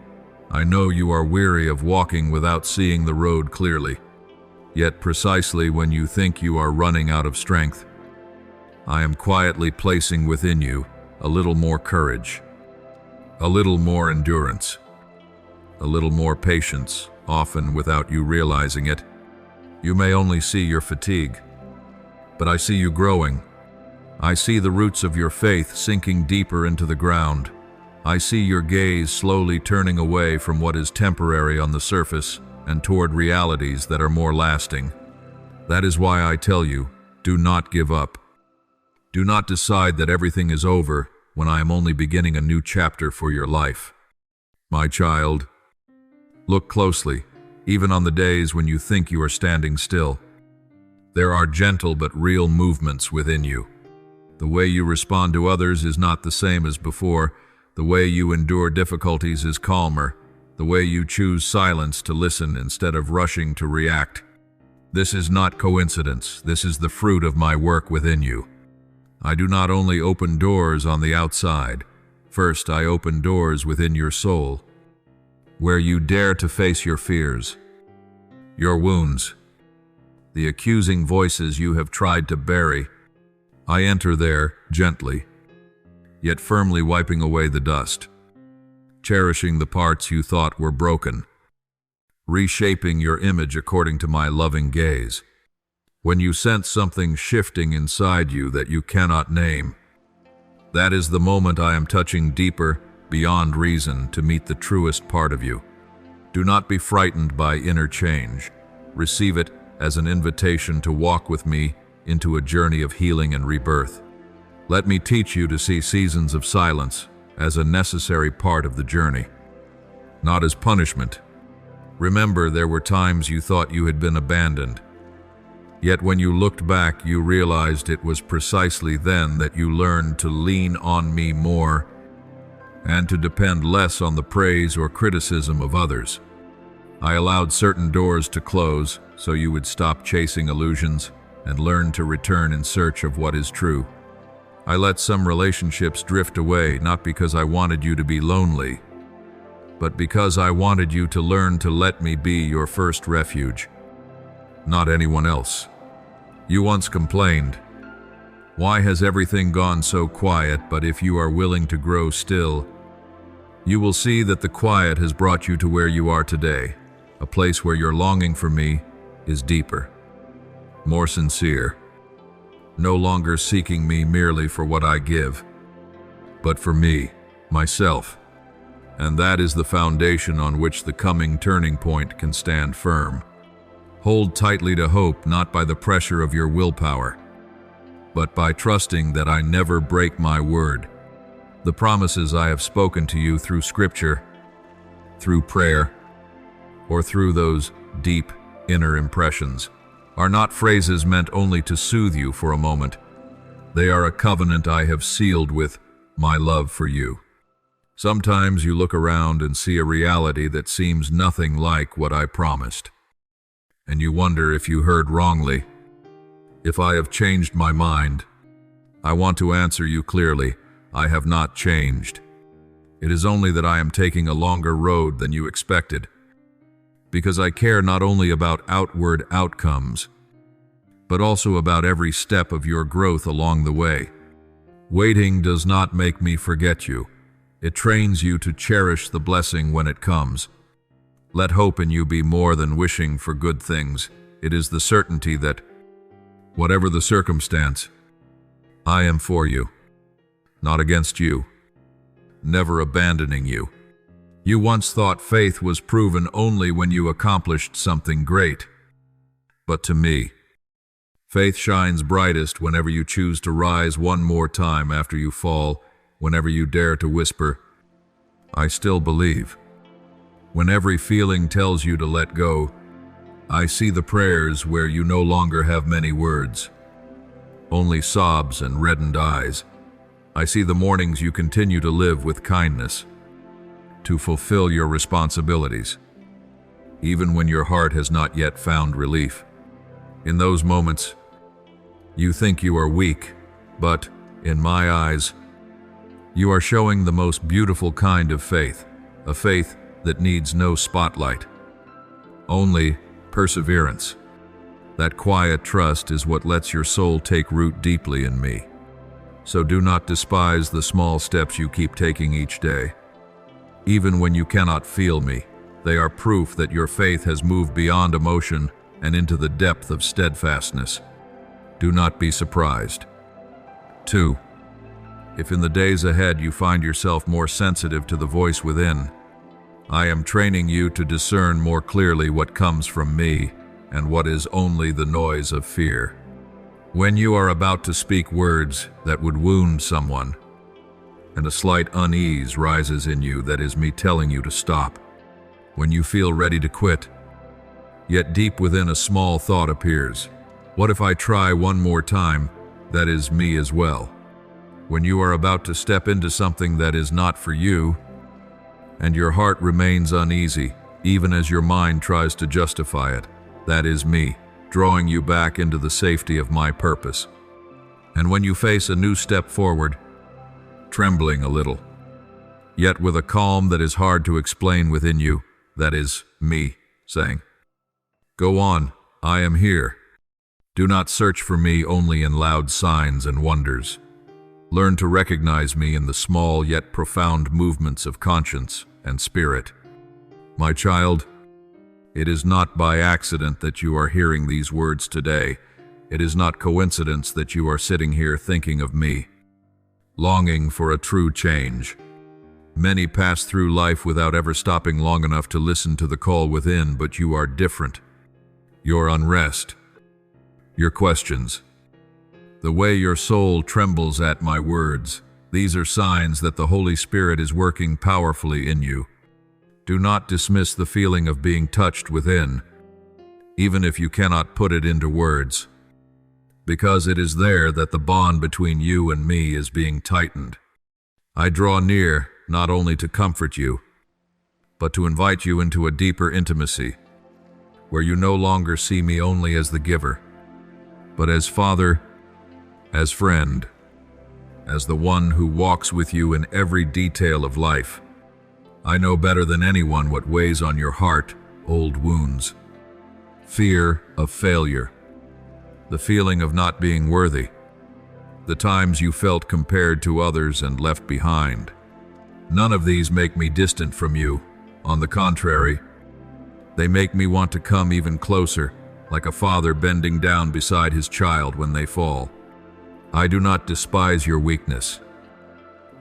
I know you are weary of walking without seeing the road clearly. Yet precisely when you think you are running out of strength, I am quietly placing within you a little more courage, a little more endurance, a little more patience, often without you realizing it. You may only see your fatigue, but I see you growing. I see the roots of your faith sinking deeper into the ground. I see your gaze slowly turning away from what is temporary on the surface and toward realities that are more lasting. That is why I tell you, do not give up. Do not decide that everything is over when I am only beginning a new chapter for your life. My child, look closely, even on the days when you think you are standing still. There are gentle but real movements within you. The way you respond to others is not the same as before. The way you endure difficulties is calmer. The way you choose silence to listen instead of rushing to react. This is not coincidence. This is the fruit of my work within you. I do not only open doors on the outside. First, I open doors within your soul, where you dare to face your fears, your wounds, the accusing voices you have tried to bury. I enter there gently, yet firmly wiping away the dust, cherishing the parts you thought were broken, reshaping your image according to my loving gaze. When you sense something shifting inside you that you cannot name, that is the moment I am touching deeper, beyond reason, to meet the truest part of you. Do not be frightened by inner change. Receive it as an invitation to walk with me into a journey of healing and rebirth. Let me teach you to see seasons of silence as a necessary part of the journey, not as punishment. Remember, there were times you thought you had been abandoned. Yet when you looked back, you realized it was precisely then that you learned to lean on me more and to depend less on the praise or criticism of others. I allowed certain doors to close so you would stop chasing illusions and learn to return in search of what is true. I let some relationships drift away, not because I wanted you to be lonely, but because I wanted you to learn to let me be your first refuge, not anyone else. You once complained, "Why has everything gone so quiet?" But if you are willing to grow still, you will see that the quiet has brought you to where you are today, a place where your longing for me is deeper, more sincere, no longer seeking me merely for what I give, but for me, myself. And that is the foundation on which the coming turning point can stand firm. Hold tightly to hope, not by the pressure of your willpower, but by trusting that I never break my word. The promises I have spoken to you through Scripture, through prayer, or through those deep inner impressions are not phrases meant only to soothe you for a moment. They are a covenant I have sealed with my love for you. Sometimes you look around and see a reality that seems nothing like what I promised. And you wonder if you heard wrongly. If I have changed my mind, I want to answer you clearly, I have not changed. It is only that I am taking a longer road than you expected. Because I care not only about outward outcomes, but also about every step of your growth along the way. Waiting does not make me forget you. It trains you to cherish the blessing when it comes. Let hope in you be more than wishing for good things. It is the certainty that, whatever the circumstance, I am for you, not against you, never abandoning you. You once thought faith was proven only when you accomplished something great. But to me, faith shines brightest whenever you choose to rise one more time after you fall, whenever you dare to whisper, I still believe. When every feeling tells you to let go, I see the prayers where you no longer have many words, only sobs and reddened eyes. I see the mornings you continue to live with kindness, to fulfill your responsibilities, even when your heart has not yet found relief. In those moments, you think you are weak, but, in my eyes, you are showing the most beautiful kind of faith, a faith that needs no spotlight, only perseverance. That quiet trust is what lets your soul take root deeply in me. So do not despise the small steps you keep taking each day. Even when you cannot feel me, they are proof that your faith has moved beyond emotion and into the depth of steadfastness. Do not be surprised. 2. If in the days ahead you find yourself more sensitive to the voice within, I am training you to discern more clearly what comes from me and what is only the noise of fear. When you are about to speak words that would wound someone, and a slight unease rises in you that is me telling you to stop, when you feel ready to quit, yet deep within a small thought appears, what if I try one more time? That is me as well. When you are about to step into something that is not for you, and your heart remains uneasy, even as your mind tries to justify it, that is me, drawing you back into the safety of my purpose. And when you face a new step forward, trembling a little, yet with a calm that is hard to explain within you, that is me saying, go on, I am here. Do not search for me only in loud signs and wonders. Learn to recognize me in the small yet profound movements of conscience and spirit. My child, it is not by accident that you are hearing these words today. It is not coincidence that you are sitting here thinking of me, longing for a true change. Many pass through life without ever stopping long enough to listen to the call within, but you are different. Your unrest, your questions, the way your soul trembles at my words, these are signs that the Holy Spirit is working powerfully in you. Do not dismiss the feeling of being touched within, even if you cannot put it into words, because it is there that the bond between you and me is being tightened. I draw near not only to comfort you, but to invite you into a deeper intimacy, where you no longer see me only as the giver, but as Father, as friend, as the one who walks with you in every detail of life. I know better than anyone what weighs on your heart, old wounds, fear of failure, the feeling of not being worthy, the times you felt compared to others and left behind. None of these make me distant from you. On the contrary, they make me want to come even closer, like a father bending down beside his child when they fall. I do not despise your weakness,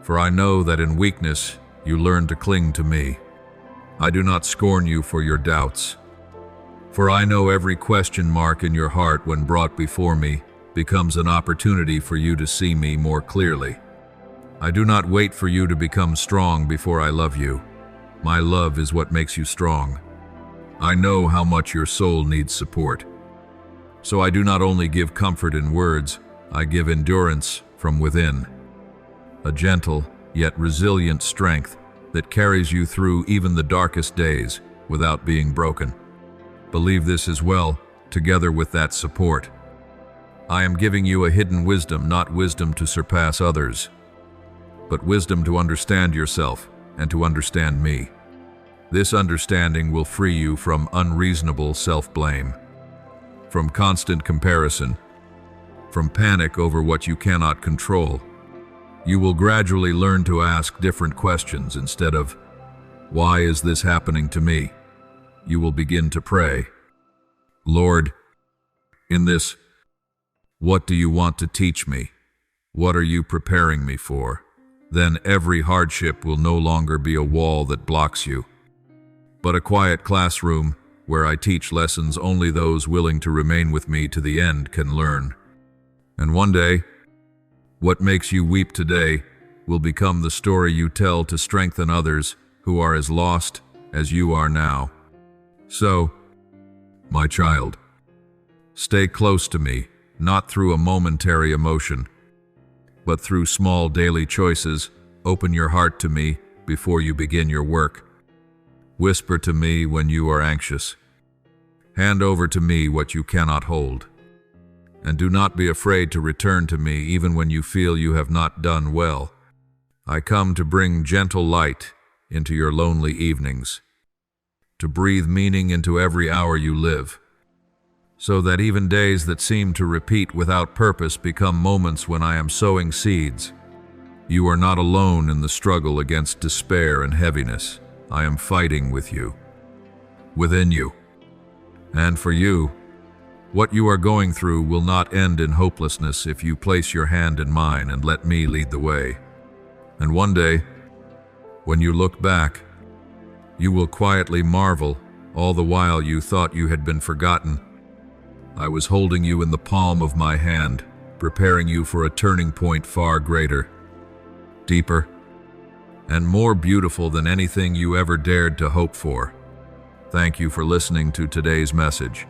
for I know that in weakness you learn to cling to me. I do not scorn you for your doubts, for I know every question mark in your heart when brought before me becomes an opportunity for you to see me more clearly. I do not wait for you to become strong before I love you. My love is what makes you strong. I know how much your soul needs support. So I do not only give comfort in words, I give endurance from within, a gentle yet resilient strength that carries you through even the darkest days without being broken. Believe this as well, together with that support. I am giving you a hidden wisdom, not wisdom to surpass others, but wisdom to understand yourself and to understand me. This understanding will free you from unreasonable self-blame, from constant comparison, from panic over what you cannot control. You will gradually learn to ask different questions instead of, "Why is this happening to me?" You will begin to pray, "Lord, in this, what do you want to teach me? What are you preparing me for?" Then every hardship will no longer be a wall that blocks you, but a quiet classroom where I teach lessons only those willing to remain with me to the end can learn. And one day, what makes you weep today will become the story you tell to strengthen others who are as lost as you are now. So, my child, stay close to me, not through a momentary emotion, but through small daily choices. Open your heart to me before you begin your work. Whisper to me when you are anxious. Hand over to me what you cannot hold. And do not be afraid to return to me even when you feel you have not done well. I come to bring gentle light into your lonely evenings, to breathe meaning into every hour you live, so that even days that seem to repeat without purpose become moments when I am sowing seeds. You are not alone in the struggle against despair and heaviness. I am fighting with you, within you. And for you, what you are going through will not end in hopelessness if you place your hand in mine and let me lead the way. And one day, when you look back, you will quietly marvel, all the while you thought you had been forgotten. I was holding you in the palm of my hand, preparing you for a turning point far greater, deeper, and more beautiful than anything you ever dared to hope for. Thank you for listening to today's message.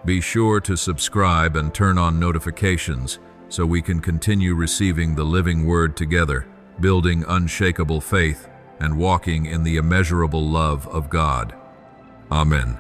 Be sure to subscribe and turn on notifications so we can continue receiving the living word together, building unshakable faith and walking in the immeasurable love of God. Amen.